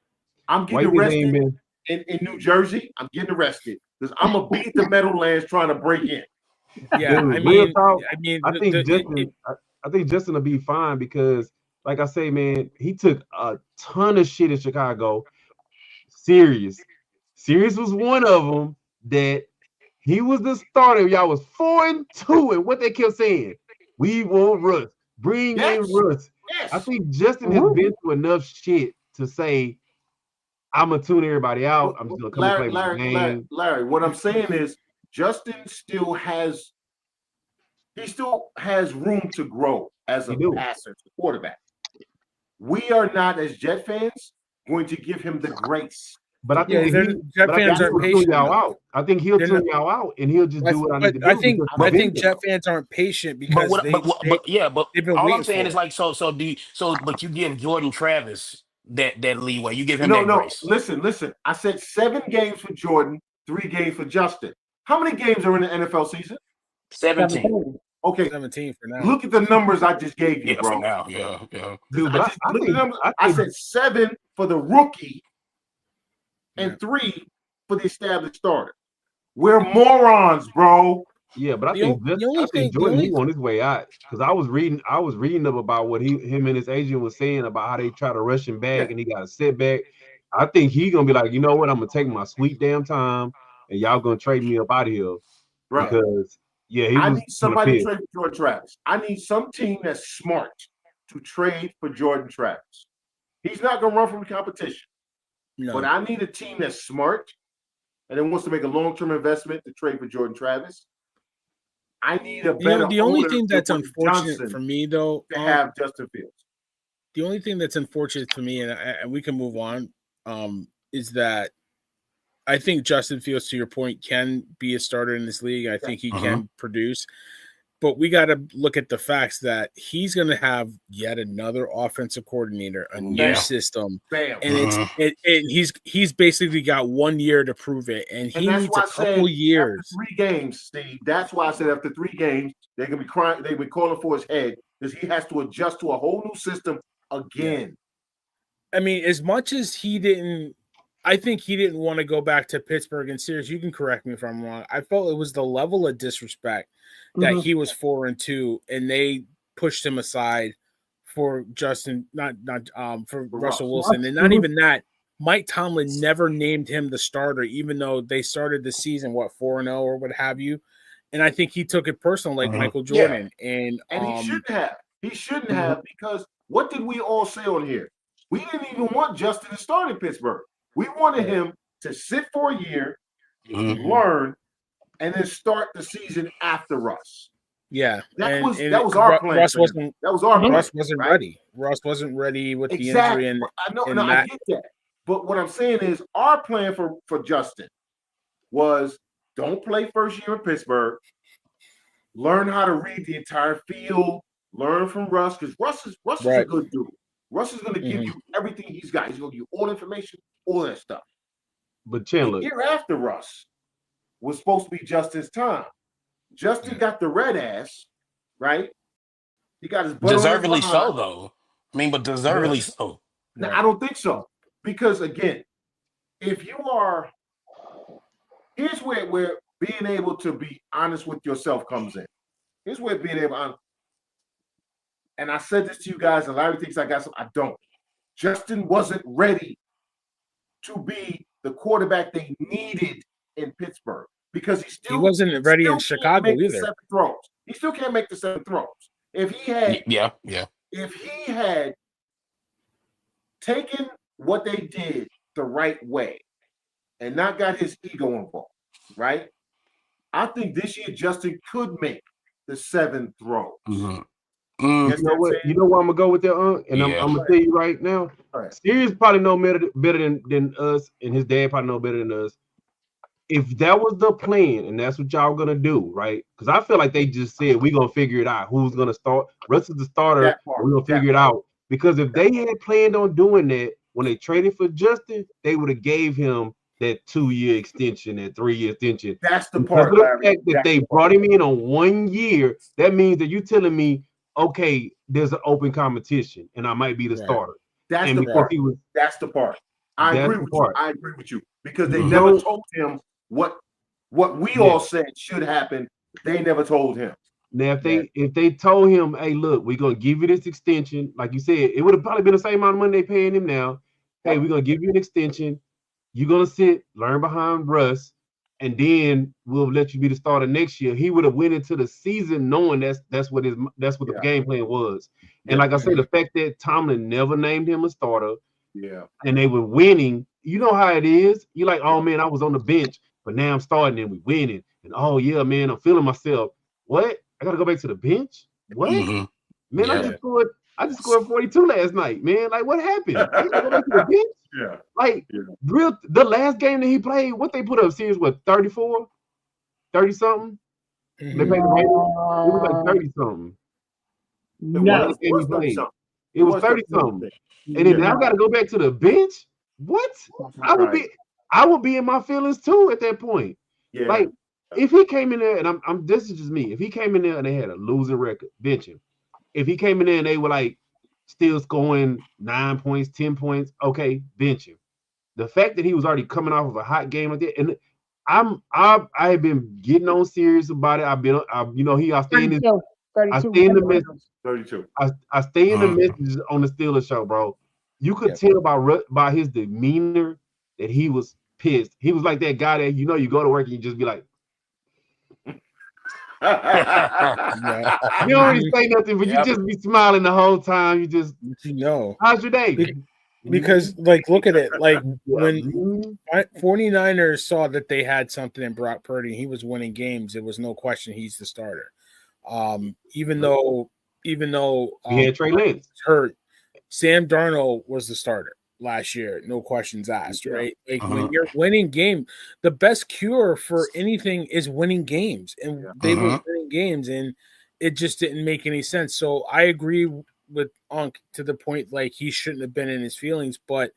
I'm why getting you think they ain't arrested been? in New Jersey. I'm getting arrested because I'm gonna beat the Meadowlands trying to break in. yeah, Dude, real talk. I mean, I think Justin. I think Justin will be fine because, like I say, man, he took a ton of shit in Chicago. Serious was one of them that he was the starter. Y'all was 4-2, and what they kept saying, we want Russ. Bring in Yes, Russ. I yes. think Justin has Mhm. been through enough shit to say, I'm gonna tune everybody out. I'm just gonna come and play my game. Larry, what I'm saying is Justin still has room to grow as He a do. passer, as a quarterback. We are not, as Jet fans, going to give him the grace But to I think yeah, grow. they're, Jet fans That's aren't what I'm he'll tune patient y'all enough. out. I think he'll They're tune not, y'all out, and he'll just do what I need to but do because I I've been think there. Jet fans aren't patient But because what? But yeah. But they've been all I'm waiting saying for is it. like But you give Jordan Travis that leeway. You give him No, that no. grace. Listen. I said 7 games for Jordan, 3 games for Justin. How many games are in the NFL season? 17. 17. Okay, 17 for now. look at the numbers I just gave you, Yeah, for bro. now. Yeah. Dude, I but just look at the numbers. I said 7 for the rookie Yeah. and 3 for the established starter. We're morons, bro. yeah, but I The think just the only I think thing the Jordan he only on his way out because I was reading up about what him and his agent was saying about how they try to rush him Yeah, back and he got a setback. I think he gonna be like, you know what, I'm gonna take my sweet damn time and y'all gonna trade me up out of here bro. because he I was need kind of somebody to pissed. trade for Jordan Travis. I need some team that's smart to trade for Jordan Travis. He's not going to run from competition, but no. I need a team that's smart and then wants to make a long-term investment to trade for Jordan Travis. I need a better The only owner thing than that's Woody unfortunate Johnson for me though, to have Justin Fields. the only thing that's unfortunate for me, and we can move on, is that I think Justin Fields, to your point, can be a starter in this league. I think he Mm-hmm. can produce, but we got to look at the facts that he's going to have yet another offensive coordinator, a new Yeah. system, Bam. and Mm-hmm. he's basically got 1 year to prove it, and And he that's needs why a I said couple after years. 3 games, Steve, that's why I said after 3 games, they're going to be crying. They've been calling for his head because he has to adjust to a whole new system again. I mean, as much as he didn't, I think he didn't want to go back to Pittsburgh and Series. You can correct me if I'm wrong. I felt it was the level of disrespect that Mhm. he was 4-2, and they pushed him aside for Justin, not for For Russell Russ. Wilson, and not Mhm. even that. Mike Tomlin never named him the starter, even though they started the season 4-0 or what have you. And I think he took it personal, like Mm-hmm. Michael Yeah. Jordan. And And he shouldn't have. He shouldn't Mhm. have because what did we all say on here? We didn't even want Justin to start in Pittsburgh. We wanted Right. him to sit for a year, Mm-hmm. learn, and then start the season after Russ. Yeah, That and was our plan, Russ fam. wasn't That was our plan, Russ wasn't right? ready. Russ wasn't ready with the injury, Exactly. and I know, no, and I that get that. But what I'm saying is our plan for Justin was don't play first year in Pittsburgh, learn how to read the entire field, learn from Russ, because Russ is a right. good dude. Russ is going to give Hmm. you everything he's got. He's going to give you all information, all that stuff. But The Chandler, year after Russ was supposed to be Justin's time. Justin Yeah. got the red ass, right? He got his butt on his Deservedly behind. so, though. I mean, but yeah, deservedly so. Now, Right. I don't think so. Because again, if you are, here's where being able to be honest with yourself comes in. Here's where being able to, and I said this to you guys, and Larry thinks I got some. I don't. Justin wasn't ready to be the quarterback they needed in Pittsburgh because he He wasn't ready in still can't Chicago make the either. 7 throws. He still can't make the 7 throws. If he had Yeah. if he had taken what they did the right way and not got his ego involved, right? I think this year Justin could make the 7 throws. Mm-hmm. Yes, you know that's what? it. You know where I'm gonna go with that, and I'm Yeah. gonna tell you right now. All right. Sirius probably know better than us, and his dad probably know better than us. if that was the plan and that's what y'all gonna do, right? Because I feel like they just said we're gonna figure it out. Who's gonna start? Russ is the starter, That part. we're gonna figure it out. Because if they had planned on doing that when they traded for Justin, they would have gave him that 2-year extension, that 3-year extension. That's the Because part, of the Larry. fact that they brought him in on 1 year, that means that you're telling me, okay, there's an open competition and I might be the starter. That's and the because part. he was That's the part. I that's agree the with part. you. I agree with you because they You never don't- told him what we all said should happen. They never told him. Now, if they told him, hey, look, we're gonna give you this extension, like you said, it would have probably been the same amount of money they paying him now. Hey, we're gonna give you an extension. You're gonna sit, learn behind Russ, and then we'll let you be the starter next year. He would have went into the season knowing that's what the game plan was. And like I said, the fact that Tomlin never named him a starter, and they were winning, you know how it is. You're like, oh man, I was on the bench, but now I'm starting and we winning. And oh yeah, man, I'm feeling myself. What? I gotta go back to the bench? What? Man, I just scored 42 last night, man. Like, what happened? I gotta go back to the bench? Like, the last game that he played, what they put up series, what, 34? 30 something? They played the Raiders. It was like 30 something. No, It was 30 something. And then now I gotta go back to the bench? What? I would be in my feelings too at that point. Like, if he came in there, and I'm this is just me. If he came in there and they had a losing record, bench him. If he came in there and they were like still scoring 9 points, 10 points, okay, bench him. The fact that he was already coming off of a hot game like that, and I have been getting on serious about it. I stay in this. 32, I stay in the message. 32. I stay in the messages on the Steelers show, bro. You could tell by his demeanor that he was pissed. He was like that guy that you go to work and you just be like, you don't really say nothing, but you just be smiling the whole time. You just how's your day? Because like look at it, like when 49ers saw that they had something in Brock Purdy, he was winning games. There was no question he's the starter. Even though he had Trey Lance hurt, Sam Darnold was the starter last year, no questions asked, right? Like when you're winning game, the best cure for anything is winning games, and they were winning games, and it just didn't make any sense. So I agree with Unc to the point like he shouldn't have been in his feelings, but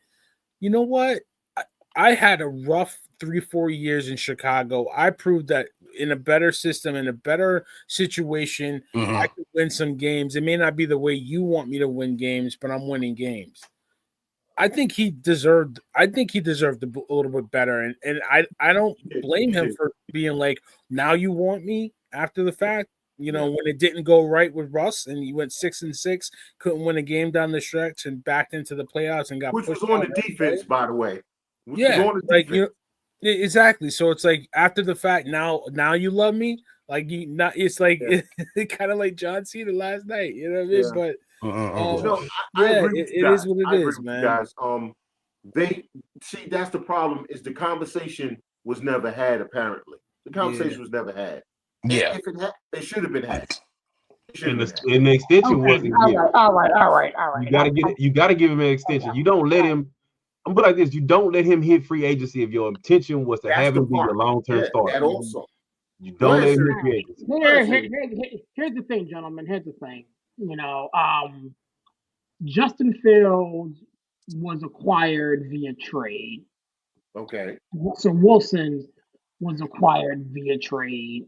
you know what? I had a rough 3-4 years in Chicago. I proved that in a better system, in a better situation, I could win some games. It may not be the way you want me to win games, but I'm winning games. I think he deserved a little bit better. And I don't blame him for being like, now you want me after the fact. You know, when it didn't go right with Russ and he went 6-6, couldn't win a game down the stretch and backed into the playoffs and got which pushed was on out the defense, by the way. Exactly. So it's like after the fact, now you love me. Like it's like kind of like John Cena last night. You know what I mean? But I agree with it is what it is, man. Guys, they see that's the problem is the conversation was never had. Apparently, the conversation was never had. Yeah, if it had, it should have been had. And the extension wasn't given. All right. You gotta give him an extension. You don't let him. I'm put like this: you don't let him hit free agency if your intention was to have him be your long-term starter. That also. You don't let him hit free agency. Here's the thing, gentlemen. Here's the thing. You know, Justin Fields was acquired via trade. Okay. So Wilson was acquired via trade.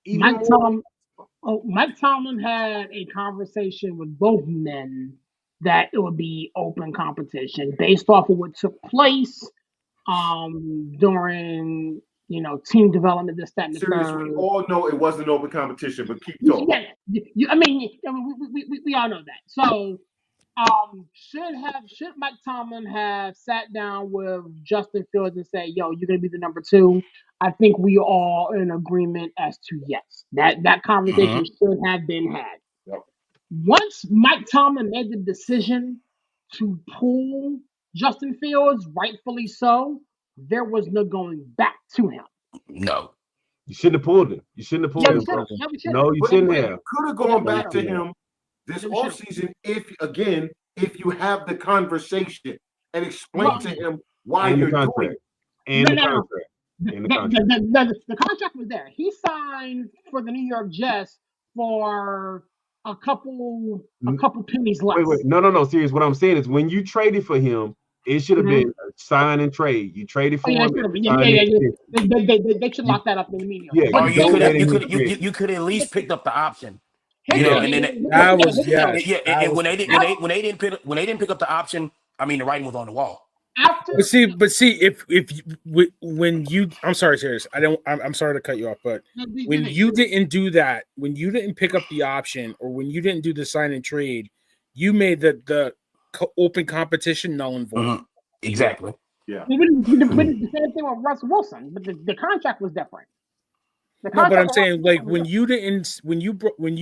Mike Tomlin had a conversation with both men that it would be open competition based off of what took place during team development, this, that, and the third. We all know it wasn't open competition, but keep talking. I mean, we all know that. So should Mike Tomlin have sat down with Justin Fields and say, "Yo, you're gonna be the number 2"? I think we are all in agreement as to yes. That conversation should have been had. Yep. Once Mike Tomlin made the decision to pull Justin Fields, rightfully so, there was no going back to him. No. You shouldn't have pulled him. You shouldn't have pulled him. No, you shouldn't have. Could have gone back to him this offseason if you have the conversation and explain to him why you're doing it. And the contract. in the contract. The contract was there. He signed for the New York Jets for a couple pennies less. Wait. No. Serious. What I'm saying is when you traded for him, it should have been a sign and trade. You traded for him. They should lock that up immediately. Yeah, Or you don't let him you could at least picked up the option. Yeah, And then that was yes. yeah, that and was when they didn't pick up the option, I mean the writing was on the wall. But see, if when you, I'm sorry, serious. I'm sorry to cut you off, but when you didn't do that, when you didn't pick up the option, or when you didn't do the sign and trade, you made the open competition null and void. Mm-hmm. Exactly. Yeah. We did the same thing with Russ Wilson, but the contract was different. No, but I'm saying like when you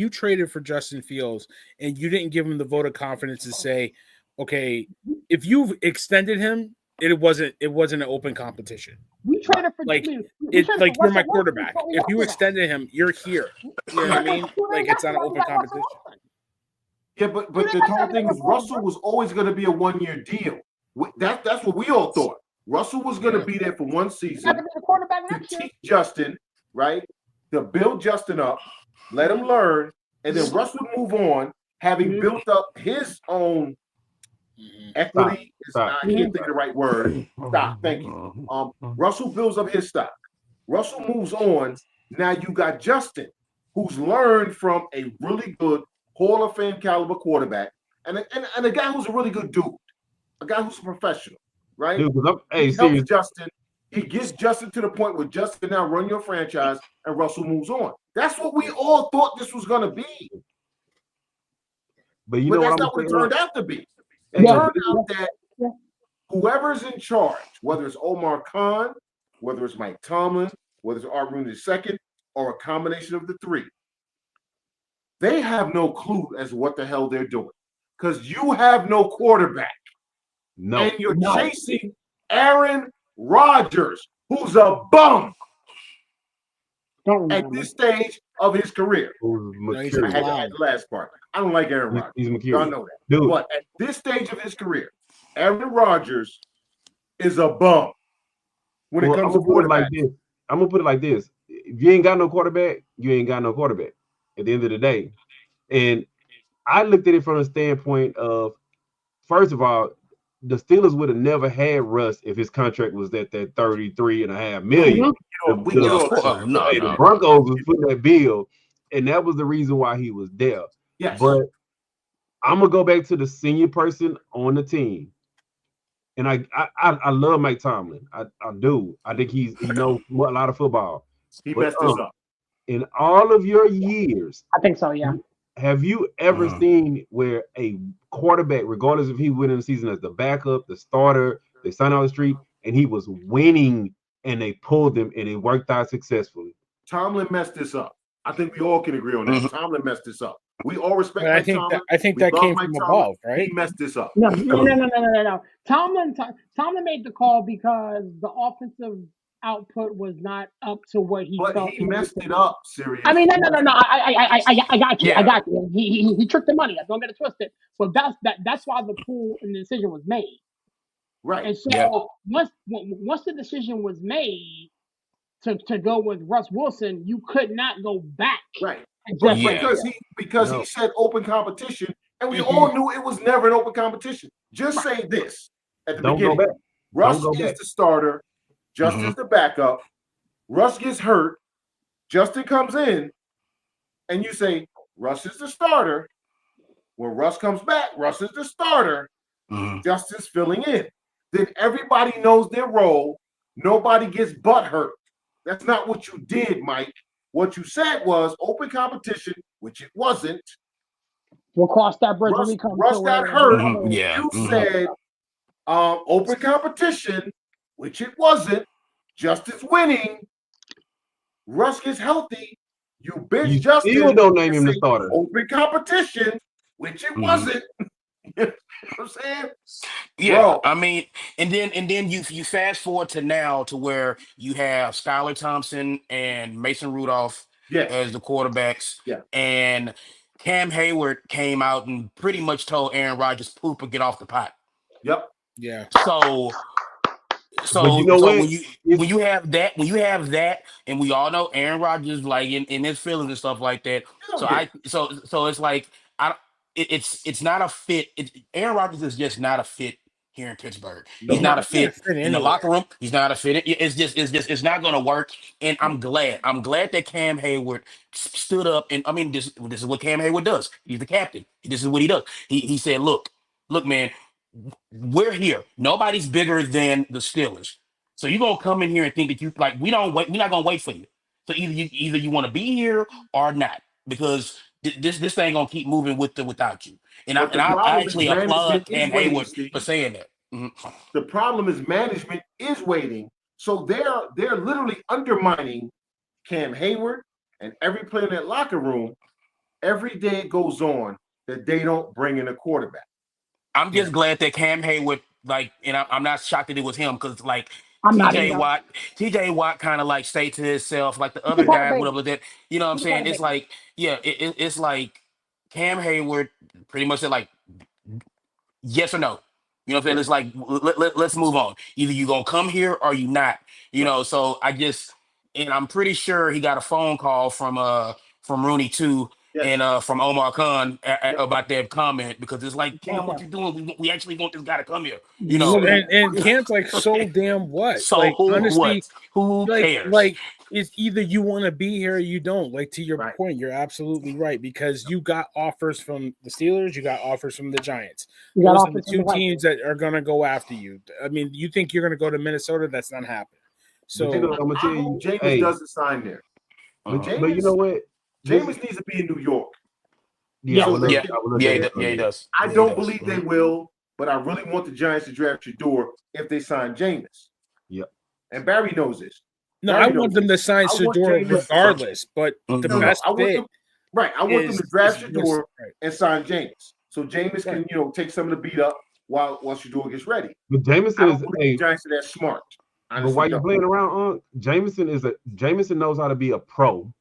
traded for Justin Fields and you didn't give him the vote of confidence to say, okay, if you've extended him, it wasn't an open competition. We traded for like you're my quarterback. If you extended him, you're here. You know what I mean? Like it's not an open competition. Yeah, but the whole thing is Russell was always going to be a 1-year deal. That's what we all thought. Russell was going to be there for one season to teach Justin, right? To build Justin up, let him learn, and then Russ would move on, having built up his own equity. I can't think of the right word. Stock. Thank you. Russell builds up his stock. Russell moves on. Now you got Justin, who's learned from a really good Hall of Fame caliber quarterback, and a guy who's a really good dude, a guy who's a professional, right? Dude, he helps Justin. He gets Justin to the point where Justin can now run your franchise, and Russell moves on. That's what we all thought this was going to be. But that's not what it turned out to be. It turned out that whoever's in charge, whether it's Omar Khan, whether it's Mike Tomlin, whether it's Art Rooney II, or a combination of the three, they have no clue as to what the hell they're doing. Because you have no quarterback. No. And you're chasing Aaron Rodgers, who's a bum at this stage of his career. I had the last part. I don't like Aaron Rodgers. He's mercurial. Y'all know that. Dude. But at this stage of his career, Aaron Rodgers is a bum when it comes to quarterback. I'm going to put it like this. If you ain't got no quarterback, you ain't got no quarterback at the end of the day. And I looked at it from the standpoint of, first of all, the Steelers would have never had Russ if his contract was at that $33.5 million. The Broncos was putting that bill, and that was the reason why he was there. Yes. But I'm gonna go back to the senior person on the team, and I love Mike Tomlin. I do. I think he knows a lot of football. He messed this up. In all of your years, I think so. Yeah. Have you ever seen where a quarterback, regardless if he went in the season as the backup, the starter, they signed out the street, and he was winning, and they pulled him, and it worked out successfully? Tomlin messed this up. I think we all can agree on that. Tomlin messed this up. We all respect Mike Tomlin. I think that came from above, right? He messed this up. No. Tomlin made the call because the offensive output was not up to what he felt. But he messed it up, seriously. I mean, no. I got you. Yeah. I got you. He tricked the money. Don't get it twisted. But that's why the pool and the decision was made. Right. And so once the decision was made to go with Russ Wilson, you could not go back. Right. Because he said open competition, and we all knew it was never an open competition. Just say this at the beginning. Russ is the starter. Justin's the backup. Russ gets hurt. Justin comes in, and you say, Russ is the starter. When Russ comes back, Russ is the starter. Justin's filling in. Then everybody knows their role. Nobody gets butt hurt. That's not what you did, Mike. What you said was open competition, which it wasn't. We'll cross that bridge when we come to it. Russ got hurt. You said open competition, which it wasn't. Justin's winning. Russ gets healthy. You bitch Justin. Still don't name him the starter. Open competition, which it wasn't. You know what I'm saying? Yeah, bro. I mean, and then you fast forward to now to where you have Skylar Thompson and Mason Rudolph as the quarterbacks. Yeah. And Cam Hayward came out and pretty much told Aaron Rodgers, poop or get off the pot. Yep. Yeah. So But you So know so what? when you have that, and we all know Aaron Rodgers like in his feelings and stuff like that. Hell So yeah. so it's like it's not a fit. Aaron Rodgers is just not a fit here in Pittsburgh. He's No, not a he's not fit fit in the anywhere. locker room. He's not a fit. It's not going to work. And I'm glad. I'm glad that Cam Hayward stood up. And I mean, this is what Cam Hayward does. He's the captain. This is what he does. He said, look, man, we're here. Nobody's bigger than the Steelers. So you're gonna come in here and think that you like we don't wait. We're not gonna wait for you. So either you want to be here or not, because this thing gonna keep moving without you. And I But and the I problem is actually applaud management is Cam waiting, Hayward for Steve. saying that. Mhm. The problem is management is waiting. So they're literally undermining Cam Hayward and every player in that locker room. Every day it goes on that they don't bring in a quarterback. I'm just glad that Cam Hayward, like, and I'm not shocked that it was him, because like I'm not TJ either. Watt, TJ Watt kind of like stayed to himself, like the He's other a guys, baby. whatever that, you know what I'm He's a saying? It's baby. like, yeah, it's like Cam Hayward pretty much said like yes or no. You know what I'm saying? Yep. It's like let's move on. Either you gonna come here or you not. You Right. know, so I just, and I'm pretty sure he got a phone call from Rooney too, Yes. and from Omar Khan Yep. about that comment, because it's like, Most Cam, what you doing? We actually want this guy to come here. You definitely. know, Most And definitely. Cam's like, so damn what? so Like, honestly, what? Who cares? like it's either you want to be here or you don't. Like, to your Right. point, you're absolutely right, because you got offers from the Steelers, you got offers from the Giants. You got Those are the offense in two the right. teams that are gonna go after you. I mean, you think you're gonna go to Minnesota? That's not happening. But you know, So I'm gonna I tell hope you, Jameis hey, doesn't sign there. but Jameis, you know what? This, Jameis needs to be in New York. yeah, I Yes. would love, Yeah, I would love yeah, that. yeah, he does. I Yeah, he don't does. believe they will, but I really want the Giants to draft Shador if they sign Jameis. Yep. And Barry knows this. no, Barry I knows want them to this. sign I want Shador Jameis- regardless, but the Mhm. best I want fit them, right. I want them to draft is Shador right. and sign Jameis. So Jameis can, take some of the beat up while Shador gets ready. But I Jameson don't is believe a. the Giants are that smart. But Honestly, while you don't. playing around, Jameson knows how to be a pro.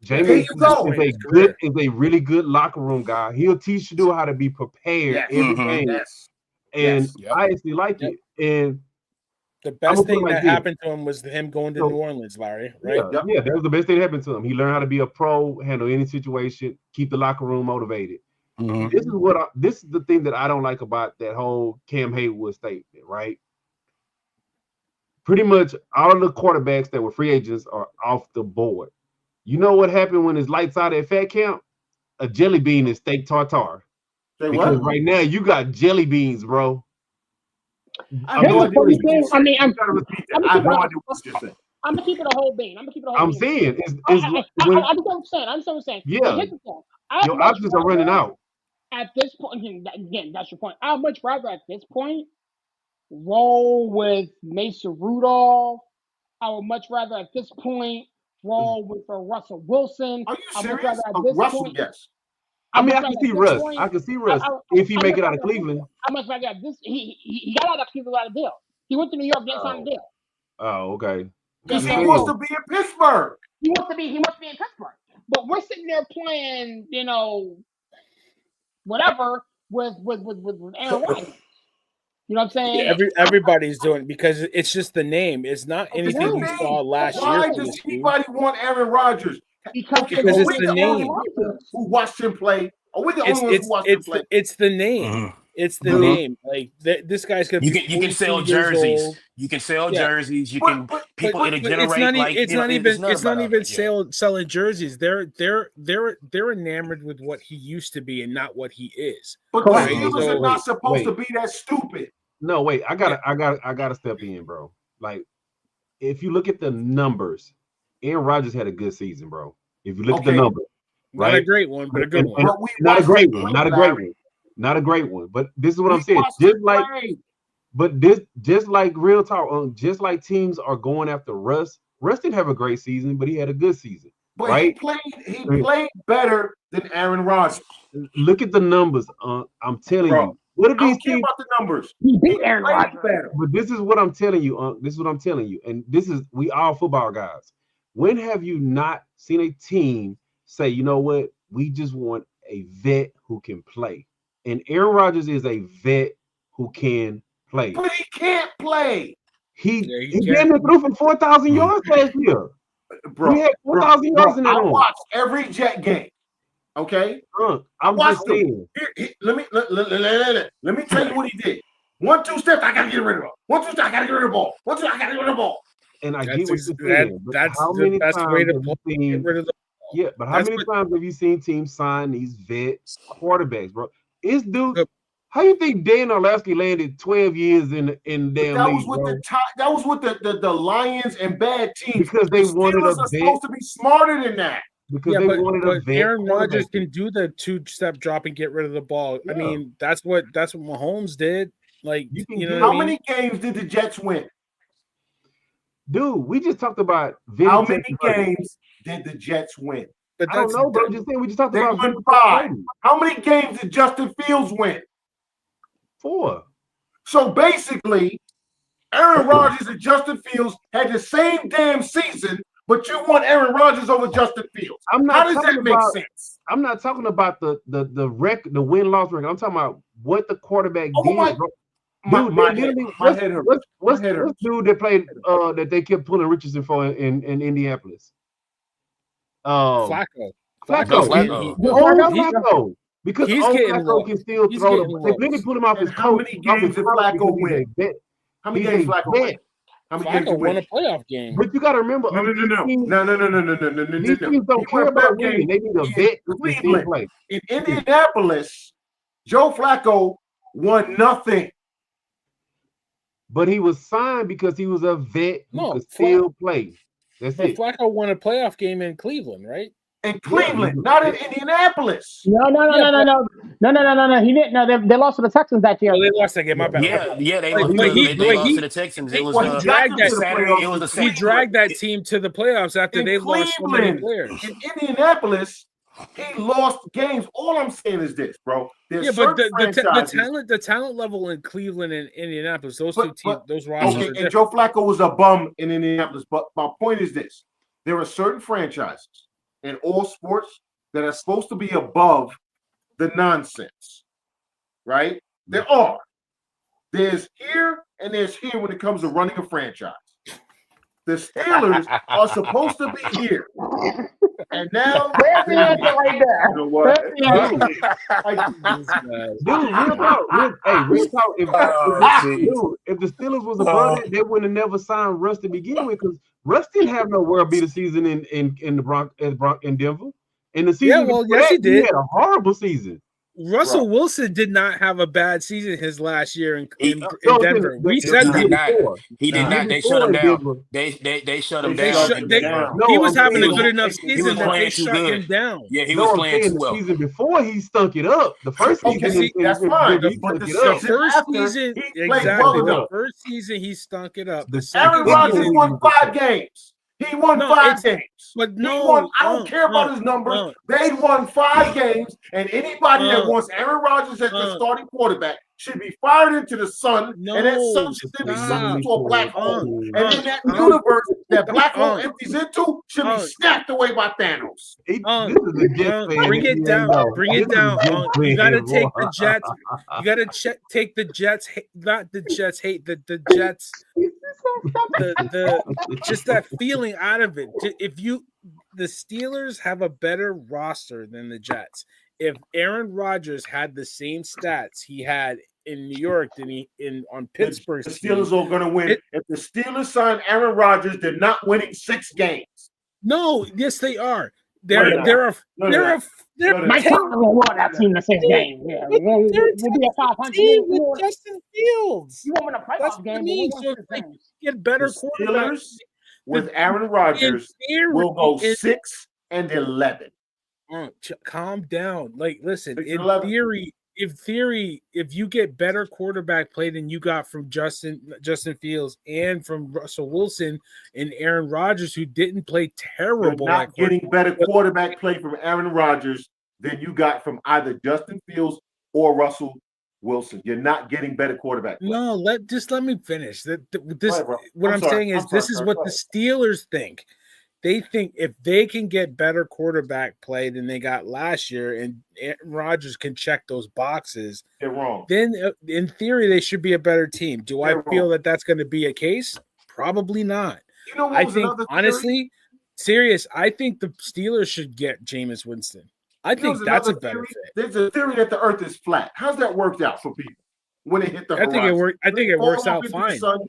Yeah, There Jameson you go. in his career. is a really good locker room guy. He'll teach you how to be prepared Yes. every Mhm. game, Yes. and Yes. Yep. I actually like Yep. it. And The I'm best gonna put it thing like that this. happened to him was him going to So, New Orleans, Larry, right? yeah, Yep. that was the best thing that happened to him. He learned how to be a pro, handle any situation, keep the locker room motivated. Mhm. This is the thing that I don't like about that whole Cam Hayward statement, right? Pretty much all of the quarterbacks that were free agents are off the board. You know what happened when it's lights out at Fat Camp? A jelly bean is steak tartare. Say Because what? right now you got jelly beans, bro. I have I'm no Here's the just idea funny what telling you you. thing. just said. You gotta repeat that. I'm gonna I keep have it. no idea what you just said. I'm gonna keep it a whole bean. I'm gonna keep it a whole I'm bean. saying I it's when understand what I'm saying. I understand what I'm saying. But yeah, here's the thing. I'd your much options are running rather out. at this point. Again, that's your point. I'd much rather at this point roll with Mason Rudolph. I would much rather at this point roll with Russell Wilson. Are you I'd much serious? rather at Oh, this Russell, point. yes. I I'd mean, much I rather can at see this Russ. point. I can see Russ if he I'd make much it out of rather at this Cleveland. point. I'd much rather at this. He got out of Cleveland without a deal. He went to New York, didn't sign a Oh, deal. okay. Because Yeah, he Just wants saying. to be in Pittsburgh. He wants to be in Pittsburgh. But we're sitting there playing, whatever with Aaron Rodgers. You know what I'm saying? Yeah. Everybody's doing it because it's just the name. It's not It's the anything you name. saw last year Why from does this team. anybody want Aaron Rodgers? Because Okay, Because are it's we the the only name. people who watched him play? Are we the It's only ones who it's watched him it's play? it's the name. Mhm. It's the Mhm. name. Like this guy's gonna You be can 42 sell years jerseys. old. You can sell Yeah, jerseys. You But can but but people. but It'll but it's generate not like it's not it's even nothing it's not about even it. Yeah. selling jerseys. They're enamored with what he used to be and not what he is. the correct. Right. Steelers are So not supposed to Wait. be that stupid. No, wait. I yeah, gotta step in, bro. Like, if you look at the numbers, Aaron Rodgers had a good season, bro. If you look at the Okay, numbers, not a right? great one, but a good one. And but we not a watched him great one, play, not a great Larry. one, not a great one. But this is what We I'm saying. watched him play. But this, just like real talk, just like teams are going after Russ. Russ didn't have a great season, but he had a good season, But right? he played better than Aaron Rodgers. Look at the numbers. I'm telling Bro, you, what if I these don't care teams? about the numbers. He He beat Aaron played Rodgers. better. But this is what I'm telling you. This is what I'm telling you, and this is we all football guys. When have you not seen a team say, you know what, we just want a vet who can play? And Aaron Rodgers is a vet who can play. But he can't play. he damn near threw for 4,000 yards last year. Bro, He had 4,000 yards in that I room. watched every Jet game. Okay, I'm just saying. Let me tell you what he did. 1-2 steps, I gotta get rid of it. 1-2 steps, I gotta get rid of the ball. 1-2, I gotta get rid of the ball. And I get what you're saying. But That's how the many best times way to have you get seen? rid of the ball. Yeah, but how many times have you seen teams sign these vet quarterbacks, bro? It's dude. How you think Dan Orlovsky landed 12 years in damn league, bro? That was with the Lions and bad teams. Because they wanted a Steelers are supposed to be smarter than that. Because they wanted a vet. Aaron Rodgers can do the 2-step drop and get rid of the ball. Yeah. I mean, that's what Mahomes did. Like, how many games did the Jets win? Dude, we just talked about how many games did the Jets win? But I don't know, bro. Just saying, we just talked they about won 5. How many games did Justin Fields win? 4. So basically, Aaron Rodgers and Justin Fields had the same damn season, but you want Aaron Rodgers over Justin Fields. How does that make sense? I'm not talking about the win-loss record. I'm talking about what the quarterback did, bro. Dude, my head hurts. What's dude that played that they kept pulling Richardson for in Indianapolis? Flacco. Flacco. Because Flacco can still throw the. They really put him off his coach. How many games did Flacco win? How many games Flacco win? Flacco won a playoff game. But you got to remember, no. These teams don't care about winning. They need a vet to still play. In Indianapolis, Joe Flacco won nothing. But he was signed because he was a vet who could still play. That's it. Flacco won a playoff game in Cleveland, right? In Cleveland, not in Indianapolis. No. He didn't. No, they lost to the Texans that year. Oh, they lost that game. My bad. Yeah, they lost to the Texans. It was he dragged that team to the playoffs after they lost so many players. In Indianapolis, he lost games. All I'm saying is this, bro. There's the talent level in Cleveland and Indianapolis, those two teams, those rosters. Okay, and Joe Flacco was a bum in Indianapolis. But my point is this: there are certain franchises in all sports that are supposed to be above the nonsense, right? There are. There's here and there's here when it comes to running a franchise. The Steelers are supposed to be here. And now, there's the answer right there. You know what? Dude, real talk. If the Steelers was above it, they would have never signed Russ to begin with, because Russ didn't have no world beater season in the Bronx in Denver. In the season, yes, he did. He had a horrible season. Russell Wilson did not have a bad season his last year in Denver. We said he did not. They shut him down. They shut him down. He was having a good enough season that they shut him down. Yeah, he was playing too well. The season before he stunk it up. The first season, that's fine. The first season, exactly. The first season he stunk it up. Aaron Rodgers won 5 games. He won 5 games. But I don't care about his numbers. They won 5 games, and anybody that wants Aaron Rodgers as the starting quarterback should be fired into the sun, and that sun should then be sucked into a black hole. And in that universe that black hole empties into should be snapped away by Thanos. Bring it down. Bring it down. You got to take the Jets. You got to take the Jets. Not the Jets hate the Jets. The just that feeling out of it. If the Steelers have a better roster than the Jets. If Aaron Rodgers had the same stats he had in New York than on Pittsburgh, the Steelers are going to win. If the Steelers sign Aaron Rodgers, they're not winning 6 games. No, yes, they are. They're Mike Tomlin will win that team the 6th game. Yeah, we'll be at 500 with Justin Fields. You won't win a playoff game. So get better quarterbacks with Aaron Rodgers. Will go 6-11. Calm down. Like, listen, in theory, if you get better quarterback play than you got from Justin Fields and from Russell Wilson and Aaron Rodgers, who didn't play terrible, you're not getting better quarterback play from Aaron Rodgers than you got from either Justin Fields or Russell Wilson. You're not getting better quarterback play. No, let me finish. I'm saying is this is what the Steelers think. They think if they can get better quarterback play than they got last year, and Aaron Rodgers can check those boxes, they're wrong. Then, in theory, they should be a better team. Do I feel that that's going to be a case? Probably not. You know what I was think, another theory? honestly, serious, I think the Steelers should get Jameis Winston. I You know think what's that's a another theory? benefit. There's a theory that the Earth is flat. How's that worked out for people when it hit the I think it horizon? work. I Do think they it fall works up out into the fine. sun?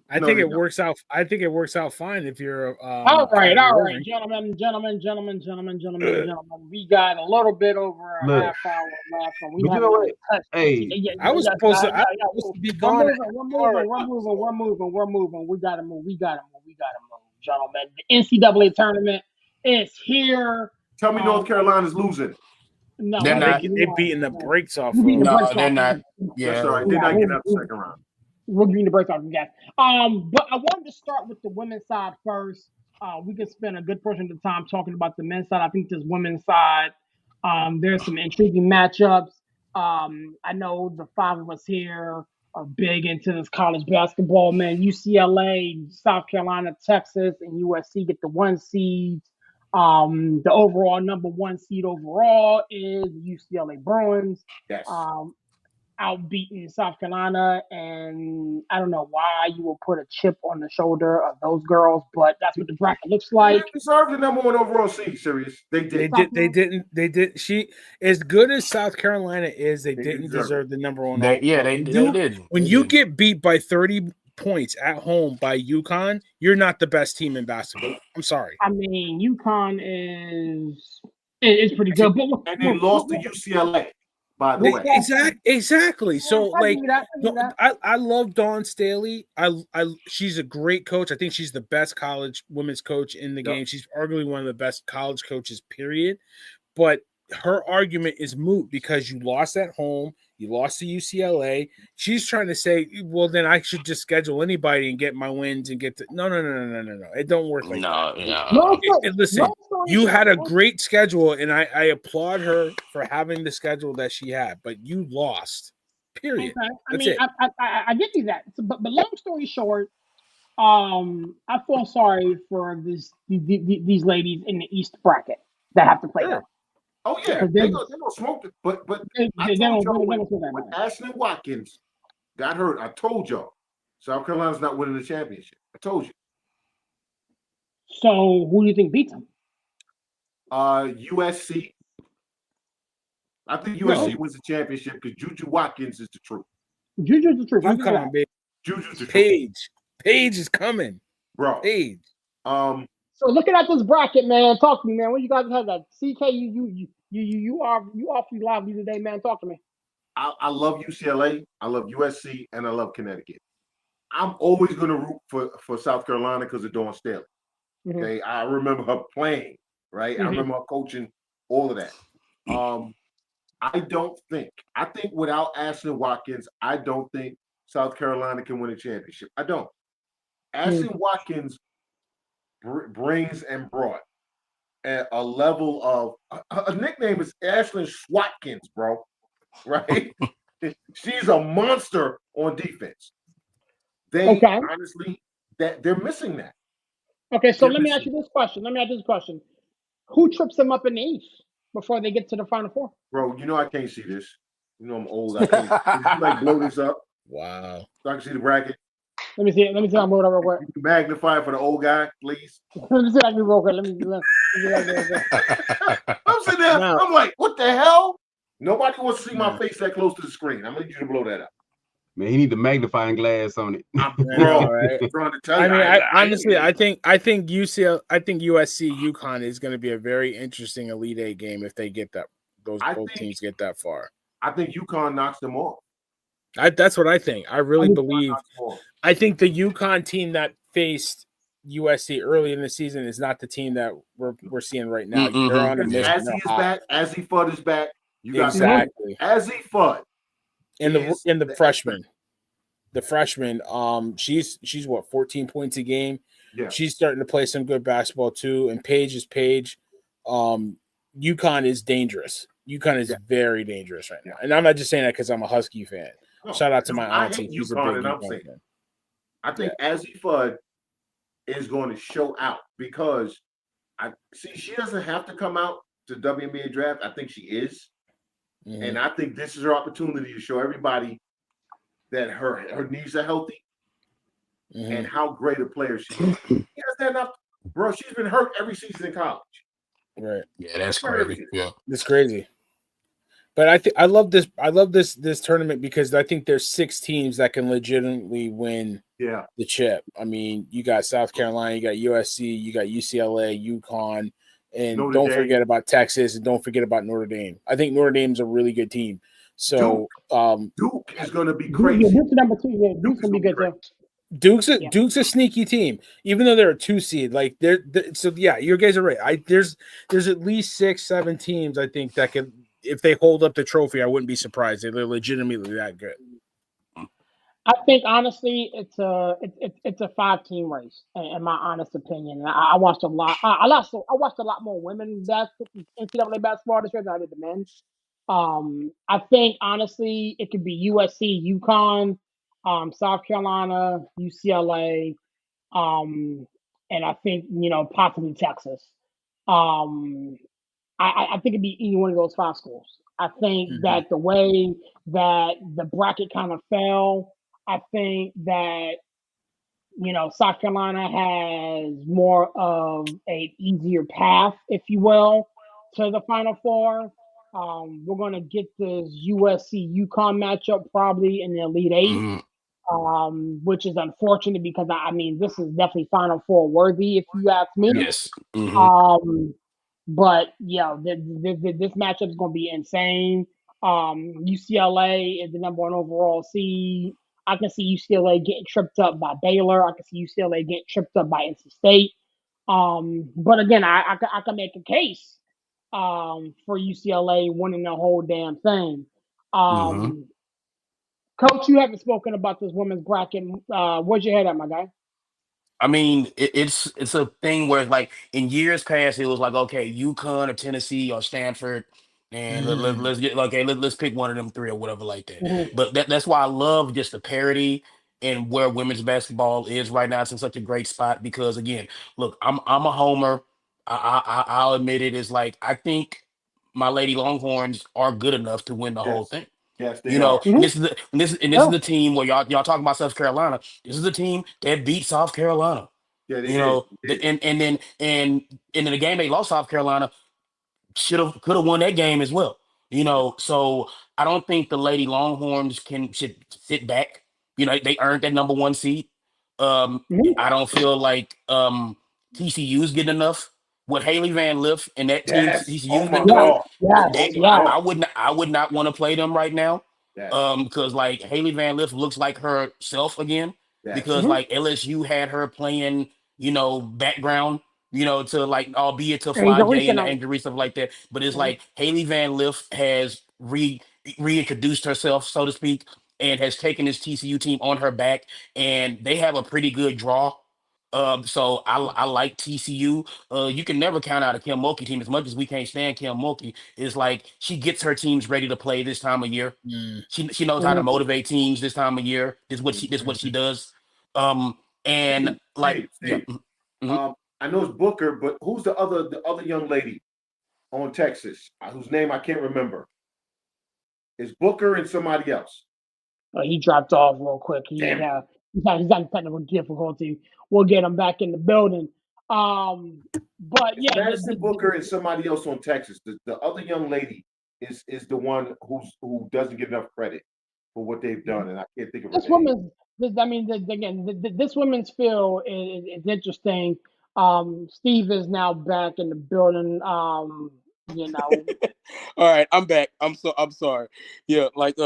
I No, think they it don't. works out. I think it works out fine if you're All right, Kyrie Gentlemen. We got a little bit over a Look, half hour left, and we but you haven't know even what? touched. Hey, I was supposed to. I was supposed to be We're gone. moving. We gotta move. Gentlemen. The NCAA tournament is here. Tell me North Carolina's losing. No, They're not. They beating the brakes off We're beating the of. brakes No, they're off. not. That's Yeah. all right. They're not getting out the second round. We're beating the brakes off, guys. But I wanted to start with the women's side first. We could spend a good portion of the time talking about the men's side. I think this women's side, there's some intriguing matchups. I know the five of us here are big into this college basketball, man. UCLA, South Carolina, Texas, and USC get the 1 seeds. The overall number 1 seed overall is UCLA Bruins. Yes. Outbeaten South Carolina, and I don't know why you will put a chip on the shoulder of those girls, but that's what the bracket looks They like. deserve the number 1 overall seed, serious. They did. They didn't. She, as good as South Carolina is, they didn't deserve the number 1. They did. When you get beat by 30 points at home by UConn, you're not the best team in basketball. I'm sorry. I mean, UConn is pretty good, but And they lost to UCLA, by the way. Exactly. So, I like, give you that. I love Dawn Staley. She's a great coach. I think she's the best college women's coach in the game. She's arguably one of the best college coaches, period. But her argument is moot because you lost at home. You lost to UCLA. She's trying to say, well, then I should just schedule anybody and get my wins and get to no. It don't work like that. Listen, you had a great schedule, and I applaud her for having the schedule that she had, but you lost. Period. Okay. I get you that. But long story short, I feel sorry for these ladies in the East bracket that have to play them. Oh yeah, they gonna smoke it. But I told y'all when Ashlyn Watkins got hurt, I told y'all South Carolina's not winning the championship. I told you. So who do you think beats them? USC. I think USC wins the championship because Juju Watkins is the truth. Juju's the truth. UConn, baby. Juju's the truth. Paige is coming, bro. Paige. So looking at this bracket, man, talk to me, man. What you guys have that? CK, you awfully lively today, man. Talk to me. I love UCLA, I love USC, and I love Connecticut. I'm always going to root for South Carolina because of Dawn Staley. Mm-hmm. Okay, I remember her playing, right? I remember her coaching, all of that. I think without Ashlyn Watkins, I don't think South Carolina can win a championship. I don't. Ashlyn Watkins brings and brought a level of a nickname is Ashlyn Schwatkins, bro. Right? She's a monster on defense. Honestly, that they're missing that. Okay, so let me ask you this question. Who trips them up in the East before they get to the Final Four? Bro, you know I can't see this. You know I'm old. I can't. Can you blow this up? Wow. So I can see the bracket. Let me see. I'm moving over real quick. You can magnify for the old guy, please. Let me see that real quick. I'm sitting there. I'm like, what the hell? Nobody wants to see my face that close to the screen. I'm gonna need you to blow that up. Man, he need the magnifying glass on it. Bro, I'm trying to tell you. Honestly, I think UCL, I think USC UConn is going to be a very interesting Elite Eight game if they get that. Both teams get that far. I think UConn knocks them off. That's what I think. I really believe. I think the UConn team that faced USC early in the season is not the team that we're seeing right now. They're on a mission. As he is back, Azzi Fudd is back. You got exactly Azzi Fudd. And the freshman. The freshman, she's what, 14 points a game. Yeah. She's starting to play some good basketball too. And Paige is Paige. UConn is dangerous. UConn is very dangerous right now. And I'm not just saying that because I'm a Husky fan. No, shout out to my auntie. She's a big UConn fan. I think Azzi Fudd is going to show out because she doesn't have to come out to WNBA draft. I think she is. Mm-hmm. And I think this is her opportunity to show everybody that her knees are healthy and how great a player she is. He has that enough, bro. She's been hurt every season in college. Right. Yeah, that's crazy. Yeah, it's crazy. But I love this. I love this tournament because I think there's 6 teams that can legitimately win the chip. I mean, you got South Carolina, you got USC, you got UCLA, UConn, and Notre don't Dame. forget about Texas, and don't forget about Notre Dame. I think Notre Dame's a really good team. So Duke is going to be crazy. Yeah, Duke's number 2. Yeah, Duke's going to be good too. Duke's a sneaky team, even though they're a 2 seed. Like so yeah, you guys are right. There's at least 6-7 teams I think that can, if they hold up the trophy, I wouldn't be surprised. They're legitimately that good. I think honestly, it's a 5-team race, in my honest opinion. I watched a lot. I watched a lot more women NCAA basketball this year than I did the men. I think honestly, it could be USC, UConn, South Carolina, UCLA, and I think possibly Texas. Um, I think it'd be any one of those 5 schools. I think that the way that the bracket kind of fell, I think that South Carolina has more of a easier path, if you will, to the Final Four. We're gonna get this USC UConn matchup probably in the Elite 8, which is unfortunate because I mean this is definitely Final Four worthy if you ask me. Yes. But yeah, this matchup is going to be insane. UCLA is the number 1 overall seed. I can see UCLA getting tripped up by Baylor. I can see UCLA getting tripped up by NC State. But again, I can make a case for UCLA winning the whole damn thing. Coach, you haven't spoken about this women's bracket. Where's your head at, my guy? I mean, it's a thing where like in years past, it was like, okay, UConn or Tennessee or Stanford, and let's get okay, let's pick one of them 3 or whatever like that. But that's why I love just the parity and where women's basketball is right now. It's in such a great spot because again, look, I'm a homer. I'll admit it. Is like I think my Lady Longhorns are good enough to win the whole thing. Yes, they You know, are. and this is the team where y'all talking about South Carolina. This is the team that beat South Carolina. Yeah, they You know, did. and then in the game they lost South Carolina, could have won that game as well. You know, so I don't think the Lady Longhorns should sit back. You know, they earned that number 1 seed. I don't feel like TCU's getting enough. What Haley Van Lith and that team Yes. Oh TCU's my been doing, God. Yes, yes. I would not want to play them right now. Yes. Because like Haley Van Lith looks like herself again. Yes. Because like LSU had her playing, background, to like albeit to Fly J and the injury stuff like that. But it's like Haley Van Lith has reintroduced herself, so to speak, and has taken this TCU team on her back, and they have a pretty good draw. So I like TCU. You can never count out a Kim Mulkey team as much as we can't stand Kim Mulkey. It's like she gets her teams ready to play this time of year. She knows how to motivate teams this time of year. This is what she does. And Steve, like Steve, I know it's Booker, but who's the other young lady on Texas whose name I can't remember? It's Booker and somebody else. He dropped off real quick. He's having technical difficulty. We'll get him back in the building. But It's yeah, Madison Booker and somebody else on Texas. The other young lady is the one who doesn't get enough credit for what they've done, and I can't think of her this name. woman's. This women's field is interesting. Steve is now back in the building. All right, I'm back. I'm sorry. Yeah, like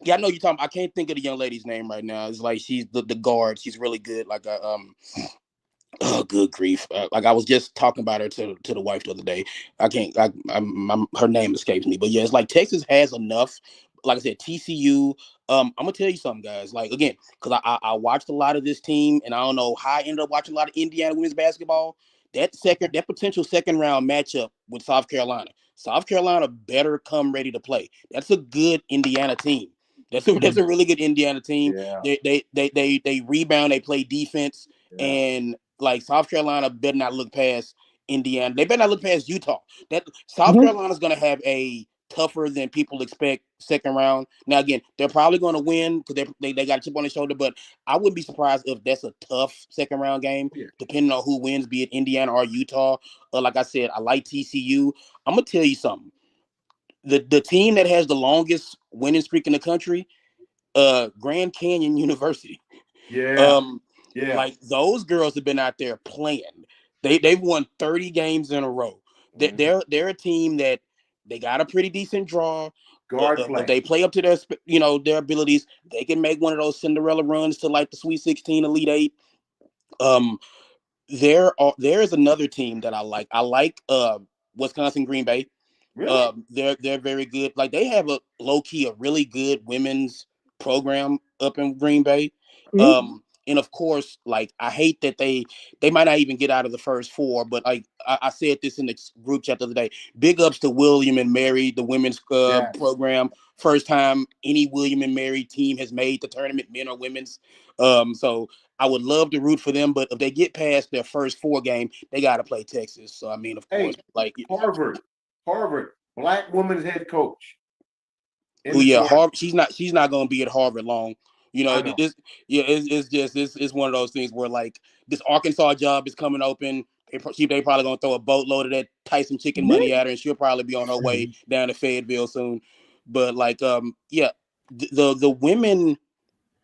yeah, I know you're talking. I can't think of the young lady's name right now. It's like she's the guard. She's really good. Like oh, good grief! Like I was just talking about her to the wife the other day. I can't. Her name escapes me. But yeah, it's like Texas has enough. Like I said, TCU. I'm gonna tell you something, guys. Like again, because I watched a lot of this team, and I don't know how I ended up watching a lot of Indiana women's basketball. That potential second round matchup with South Carolina. South Carolina better come ready to play. That's a good Indiana team. That's a really good Indiana team. Yeah. They rebound. They play defense, Yeah. and like South Carolina better not look past Indiana. They better not look past Utah. That South Carolina's gonna have a tougher than people expect second round. Now again, they're probably going to win because they got a chip on their shoulder, but I wouldn't be surprised if that's a tough second round game, depending on who wins, be it Indiana or Utah. Like I said, I like TCU. I'm gonna tell you something. The team that has the longest winning streak in the country, Grand Canyon University. Yeah. Like those girls have been out there playing. They've won 30 games in a row. They're a team that they got a pretty decent draw. Guard play. If they play up to their abilities, they can make one of those Cinderella runs to like the Sweet 16, Elite 8. There is another team that I like. I like Wisconsin Green Bay. Really? They're very good. Like they have a low key a really good women's program up in Green Bay. And of course, like I hate that they might not even get out of the first four, but like I said this in the group chat the other day. Big ups to William and Mary, the women's program. First time any William and Mary team has made the tournament, men or women's. So I would love to root for them, but if they get past their first four game, they got to play Texas. So I mean, of course, like Harvard, black woman's head coach. Harvard. She's not going to be at Harvard long. You know, it's one of those things where like this Arkansas job is coming open. They probably gonna throw a boatload of that Tyson chicken money at her, and she'll probably be on her way down to Fayetteville soon. But like, the women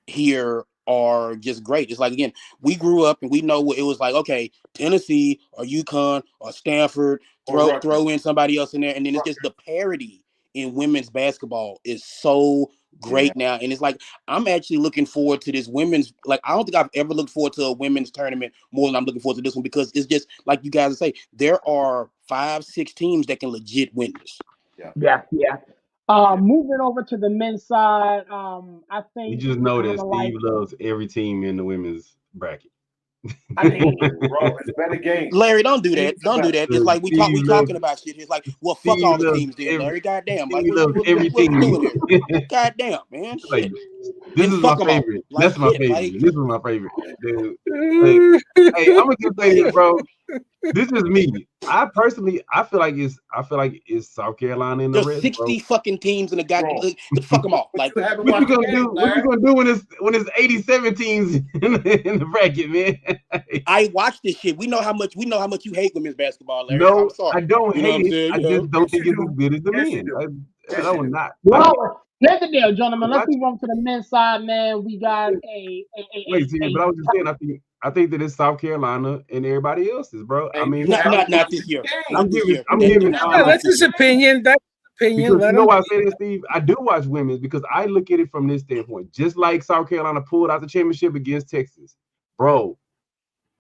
here are just great. It's like, again, we grew up and we know what it was like. Okay, Tennessee or UConn or Stanford, throw in somebody else in there, and then it's just the parity in women's basketball is so great now. And it's like I'm actually looking forward to this women's. Like I don't think I've ever looked forward to a women's tournament more than I'm looking forward to this one, because it's just like you guys say, there are 5-6 teams that can legit win this. Yeah. Moving over to the men's side, I think you just know that Steve loves every team in the women's bracket. I mean, bro, it's better games. Larry, don't do that. Don't do that. It's like we talking about shit. It's like, well, fuck all the teams then, Larry. Goddamn. Like, what we doing here? Goddamn, man. Shit. Like, this is my favorite. That's my favorite. This is my favorite. Dude. Hey, I'm gonna just say this, bro. This is me. I feel like it's South Carolina in the There's rest, 60 fucking teams in the goddamn. Fuck them all. Like, what you gonna do? What you gonna do when it's 87 teams in the bracket, man? I watch this shit. We know how much you hate women's basketball, Larry. No, I'm sorry. I don't hate it. I just don't think it's as good as the men. I will not. Well, here's the deal, gentlemen. Let's move on to the men's side, man. We got but I was just saying, I think that it's South Carolina and everybody else's, bro. I mean, not this year. I'm giving. That's his opinion. That's his opinion. Because you know why I say that, Steve? I do watch women's because I look at it from this standpoint. Just like South Carolina pulled out the championship against Texas, bro.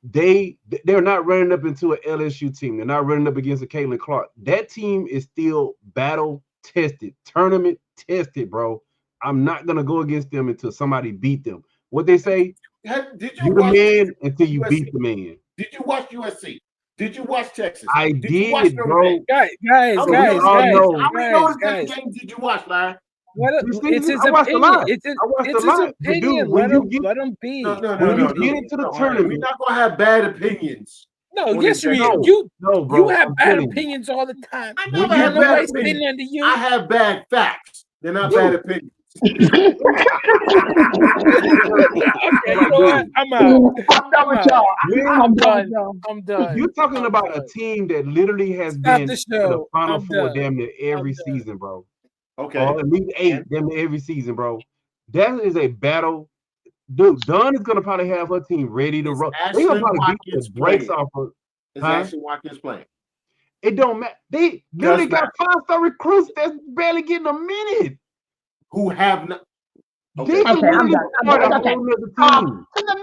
They're not running up into an LSU team. They're not running up against a Caitlin Clark. That team is still battle tested, tournament tested, bro. I'm not gonna go against them until somebody beat them. What they say? Did you the man until you beat the man. Did you watch USC? Did you watch Texas? I did, bro. Guys. How many Notre Dame games did you watch, Larry? It's his opinion. It's his opinion. Let him be. No. Get into the tournament. We're not gonna have bad opinions. No, yes, you have bad opinions all the time. I never have bad opinions. I have bad facts. They're not bad opinions. Okay, you know what? I'm out. I'm done with y'all. I'm done. You're talking about a team that literally has been to the Final Four damn near every season, bro. Okay. Or at least 8 damn near every season, bro. That is a battle. Dude, Dawn is gonna probably have her team ready to roll. They're gonna probably beat the brakes off of. Is Ashton Watkins playing? It don't matter. They literally got 5-star recruits that's barely getting a minute. Who have not? Okay, I'm done. To the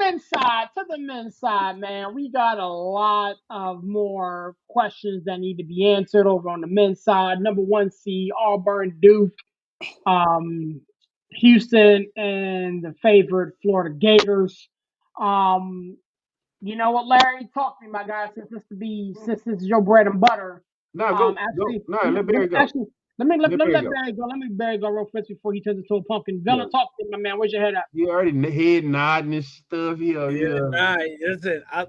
men's side, man, we got a lot of more questions that need to be answered over on the men's side. Number 1 seed, Auburn, Duke, Houston, and the favorite Florida Gators. You know what, Larry? Talk to me, my guy. Since this is your bread and butter. Let Barry go. Actually, let Barry go real quick before he turns into a pumpkin. Vela, talk to me, my man. Where's your head at? You already head nodding and stuff. Listen, I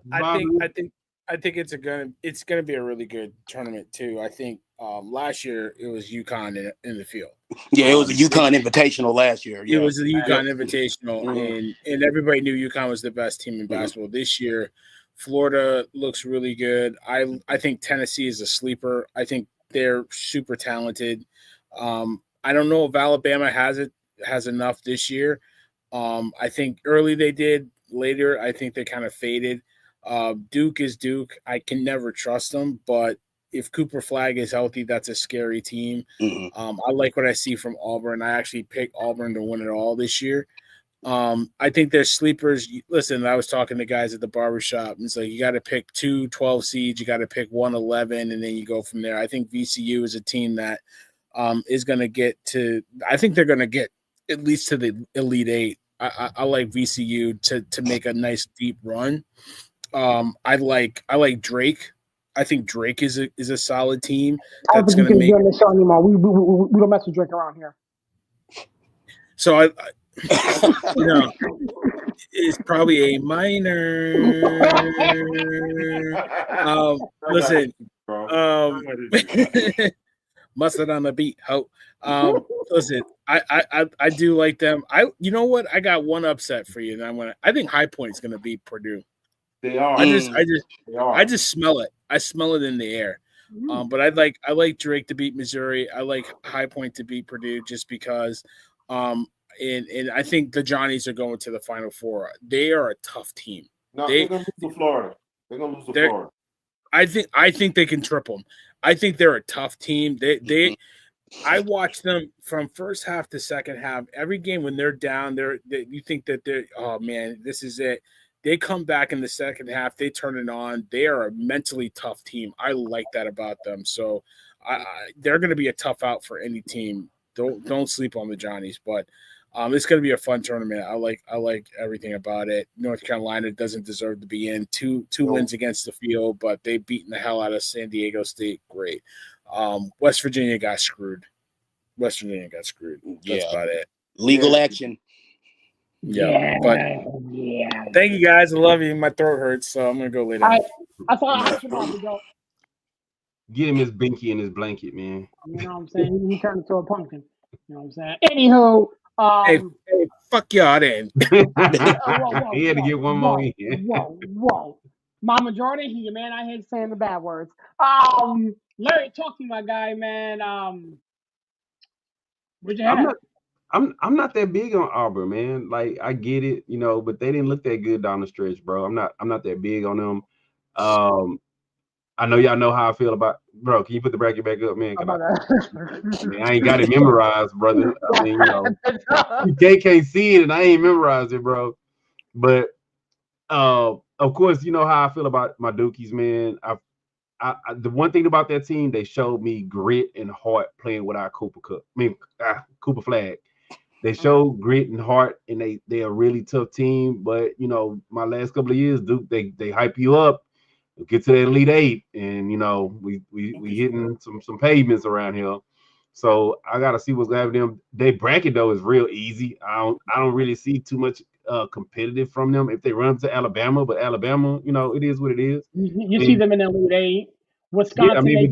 think I think it's gonna be a really good tournament too. I think last year it was UConn in the field. Yeah, it was a UConn Invitational last year. It Yeah. was the UConn Invitational, and everybody knew UConn was the best team in basketball this year. Florida looks really good. I think Tennessee is a sleeper. I think they're super talented. I don't know if Alabama has enough this year. I think early they did. Later, I think they kind of faded. Duke is Duke. I can never trust them, but if Cooper Flag is healthy, that's a scary team. I like what I see from Auburn. I actually picked Auburn to win it all this year. I think there's sleepers. Listen, I was talking to guys at the barbershop, and it's like you got to pick 12 seeds, you got to pick 11, and then you go from there. I think VCU is a team that is going to get to – I think they're going to get at least to the Elite Eight. I like VCU to make a nice deep run. I like Drake. I think Drake is a solid team. I don't think you can be on the show anymore. We don't mess with Drake around here. So I it's probably a minor. Listen, mustard on the beat. Ho. Listen, I do like them. You know what? I got one upset for you, and I think High Point's going to beat Purdue. They are. I just smell it. I smell it in the air. But I like Drake to beat Missouri. I like High Point to beat Purdue just because. And I think the Johnnies are going to the Final Four. They are a tough team. No, they're going to lose to Florida. They're going to lose to Florida. I think they can trip them. I think they're a tough team. I watch them from first half to second half. Every game when they're down, you think that oh man, this is it. They come back in the second half. They turn it on. They are a mentally tough team. I like that about them. So they're going to be a tough out for any team. Don't sleep on the Johnnies, but it's going to be a fun tournament. I like everything about it. North Carolina doesn't deserve to be in. Two wins against the field, but they've beaten the hell out of San Diego State. Great. West Virginia got screwed. That's about it. Legal action. Yeah. But thank you guys. I love you. My throat hurts, so I'm gonna go lay down. I thought I had to go. Get him his binky and his blanket, man. You know what I'm saying? He turned into a pumpkin. You know what I'm saying? Anywho, hey, fuck y'all then. He had to get one more in. Whoa. Mama Jordan, he your man out here saying the bad words. Larry, talk to my guy, man. Where'd you head? I'm not that big on Auburn, man. Like I get it, but they didn't look that good down the stretch, bro. I'm not that big on them. I know y'all know how I feel about bro. Can you put the bracket back up, man? I ain't got it memorized, brother. I mean, you can't see it, and I ain't memorized it, bro. But of course, you know how I feel about my Dukies, man. The one thing about that team, they showed me grit and heart playing without Cooper Flag. They showed grit and heart, and they're a really tough team. But my last couple of years, Duke, they hype you up. Get to the Elite Eight, and we hitting some pavements around here. So I gotta see what's gonna happen to them. Their bracket though is real easy. I don't really see too much competitive from them if they run to Alabama, but Alabama, it is what it is. You see them in the Elite Eight. Wisconsin, yeah, I mean,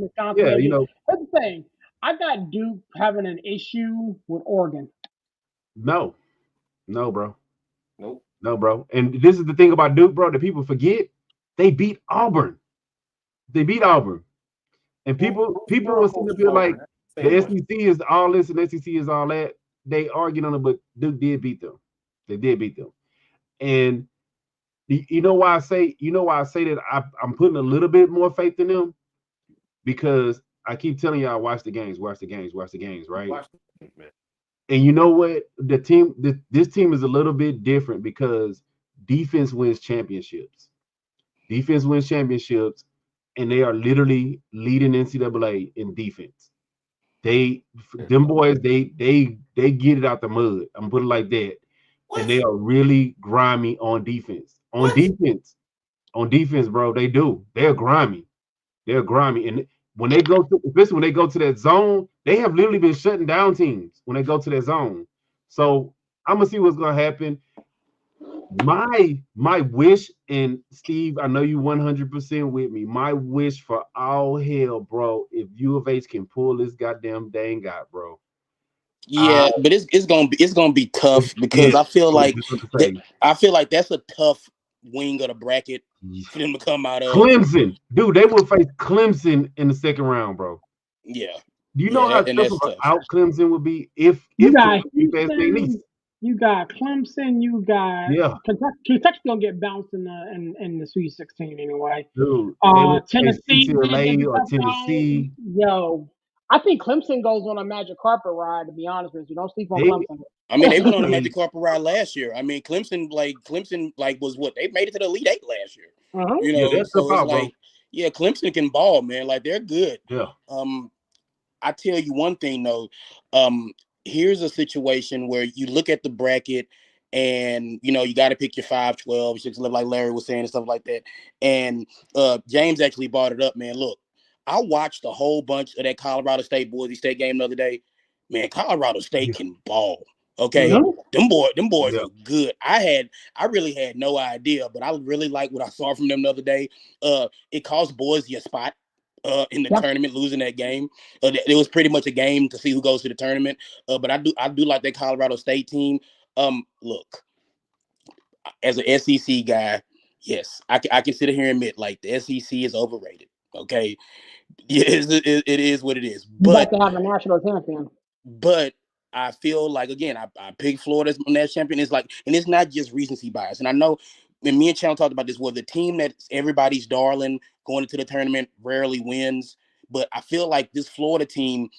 Wisconsin. Yeah, Here's the thing. I got Duke having an issue with Oregon. No, bro. Nope. No, bro. And this is the thing about Duke, bro, that people forget. They beat Auburn. And people will seem to feel like the SEC is all this and SEC is all that. They argued on it, but Duke did beat them. They did beat them. And you know why I say that I'm putting a little bit more faith in them? Because I keep telling y'all, watch the games, right? And you know what? This team is a little bit different because defense wins championships. And they are literally leading NCAA in defense. Them boys, they get it out the mud. I'm putting it like that. What? And they are really grimy on defense. On defense, bro, they do. They're grimy. And when they go to, especially when they go to that zone, they have literally been shutting down teams when they go to that zone. So I'm gonna see what's gonna happen. My wish, and Steve, I know you 100% with me. My wish for all hell, bro, if U of H can pull this goddamn dang out, bro. I Yeah, but it's gonna be tough because yes, I feel I was like just about to that. say. I feel like that's a tough wing of the bracket for them to come out of. Clemson, dude, they will face Clemson in the second round, bro. Yeah, Do you know yeah, how and tough of that's an tough. out Clemson would be if You Clemson got be past St. East? Houston, you got Clemson, you got Yeah, Kentucky. Kentucky's gonna get bounced in the Sweet 16 anyway. dude, they will face Tennessee, really gonna UCLA be or tough out. Tennessee. Yo, I think Clemson goes on a magic carpet ride. To be honest with you, don't sleep on They, Clemson. I mean, they went on a hey, magic carpet ride last year. I mean, Clemson was what they made it to the Elite Eight last year. Uh-huh. yeah, they're tough So it's out, bro. like, yeah, Clemson can ball, man. Like they're good. Yeah, Um, I tell you one thing though. Um, Here's a situation where you look at the bracket and you got to pick your 5, 12, 6, 11, like Larry was saying and stuff like that. And James actually brought it up, man. Look, I watched a whole bunch of that Colorado State Boise State game the other day. Man, Colorado State yeah, can ball. yeah, Okay. Uh-huh. Them boys yeah. are good. I really had no idea, but I really like what I saw from them the other day. It cost Boise a spot in the Yep. tournament, losing that game. It was pretty much a game to see who goes to the tournament. But I do like that Colorado State team. Look, as an SEC guy, yes, I can sit here and admit like the SEC is overrated. Okay, yes, it is what it is. You about But to have a national champion. but I feel like again, I picked Florida as my national champion. It's like, and it's not just recency bias. And I know, and me and Channel talked about this. Was the team that everybody's darling going into the tournament rarely wins, but I feel like this Florida team,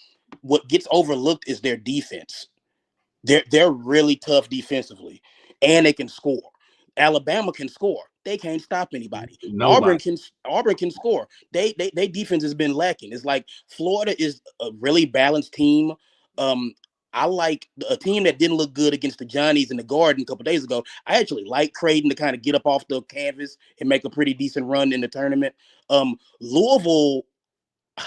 what gets overlooked is their defense. They're really tough defensively, and they can score. Alabama can score. They can't stop anybody. Nobody. Auburn can score. They defense has been lacking. It's like Florida is a really balanced team. Um, I like a team that didn't look good against the Johnnies in the Garden a couple days ago. I actually like Creighton to kind of get up off the canvas and make a pretty decent run in the tournament. Louisville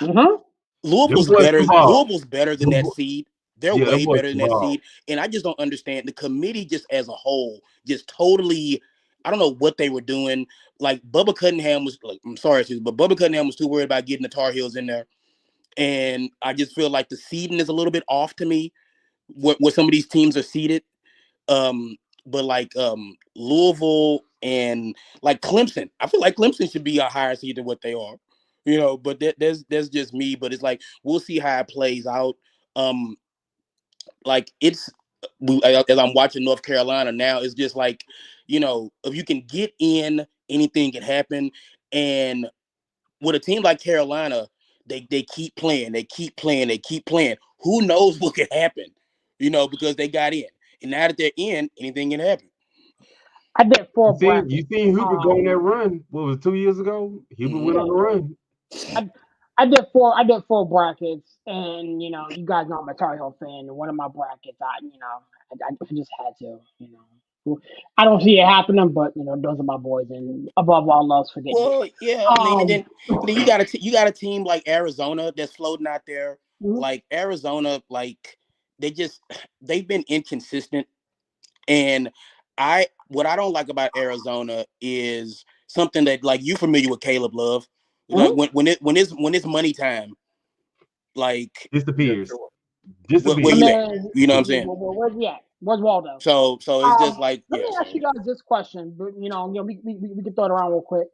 Uh-huh. Them Louisville's boys can better. ball. Louisville's better than Them that bo- seed. They're yeah, them way boys better than can that ball. seed. And I just don't understand the committee just as a whole, just totally. I don't know what they were doing. Like Bubba Cunningham was like, I'm sorry, but Bubba Cunningham was too worried about getting the Tar Heels in there. And I just feel like the seeding is a little bit off to me, where some of these teams are seeded. Um, but like Louisville and like Clemson, I feel like Clemson should be a higher seed than what they are. But that's just me. But it's like we'll see how it plays out. Um, like as I'm watching North Carolina now, it's just like if you can get in, anything can happen. And with a team like Carolina, they keep playing, they keep playing, they keep playing. Who knows what could happen? Because they got in, and now that they're in, anything can happen. I did You 4 seen you brackets. seen Hooper go on that run? What was it, 2 years ago? Hooper Mm-hmm. went on Yeah. the run. I did four brackets, and you guys know I'm a Tar Heel fan. And one of my brackets, I just had to. I don't see it happening, but those are my boys, and above all else, forget me. Well, yeah, I mean, and Um, then you got a team like Arizona that's floating out there. mhm, Like Arizona, like they've been inconsistent, and what I don't like about Arizona is something that like you familiar with Caleb Love. Like mhm. when it's money time, like Yeah, Disappears. sure. where I Disappears. you at? mean, You know what I'm saying? where's he at? Where's Waldo? So it's just like Let yeah. me ask So you guys this question, but we can throw it around real quick.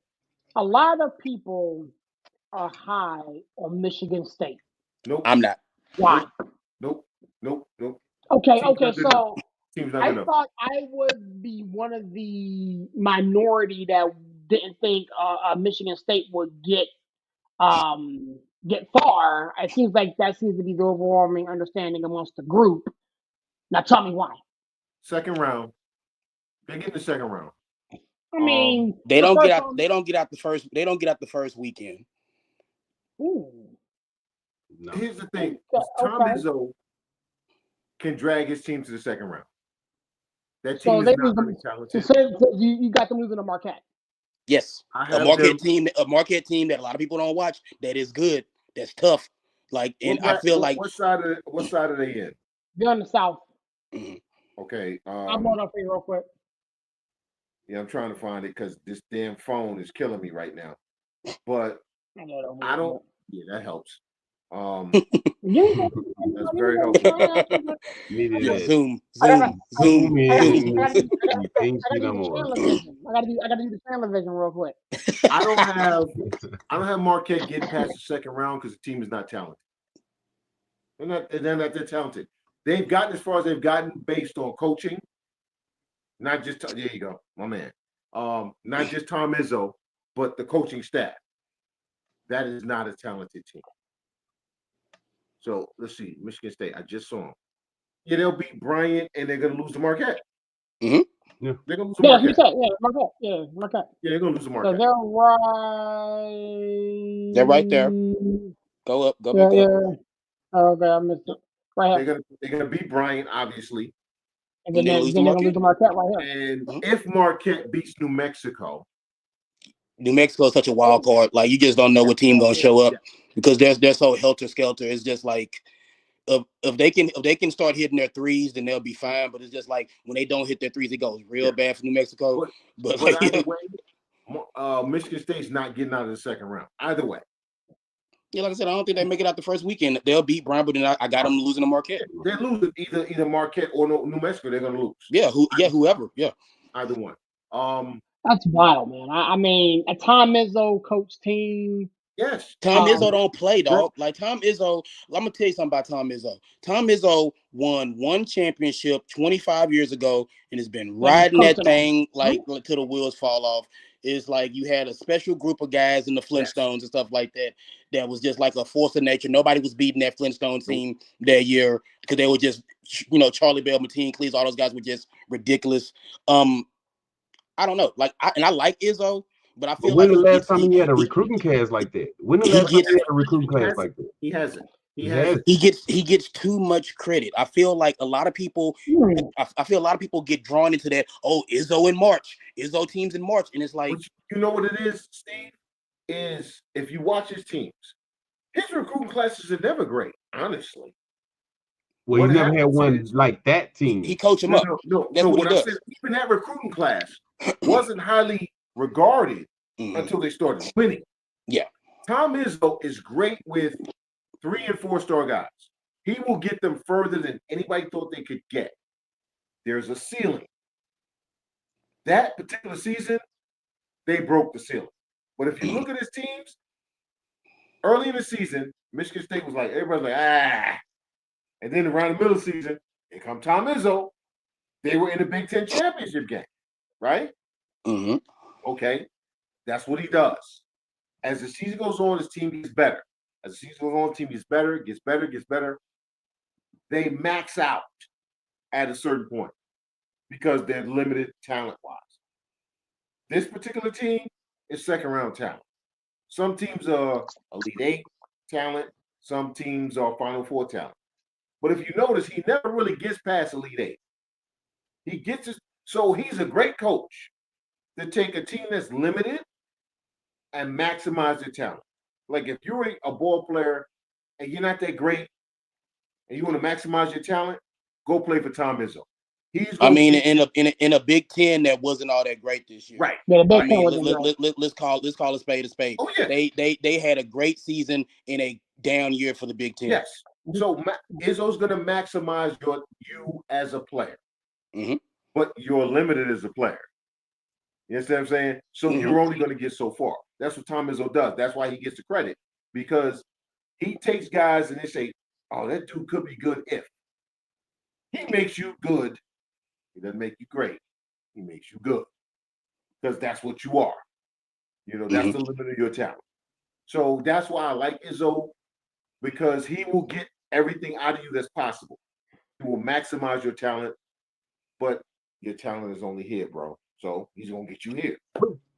A lot of people are high on Michigan State. Nope, I'm not. Why? nope, nope, nope, nope. Okay, Team's okay. not good enough. So Team's not I good enough. thought I would be one of the minority that didn't think Michigan State would get far. It seems like that seems to be the overwhelming understanding amongst the group. Now tell me why. Second round. They get in the second round. I mean, They the don't get first out. round. They don't get out the first. They don't get out the first weekend. Ooh, No. Here's the thing: okay, Tom okay. Izzo can drag his team to the second round. That team So is they not lose very them. So talented. say you got them losing to Marquette. Yes, I a have Marquette them. team. A Marquette team that a lot of people don't watch. That is good. That's tough. Like, and I feel like What side are they in? They're in the South. mhm. Okay. I'll blow it up for you real quick. Yeah, I'm trying to find it because this damn phone is killing me right now. But I don't. Yeah, that helps. That's very helpful. Needed Yeah, that. zoom, I gotta, zoom, Zoom zoom, zoom. in. I You can't see gotta no do the more. Chandler vision. I gotta do the Chandler vision real quick. I don't have Marquette getting past the second round because the team is not talented. They're not that talented. They've gotten as far as they've gotten based on coaching. Not just there you go, my man. Not just Tom Izzo, but the coaching staff. That is not a talented team. So let's see, Michigan State. I just saw them. Yeah, they'll beat Bryant and they're gonna lose to Marquette. Mm-hmm. Yeah. They're gonna lose to Yeah, you Marquette. said, yeah, Marquette. Yeah, Marquette. Yeah, they're gonna lose to So Marquette. they're right. They're right there. Go up, go Yeah, back up. yeah. Oh, okay, I missed it. Right here. They're gonna beat Bryant, obviously. And And then they they're, lose to then they're gonna lose Marquette. to Marquette right here. And Mhm. if Marquette beats New Mexico, New Mexico is such a wild card. Like you just don't know what team gonna show up because they're so helter skelter. It's just like if they can start hitting their threes, then they'll be fine. But it's just like when they don't hit their threes, it goes real bad for New Mexico. But like, either way, Michigan State's not getting out of the second round. Either way. Yeah, like I said, I don't think they make it out the first weekend. They'll beat Brown, but then I got them losing to Marquette. They're losing either Marquette or New Mexico. They're gonna lose. Yeah, whoever. Yeah, either one. That's wild, man. I mean, a Tom Izzo coach team. Yes. Tom Izzo don't play, dog. Like Tom Izzo, I'm gonna tell you something about Tom Izzo. Tom Izzo won one championship 25 years ago and has been riding that thing like till the wheels fall off. It's like you had a special group of guys in the Flintstones and stuff like that. That was just like a force of nature. Nobody was beating that Flintstone team that year because they were just, Charlie Bell, Mateen Cleese, all those guys were just ridiculous. I don't know. Like, I like Izzo. But I feel when like the last time he had a recruiting class like that? When the last time he had a recruiting class like that? He hasn't. He gets too much credit. I feel like a lot of people. I feel a lot of people get drawn into that. Oh, Izzo in March. Izzo teams in March, and it's like, you know what it is, Steve? Is if you watch his teams, his recruiting classes are never great, honestly. Well, he never had one like that team. He coached him up. No. What I said, even that recruiting class wasn't highly regarded until they started winning. Yeah. Tom Izzo is great with 3 and 4 star guys. He will get them further than anybody thought they could get. There's a ceiling. That particular season, they broke the ceiling. But if you look at his teams, early in the season, Michigan State was like, everybody's like, And then around the middle of the season, here come Tom Izzo. They were in the Big Ten championship game, right? Mm-hmm. Okay. That's what he does. As the season goes on, his team gets better. As the season goes on, the team gets better, gets better. They max out at a certain point because they're limited talent-wise. This particular team is second-round talent. Some teams are Elite 8 talent. Some teams are Final Four talent. But if you notice, he never really gets past Elite 8. He gets it. So he's a great coach to take a team that's limited and maximize their talent. Like if you're a ball player and you're not that great and you want to maximize your talent, go play for Tom Izzo. In a Big Ten that wasn't all that great this year. Right. Yeah, I mean, let's call a spade a spade. Oh, yeah. They had a great season in a down year for the Big Ten. Yes. So Izzo's going to maximize you as a player, but you're limited as a player. You understand what I'm saying? So you're only going to get so far. That's what Tom Izzo does. That's why he gets the credit, because he takes guys and they say, oh, that dude could be good if. He makes you good. He doesn't make you great. He makes you good because that's what you are. That's the limit of your talent. So that's why I like Izzo, because he will get everything out of you that's possible. He will maximize your talent, but your talent is only here, bro. So he's gonna get you here.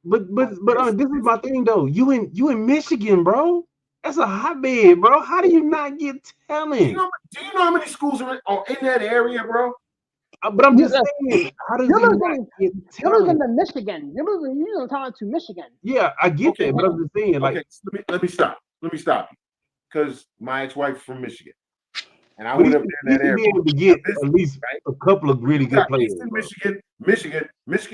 But this is my thing though. You in Michigan, bro. That's a hotbed, bro. How do you not get talent? Do you know how many schools are in that area, bro? But I'm just saying, how does he not get talent? You're losing to Michigan. You're losing talent to Michigan. Yeah, I get that, but I'm just saying, like, okay, let me stop you, because my ex-wife's from Michigan, and I went up there in that area. Be able to get at least a couple of really good players. Michigan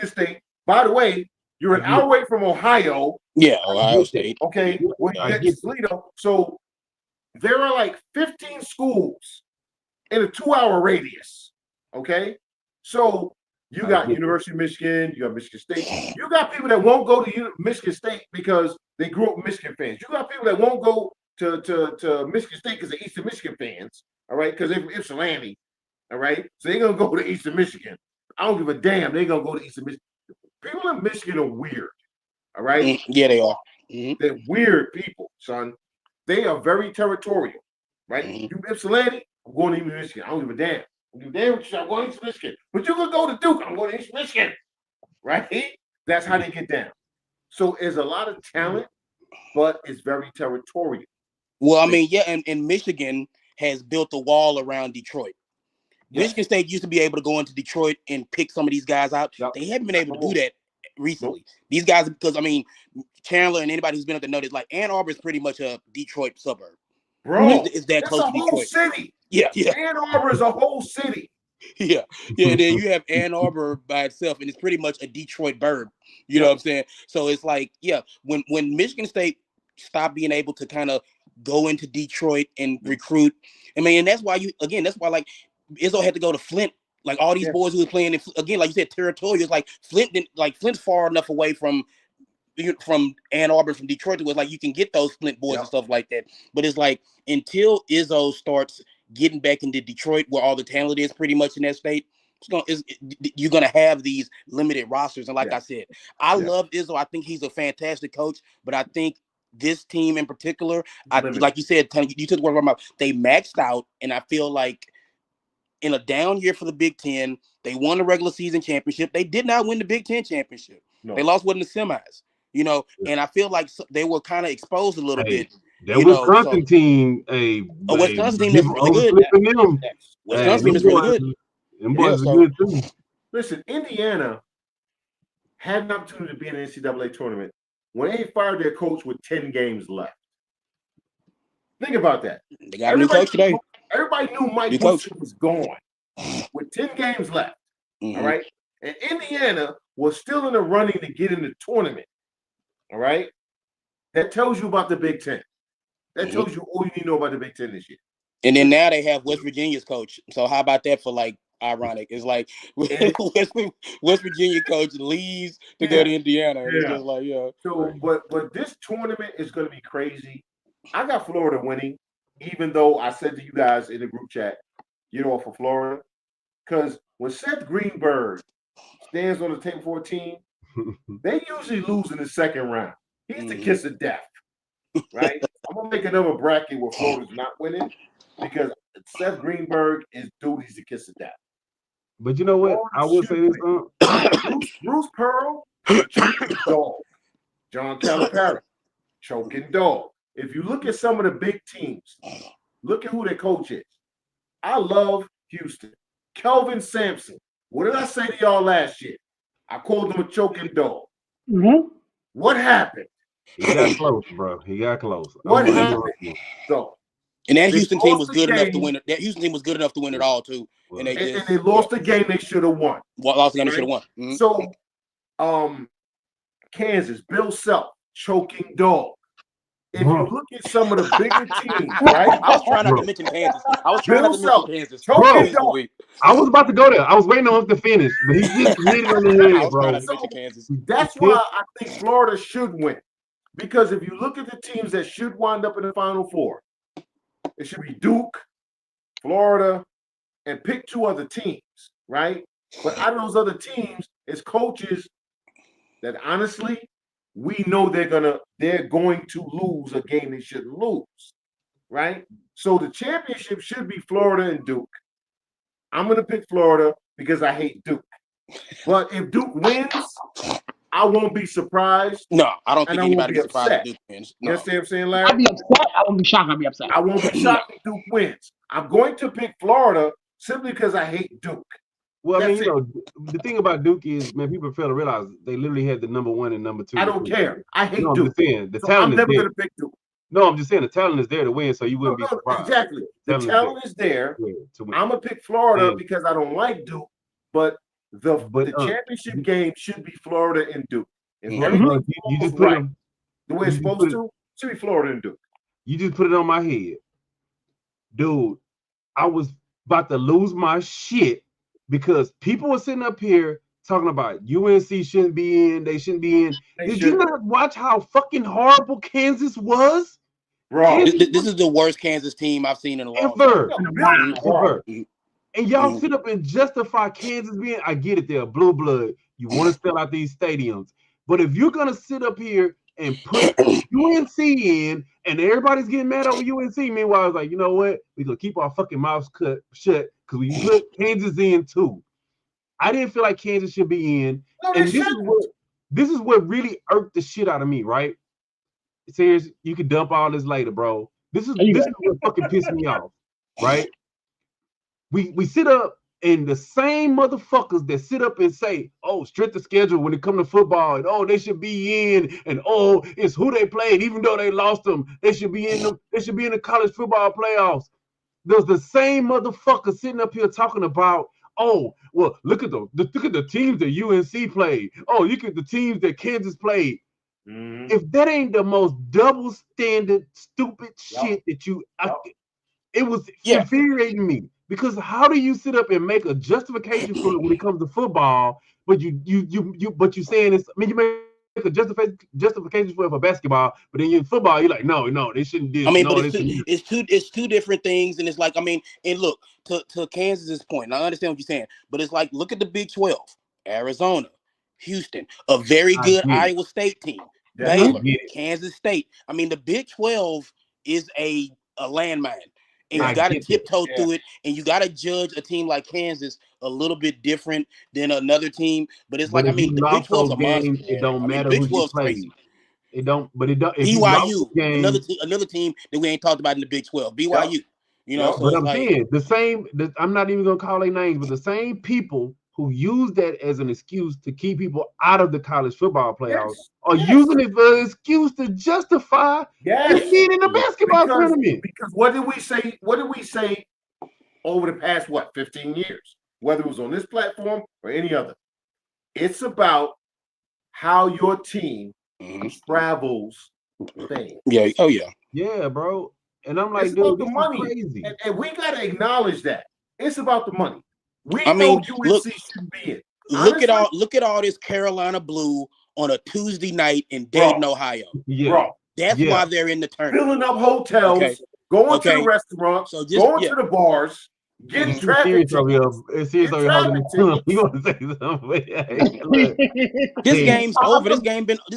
State, By the way, you're an hour away from Ohio. Yeah, Ohio State. Okay, well, I get Toledo. So there are like 15 schools in a 2-hour radius. Okay, so you got University of Michigan, you got Michigan State. You got people that won't go to Michigan State because they grew up Michigan fans. You got people that won't go to Michigan State because they're Eastern Michigan fans. All right, because they're Ypsilanti. All right, so they're gonna go to Eastern Michigan. I don't give a damn. They're gonna go to Eastern Michigan. People in Michigan are weird. All right. Yeah, they are. Mm-hmm. They're weird people, son. They are very territorial, right? Mm-hmm. You Ypsilanti, I'm going to East Michigan. I don't give a damn. I don't give a damn what I'm going to East Michigan. But you can go to Duke. I'm going to East Michigan, right? That's how they get down. So there's a lot of talent, but it's very territorial. Well, I mean, yeah, and Michigan has built a wall around Detroit. Yes. Michigan State used to be able to go into Detroit and pick some of these guys out. Yep. They haven't been able to do that recently. Nope. These guys, because I mean, Chandler and anybody who's been up there knows like Ann Arbor is pretty much a Detroit suburb. Bro, it's that close to Detroit. It's a whole city. Yeah. Ann Arbor is a whole city. Yeah. And then you have Ann Arbor by itself, and it's pretty much a Detroit burb. You know what I'm saying? So it's like, yeah, when Michigan State stopped being able to kind of go into Detroit and recruit, I mean, and that's why like Izzo had to go to Flint. Like all these boys who were playing, again, like you said, territorial. It's like Flint's far enough away from Ann Arbor, from Detroit, to where like you can get those Flint boys and stuff like that. But it's like until Izzo starts getting back into Detroit, where all the talent is pretty much in that state, you're gonna have these limited rosters. And like I said, I love Izzo. I think he's a fantastic coach, but I think this team in particular, like you said, you took the word from my mouth. They maxed out, and I feel like in a down year for the Big Ten, they won the regular season championship. They did not win the Big Ten championship. No. They lost one in the semis. You know, and I feel like they were kind of exposed a little bit. That Wisconsin team, Wisconsin team is really good. Wisconsin team is really good. Them boys are good too. Listen, Indiana had an opportunity to be in the NCAA tournament when they fired their coach with 10 games left. Think about that. They got a new coach today. Everybody knew Mike Woodson was gone with 10 games left. Mm-hmm. All right. And Indiana was still in the running to get in the tournament. All right. That tells you about the Big Ten. That tells you all you need to know about the Big Ten this year. And then now they have West Virginia's coach. So how about that for like ironic? It's like West Virginia coach leaves to go to Indiana. And it's just like, So but this tournament is going to be crazy. I got Florida winning, even though I said to you guys in the group chat, for Florida. Because when Seth Greenberg stands on the table for a team, they usually lose in the second round. He's the kiss of death, right? I'm going to make another bracket where Florida's not winning because Seth Greenberg is duty's the kiss of death. But you know what? I will say this. Bruce Pearl, choking dog. John Calipari, choking dog. If you look at some of the big teams, look at who their coach is. I love Houston. Kelvin Sampson. What did I say to y'all last year? I called him a choking dog. Mm-hmm. What happened? He got close, bro. He got close. What happened? So, and that Houston team was good enough to win it. That Houston team was good enough to win it all too. And they lost the game they should have won. Lost the game they should have won. Mm-hmm. So, Kansas, Bill Self, choking dog. If you look at some of the bigger teams, right? I was trying not to mention Kansas. I was about to go there. I was waiting on him to finish, but he just hit it on the head, bro. That's why I think Florida should win. Because if you look at the teams that should wind up in the Final Four, it should be Duke, Florida, and pick two other teams, right? But out of those other teams, it's coaches that honestly, we know they're going to lose a game they shouldn't lose, right? So the championship should be Florida and Duke. I'm going to pick Florida because I hate Duke. But if Duke wins, I won't be surprised. No, I don't think anybody be surprised if Duke wins. No. You understand what I'm saying, Larry? I'd be upset. I won't be shocked. I'd be upset. I won't be shocked if Duke wins. I'm going to pick Florida simply because I hate Duke. Well, I mean, the thing about Duke is, man, people fail to realize they literally had the number 1 and number 2. I don't care. I hate Duke. I'm just saying, the talent is there. I'm never going to pick Duke. No, I'm just saying the talent is there to win, so you wouldn't be surprised. Exactly. The talent is there. I'm going to pick Florida because I don't like Duke, but the championship game should be Florida and Duke. If Mhm. everything you just falls put right it, the way it's you just supposed put it- to, should be Florida and Duke. you just put it on my head, dude. I was about to lose my shit because people were sitting up here talking about UNC shouldn't be in, they shouldn't be in. They Did you shouldn't. not watch how fucking horrible Kansas was? Bro, Kansas This is the worst Kansas team I've seen in a long ever, time. Billy Mhm. horrible. and y'all Mhm. sit up and justify Kansas being. I get it, they're blue blood. You want to sell out these stadiums, but if you're gonna sit up here and put UNC in, and everybody's getting mad over UNC, meanwhile, I was like, you know what? We're gonna keep our fucking mouths shut because we put Kansas in too. I didn't feel like Kansas should be in, No, they and shouldn't. this is what really irked the shit out of me, right? Serious, you can dump all this later, bro. This is what fucking pissed me off, right? We sit up and the same motherfuckers that sit up and say, oh, strength of schedule when it come to football, and oh, they should be in, and oh, it's who they played, even though they lost them, they should be in them, they should be in the college football playoffs. There's the same motherfucker sitting up here talking about, oh, well, look at the teams that UNC played. Oh, look at the teams that Kansas played. Mhm. If that ain't the most double standard, stupid Yup. shit that Yup. it was Yeah. infuriating me. Because how do you sit up and make a justification for it when it comes to football, but you saying it's, I mean, you make a justification for it for basketball, but then in football you're like, no, they shouldn't do. I mean, No, but they shouldn't. it's two different things, and it's like, I mean, and look, to Kansas's point, and I understand what you're saying, but it's like, look at the Big 12, Arizona, Houston, a very I good get it. Iowa State team, Yeah, I Baylor, get it. Kansas State. I mean, the Big 12 is a landmine, and Yeah, you got to get that. tiptoe Yeah. through it, and you got to judge a team like Kansas a little bit different than another team. But it's But like, I if you mean, the Big lost 12's those a monster. games, it Man. don't I mean, matter Big who you 12's crazy. played. It don't. But it don't. If you lost BYU, the game, another team that we ain't talked about in the Big 12. BYU, you know, Yup. so but it's I'm like, saying the same. I'm not even gonna call their names, but the same people who use that as an excuse to keep people out of the college football playoffs Yes. are Yes. using it for an excuse to justify Yes. it being in the basketball Because tournament. what did we say? What did we say over the past 15 years? Whether it was on this platform or any other, it's about how your team travels things. yeah, oh yeah. Yeah, bro. And I'm like, It's about dude, the this is money, crazy. and we gotta acknowledge that it's about the money. We I know mean, UNC look, shouldn't be in. look Honestly, at all this Carolina blue on a Tuesday night in Dayton, bro, Ohio. Yeah, bro, That's yeah. why they're in the tournament. filling up hotels, Okay. going to Okay. the restaurants, So just going to the bars, getting Mhm. traffic Serious over tickets. here. Serious Get over here holding traffic his tongue. tickets. You want to say something? But, hey, look, This hey, game's over. This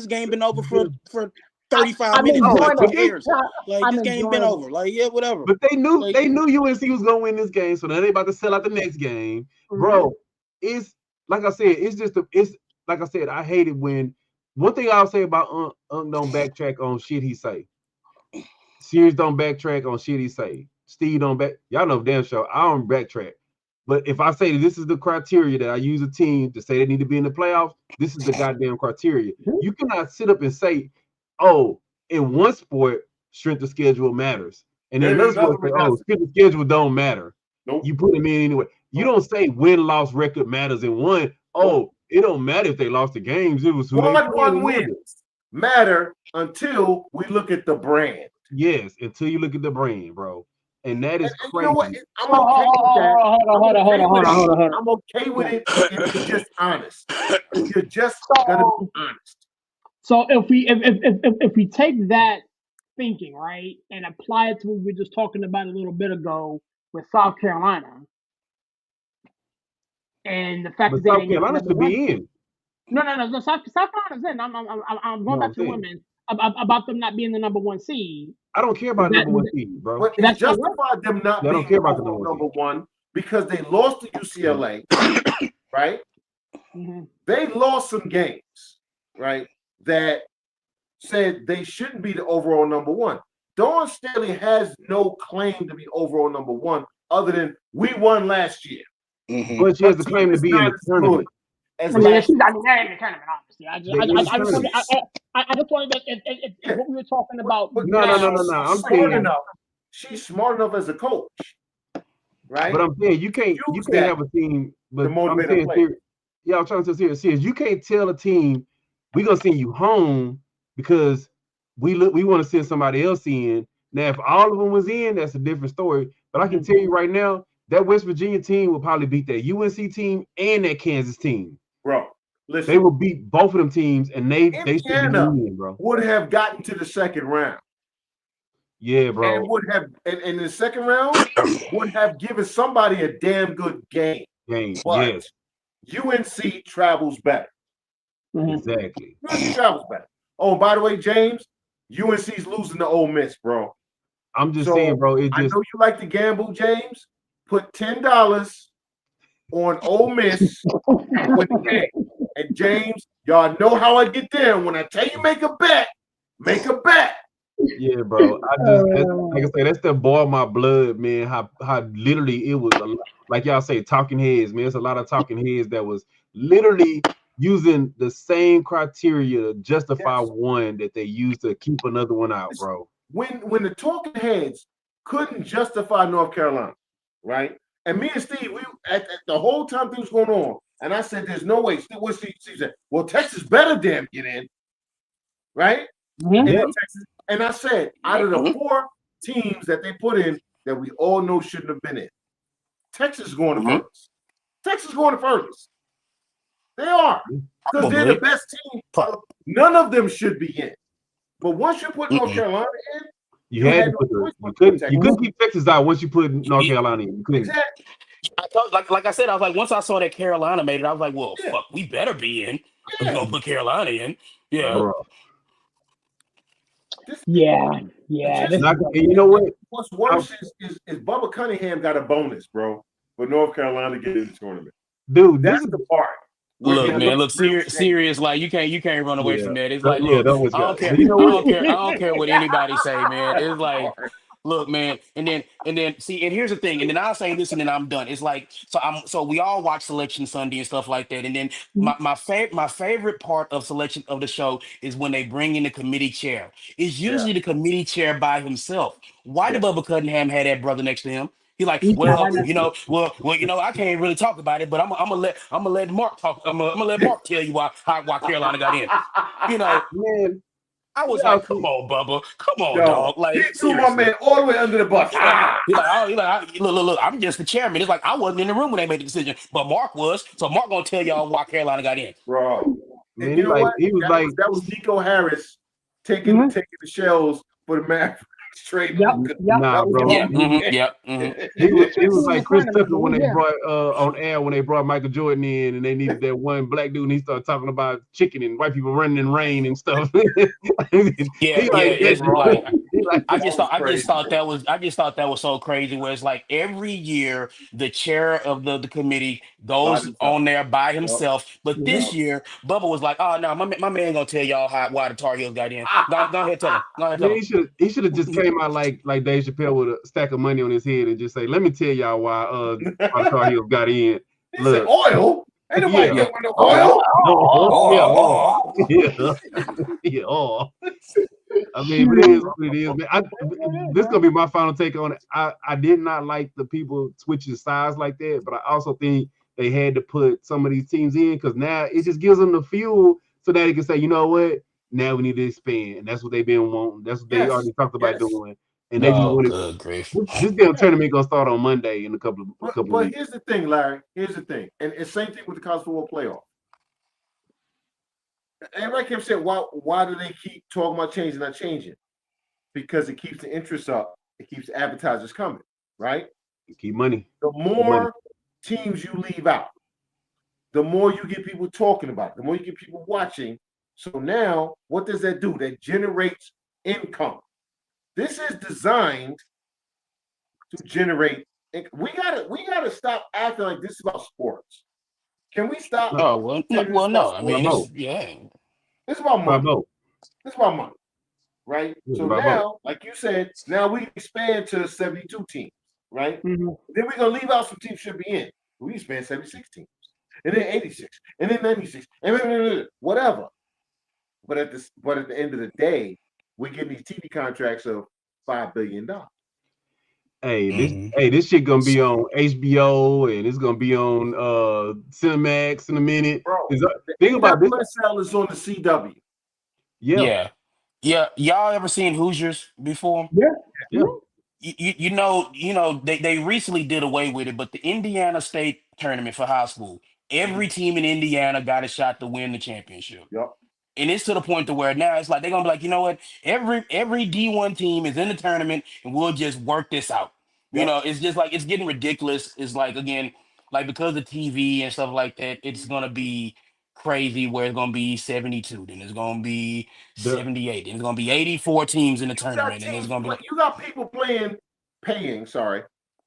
game been over for 35 I'm minutes. oh, enjoying Like, who but it. they, cares? Like, I'm this game been enjoying over. Like, yeah, whatever. but they knew Like, UNC was gonna win this game, so now they about to sell out the next game, it. bro. It's like I said, it's like I said. I hate it when one thing I'll say about don't backtrack on shit he say. Series don't backtrack on shit he say. Steve don't back. Y'all know damn sure I don't backtrack. But if I say this is the criteria that I use a team to say they need to be in the playoffs, this is the goddamn criteria. You cannot sit up and say, oh, in one sport, strength of schedule matters. And in And another another sport, say, one oh, doesn't. strength of schedule don't matter. Nope. You put them in anyway. You don't say win-loss record matters in one. Oh, it don't matter if they lost the games. It was who they Quad played one and won it. wins matter until we look at the brand. Yes, until you look at the brand, bro. And that is And you crazy. know what? I'm okay with that. Hold on. I'm okay with it if you're just honest. If you're just gonna be honest. So if we take that thinking, right, and apply it to what we were just talking about a little bit ago with South Carolina and the fact But that they South didn't get the Carolina number should one. be in. No. South Carolina's in. I'm going No, I'm back to the saying. women about them not being the number one seed. I don't care about number one seed, bro. But That's it justified them not I don't being care about the overall number number one because they lost to UCLA, right? They lost some games, right? That said they shouldn't be the overall number one. Dawn Staley has no claim to be overall number one other than we won last year. But she has the claim to be in the tournament. I mean, they're in the tournament, obviously. I just wanted that if what we were talking about. No. I'm saying she's smart enough as a coach, right? But I'm saying you can't have a team. But I'm saying Yeah, I'm trying to tell serious. You can't tell a team we're gonna send you home because we want to send somebody else in. Now, if all of them was in, that's a different story. But I can tell you right now, that West Virginia team will probably beat that UNC team and that Kansas team. Bro, They listen. will beat both of them teams, and they should be Indiana in, bro. would have gotten to the second round. Yeah, bro. And would have, and in the second round, would have given somebody a damn good game. But Yes, UNC travels better. exactly. UNC travels better. Oh, by the way, James, UNC's losing to Ole Miss, bro. I'm just saying, bro. I know you like to gamble, James. Put $10 on Ole Miss with the game. And James, y'all know how I get there. When I tell you make a bet, make a bet. Yeah, bro. Like I say, that's the boil my blood, man. How literally it was like y'all say, talking heads, man. It's a lot of talking heads that was literally using the same criteria to justify one that they used to keep another one out, bro. When the talking heads couldn't justify North Carolina, right? And me and Steve, we at the whole time things going on, and I said, "There's no way." What Steve said? Well, Texas better damn get in, right? And I said, out of the 4 teams that they put in that we all know shouldn't have been in, Texas is going to furthest. Texas is going to furthest. They are because they're the best team. None of them should be in. But once you put North Carolina in, you had to put you couldn't keep Texas out once you put North Carolina in. You couldn't. Exactly. I thought, like I said, I was like, once I saw that Carolina made it, I was like, well, fuck, we better be in. We're gonna put Carolina in. Yeah. Bro. Yeah. You know what? What's worse is Bubba Cunningham got a bonus, bro, for North Carolina getting in the tournament. Dude, that's the part. Look, man, look serious. Like you can't run away from that. It's like, look, I don't care. You know I don't care what anybody say, man. It's like, look, man, and then see, and here's the thing, and then I'll say this, and then I'm done. It's like, so we all watch Selection Sunday and stuff like that, and then my favorite part of selection of the show is when they bring in the committee chair. It's usually the committee chair by himself. Why did Bubba Cunningham have that brother next to him? He like, well, I can't really talk about it, but I'm gonna let Mark talk. I'm gonna let Mark tell you why Carolina got in. Man, I was like, come on, Bubba, come on, dog. Like, he threw my man all the way under the bus. Look, I'm just the chairman. It's like I wasn't in the room when they made the decision, but Mark was. So Mark gonna tell y'all why Carolina got in, bro. Man, you know what? He was that was Nico Harris taking the shells for the Mavericks. Straight. Nah, bro. He was like Chris Tucker when they brought on air when they brought Michael Jordan in and they needed that one black dude and he started talking about chicken and white people running in rain and stuff. I just thought that was so crazy. Where it's like every year the chair of the committee goes on there by himself, but this year Bubba was like, "Oh no, my man gonna tell y'all why the Tar Heels got in." Go ahead, tell him. Go ahead, tell him. He should have just came out like Dave Chappelle with a stack of money on his head and just say, "Let me tell y'all why the Tar Heels got in." Look, oil. Ain't nobody getting no oil. Yeah. I mean, but it is what it is, man. This is gonna be my final take on it. I did not like the people switching sides like that, but I also think they had to put some of these teams in because now it just gives them the fuel so that they can say, you know what, now we need to expand, and that's what they've been wanting. That's what they already talked about doing, and they just wanted. This damn tournament gonna start on Monday in a couple but weeks. Here's the thing, Larry. Here's the thing, and it's same thing with the college football playoff. Everybody kept saying, why do they keep talking about changing, not changing? Because it keeps the interest up. It keeps advertisers coming, right? You keep money. The more teams you leave out, the more you get people talking about it, the more you get people watching. So now, what does that do? That generates income. This is designed to generate. We gotta stop acting like this is about sports. Can we stop? Oh well, no. I mean, it's about money. It's about money, right? So now, like you said, now we expand to 72 teams, right? Then we're gonna leave out some teams should be in. We expand 76 teams, and then 86, and then 96, and then whatever. But at the end of the day, we get these TV contracts of $5 billion. This shit gonna be on HBO and it's gonna be on Cinemax in a minute. Bro, the Think about this. NWSL is on the CW. Yeah, Yeah. Y'all ever seen Hoosiers before? Yeah. yeah. They recently did away with it, but the Indiana State tournament for high school, every team in Indiana got a shot to win the championship. Yep. And it's to the point to where now it's like they're gonna be like, you know what? Every D1 team is in the tournament and we'll just work this out. Yep. It's just like it's getting ridiculous. It's like again, like because of TV and stuff like that, it's gonna be crazy where it's gonna be 72, then it's gonna be The 78, then it's gonna be 84 teams in the You got tournament, and it's teams gonna be play, like you got people paying,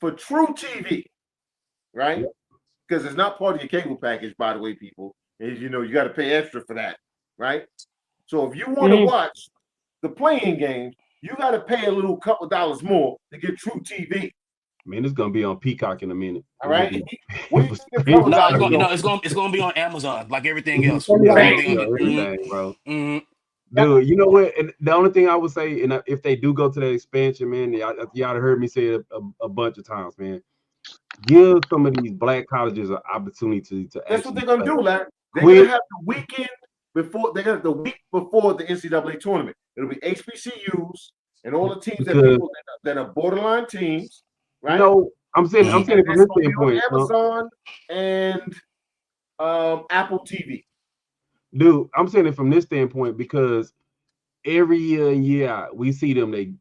for true TV, right? yeah, Because it's not part of your cable package, by the way, people. Is you got to pay extra for that, right? So if you want to watch the playing games, you got to pay a little couple dollars more to get true TV. man, it's gonna be on Peacock in a minute. All right. What do you think a couple no, dollars? it's gonna be on Amazon like everything else. Yeah, It's it's gonna Thank be gonna be on you. on everything, bro. mhm. Dude, you know what? And the only thing I would say, and if they do go to that expansion, man, y'all heard me say it a bunch of times, man. Give some of these black colleges an opportunity to That's what actually they're gonna play. do, Larry. They're Quit. gonna have the weekend before. They're gonna have the week before the NCAA tournament. It'll be HBCUs and all the teams Because that are borderline teams, right? no, I'm saying it from It's this gonna be on standpoint, Amazon and Apple TV. dude. I'm saying it from this standpoint because every year and year out, we see them. They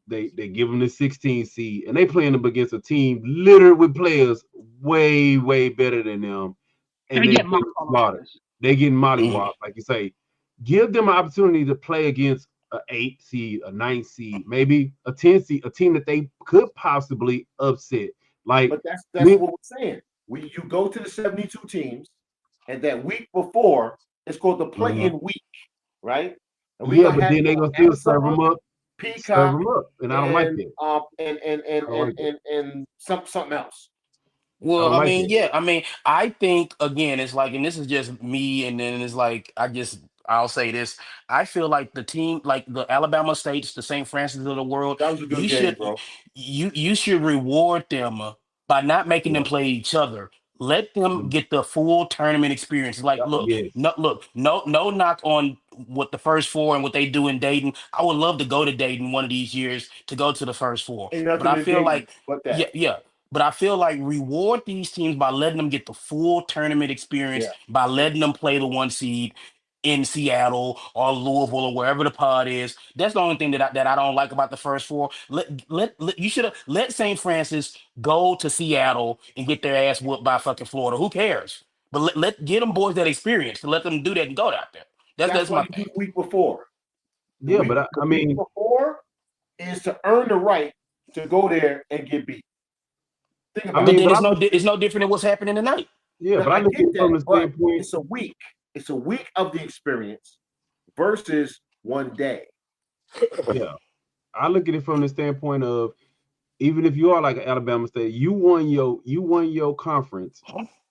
give them the 16 seed, and they playing them against a team littered with players way better than them, and They they get get slaughtered. They getting mollywopped, like you say. Give them an opportunity to play against an 8 seed, a 9 seed, maybe a 10 seed, a team that they could possibly upset. Like But that's we, what we're saying. You go to the 72 teams, and that week before it's called the play-in week, right? And we're yeah, gonna but have then you they on gonna still serve Amazon, them up, Peacock, and I don't like and that. I don't like that. something else. I Well, don't I like mean, that. yeah, I mean, I think again, it's like, and this is just me, and then it's like, I'll say this. I feel like the team, like the Alabama States, the St. Francis of the world, That was a good you game, should, bro. you should reward them by not making them Yeah, play each other. Let them mm, get the full tournament experience. Like, Yep. yes. no knock on what the first four and what they do in Dayton. I would love to go to Dayton one of these years to go to the first four, Ain't but nothing I in feel Dayton like, but that. yeah. But I feel like reward these teams by letting them get the full tournament experience, Yeah. by letting them play the one seed in Seattle or Louisville or wherever the pod is. That's the only thing that I don't like about the first four. You should have let St. Francis go to Seattle and get their ass whooped by fucking Florida. Who cares? But let get them boys that experience to let them do that and go out there. That's That's why my you do thing. the week before. Yeah, but The I week mean, before is to earn the right to go there and get beat. Think I about But it. mean, then but I it's no different than what's happening tonight. yeah, Now, but I I look at get it from that, the but standpoint. it's a week. It's a week of the experience versus one day. Yeah, I look at it from the standpoint of even if you are like Alabama State, you won your conference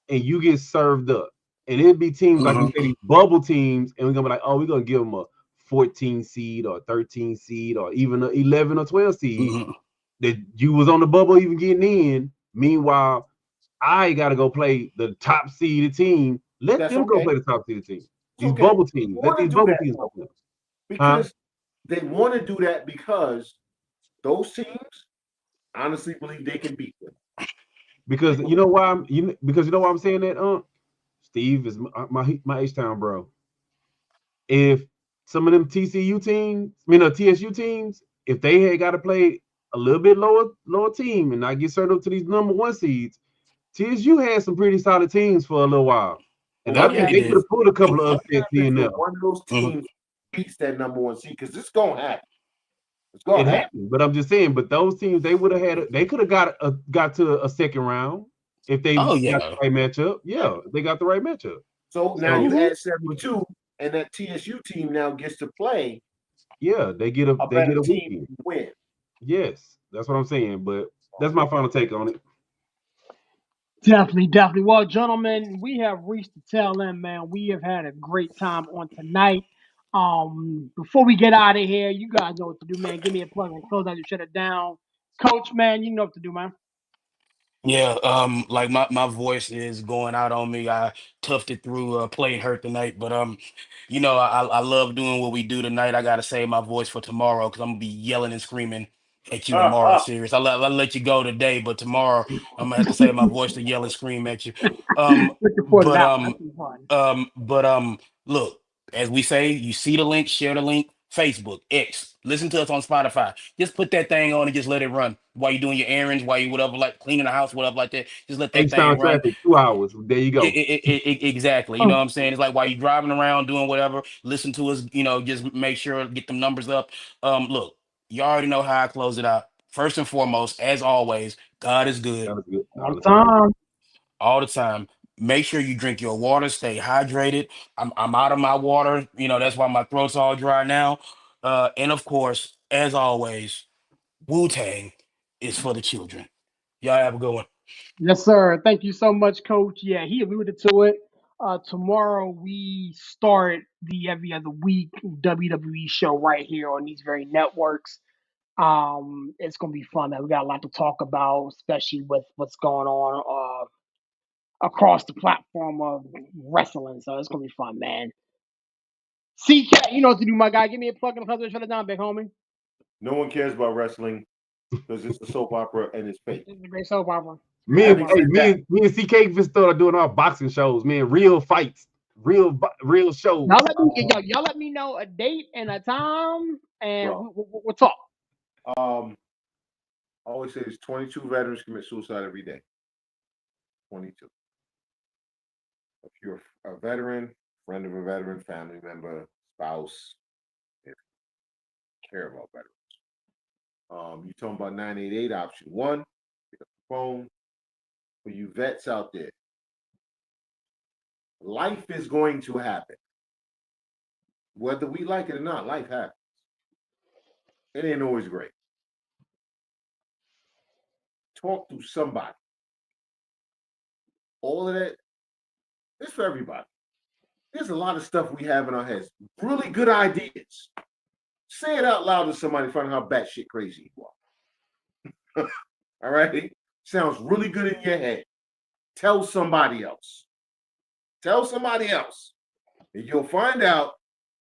and you get served up. And it'd be teams like you Mhm, say, these bubble teams, and we're gonna be like, oh, we're gonna give them a 14 seed or 13 seed or even an 11 or 12 seed mhm. that you was on the bubble even getting in. Meanwhile, I gotta go play the top seeded team. Let That's them go okay. play the top seeded team. It's These okay. bubble They teams. Let want these to do bubble that teams go though, play. Huh? because they want to do that because those teams honestly believe they can beat them. Because you know why because you know why I'm saying that, Steve is my H-Town bro. If some of them TCU teams, TSU teams, if they had got to play a little bit lower team and not get served up to these number one seeds, TSU had some pretty solid teams for a little while, But and I Oh what yeah, think they they happens? could did. have pulled a couple of What upsets here happens and when there. one of those Mhm. teams beats that number one seed? Because it's gonna happen. It's gonna It happen. happened, but I'm just saying. But those teams, they would have they could have got to a second round if they Oh got yeah. the right matchup. Yeah, if they got the right matchup. So now So you add 72, and that TSU team now gets to play yeah, they get a a they better get a team weekend. and win. Yes, that's what I'm saying. But that's my final take on it. Definitely, definitely. Well, gentlemen, we have reached the tail end, man. We have had a great time on tonight. Before we get out of here, you guys know what to do, man. Give me a plug and close out and shut it down. Coach, man, you know what to do, man. Yeah, like my voice is going out on me. I toughed it through playing hurt tonight, but I love doing what we do tonight. I gotta save my voice for tomorrow because I'm gonna be yelling and screaming at you tomorrow. Serious. I'll let you go today, but tomorrow I'm gonna have to save my voice to yell and scream at you. Um, Looking forward to but that one. That's fun. look, as we say, you see the link, share the link. Facebook, X, listen to us on Spotify. Just put that thing on and just let it run while you're doing your errands, while you whatever, like cleaning the house, whatever, like that. Just let that H thing Town run. traffic, 2 hours. There you go. Exactly. You know what I'm saying? It's like while you're driving around doing whatever, listen to us, just make sure get them numbers up. Look, you already know how I close it out. First and foremost, as always, God is good That was good all One the time. time. all the time. Make sure you drink your water, stay hydrated. I'm out of my water, that's why my throat's all dry now. And of course, as always, Wu-Tang is for the children. Y'all have a good one. Yes, sir. Thank you so much, Coach. Yeah, he alluded to it. Tomorrow we start the every other week WWE show right here on these very networks. It's gonna be fun, man. We got a lot to talk about, especially with what's going on across the platform of wrestling. So it's gonna be fun, man. CK, you know what to do, my guy. Give me a plug and a shut it down, big homie. No one cares about wrestling because it's a soap opera and it's fake. It's a great soap opera. Me and Having hey, said that, me and CK been started doing our boxing shows, man. Real fights, real shows. Y'all let me know a date and a time, and bro, we'll talk. I always say there's 22 veterans commit suicide every day. 22. If you're a veteran, friend of a veteran, family member, spouse, if you care about veterans. You're talking about 988 option one, pick up the phone. For you vets out there, life is going to happen. Whether we like it or not, life happens. It ain't always great. Talk to somebody. All of that, it's for everybody. There's a lot of stuff we have in our heads. Really good ideas. Say it out loud to somebody, find out how batshit crazy you are. All right? Sounds really good in your head. Tell somebody else. Tell somebody else. And you'll find out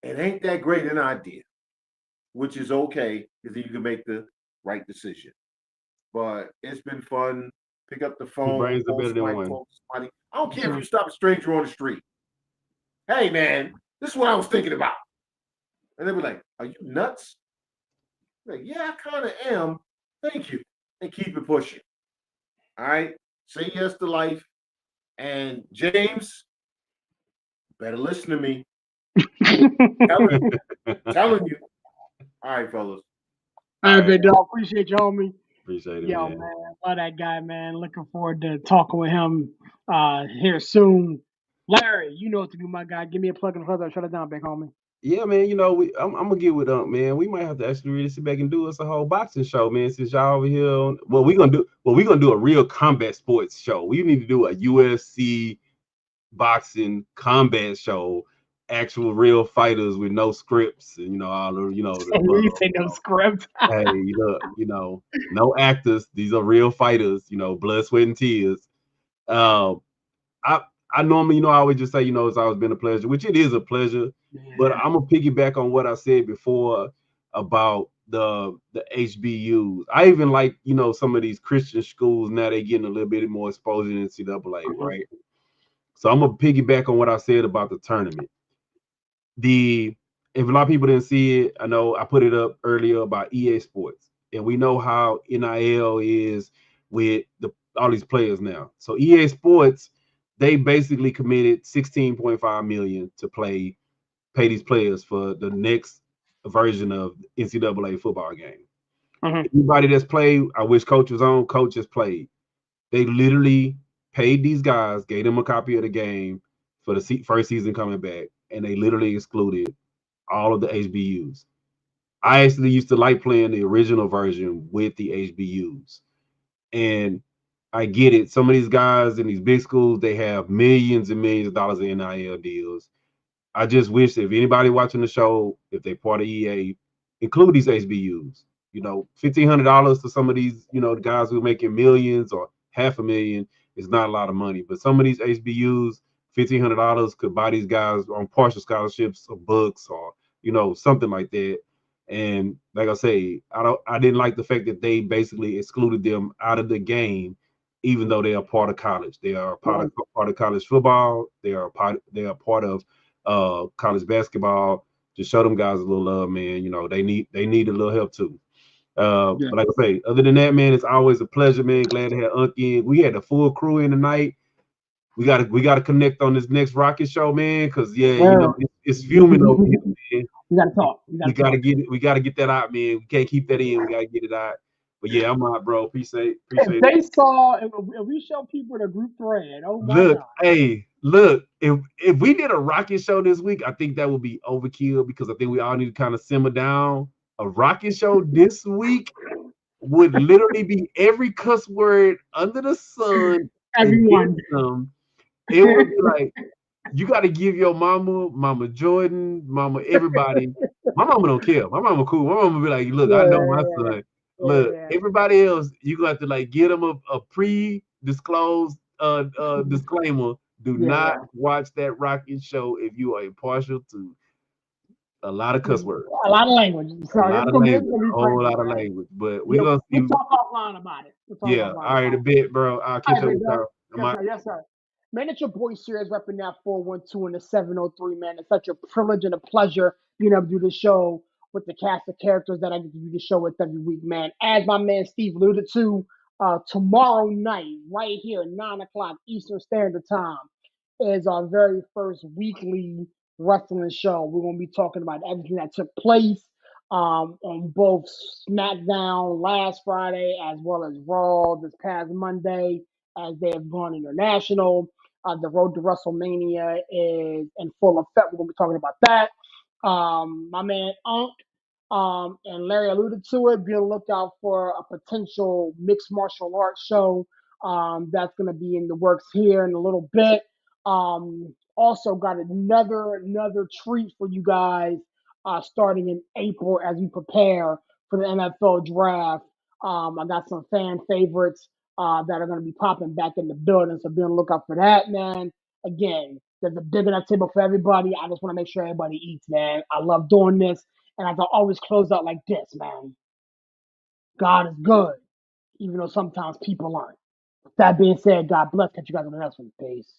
it ain't that great an idea, which is okay because you can make the right decision. But it's been fun. Pick up the Two phone, brains are call better than somebody, one. talk to somebody. I don't care if you stop a stranger on the street. Hey, man, this is what I was thinking about. And they'll be like, are you nuts? Like, yeah, I kind of am. Thank you. And keep it pushing. All right. Say yes to life. And James, better listen to me. Telling you. All right, fellas. All right, big dog. Appreciate you, homie. Appreciate it, Yo, man. man, love that guy, man. Looking forward to talking with him here soon. Larry, you know what to do, my guy. Give me a plug and further. Shut it down, big homie. Yeah, man. I'm gonna get with man. We might have to actually really sit back and do us a whole boxing show, man. Since y'all over here, we're gonna do a real combat sports show. We need to do a UFC boxing combat show, actual real fighters with no scripts and all the the above. You say no script. Hey, look, no actors. These are real fighters. Blood, sweat, and tears. Um, I I normally, I always just say, it's always been a pleasure, which it is a pleasure. But I'm gonna piggyback on what I said before about the HBUs. I even like, some of these Christian schools now they getting a little bit more exposure in NCAA, right? So I'm gonna piggyback on what I said about the tournament. If a lot of people didn't see it, I know I put it up earlier about EA Sports, and we know how NIL is with all these players now. So EA Sports, they basically committed 16.5 million to pay these players for the next version of NCAA football game. Anybody that's played, I wish coach was on. Coach has played. They literally paid these guys, gave them a copy of the game for the first season coming back, and they literally excluded all of the HBUs. I actually used to like playing the original version with the HBUs. And I get it. Some of these guys in these big schools, they have millions and millions of dollars in NIL deals. I just wish if anybody watching the show, if they part of EA, include these HBUs. $1,500 to some of these, the guys who are making millions or $500,000 is not a lot of money. But some of these HBUs, $1,500 could buy these guys on partial scholarships or books or something like that. And like I say, I didn't like the fact that they basically excluded them out of the game, even though they are part of college. They are part of college football. They are part of college basketball. Just show them guys a little love, man. They need a little help too. But like I say, other than that, man, it's always a pleasure, man. Glad to have Unc in. We had the full crew in tonight. We gotta connect on this next rocket show, man. Cause it's fuming over here, man. We gotta talk. We gotta get it. We gotta get that out, man. We can't keep that in. We gotta get it out. But yeah, I'm out, bro. Appreciate if they saw, if we show people the group thread, oh my God. Look, if we did a rocket show this week, I think that would be overkill because I think we all need to kind of simmer down. A rocket show this week would literally be every cuss word under the sun. Everyone. It would be like, you got to give your Mama Jordan, Mama everybody. My mama don't care. My mama cool. My mama be like, look, I know my son. Look, everybody else, you got to like get them a pre-disclosed disclaimer. Do not watch that rocket show if you are partial to a lot of cuss words. A lot of language. So a lot of language. A whole lot of language. But we're going to see. We'll talk offline about it. All right, a bit, bro. I'll catch up with y'all. Yes, sir. Man, it's your boy Series repping that 412 and the 703, man. It's such a privilege and a pleasure being able to do the show with the cast of characters that I get to do the show with every week, man. As my man Steve alluded to, tomorrow night, right here at 9 o'clock Eastern Standard Time, is our very first weekly wrestling show. We're going to be talking about everything that took place on both SmackDown last Friday as well as Raw this past Monday as they have gone international. The road to WrestleMania is in full effect. We're going to be talking about that. My man Unc and Larry alluded to it. Be on the lookout for a potential mixed martial arts show that's going to be in the works here in a little bit. Also got another treat for you guys starting in April as we prepare for the NFL draft. I got some fan favorites that are going to be popping back in the building, so be on the lookout for that, man. Again, there's a big enough table for everybody. I just want to make sure everybody eats, man. I love doing this, and I can always close out like this, man. God is good, even though sometimes people aren't. That being said, God bless. Catch you guys on the next one. Peace.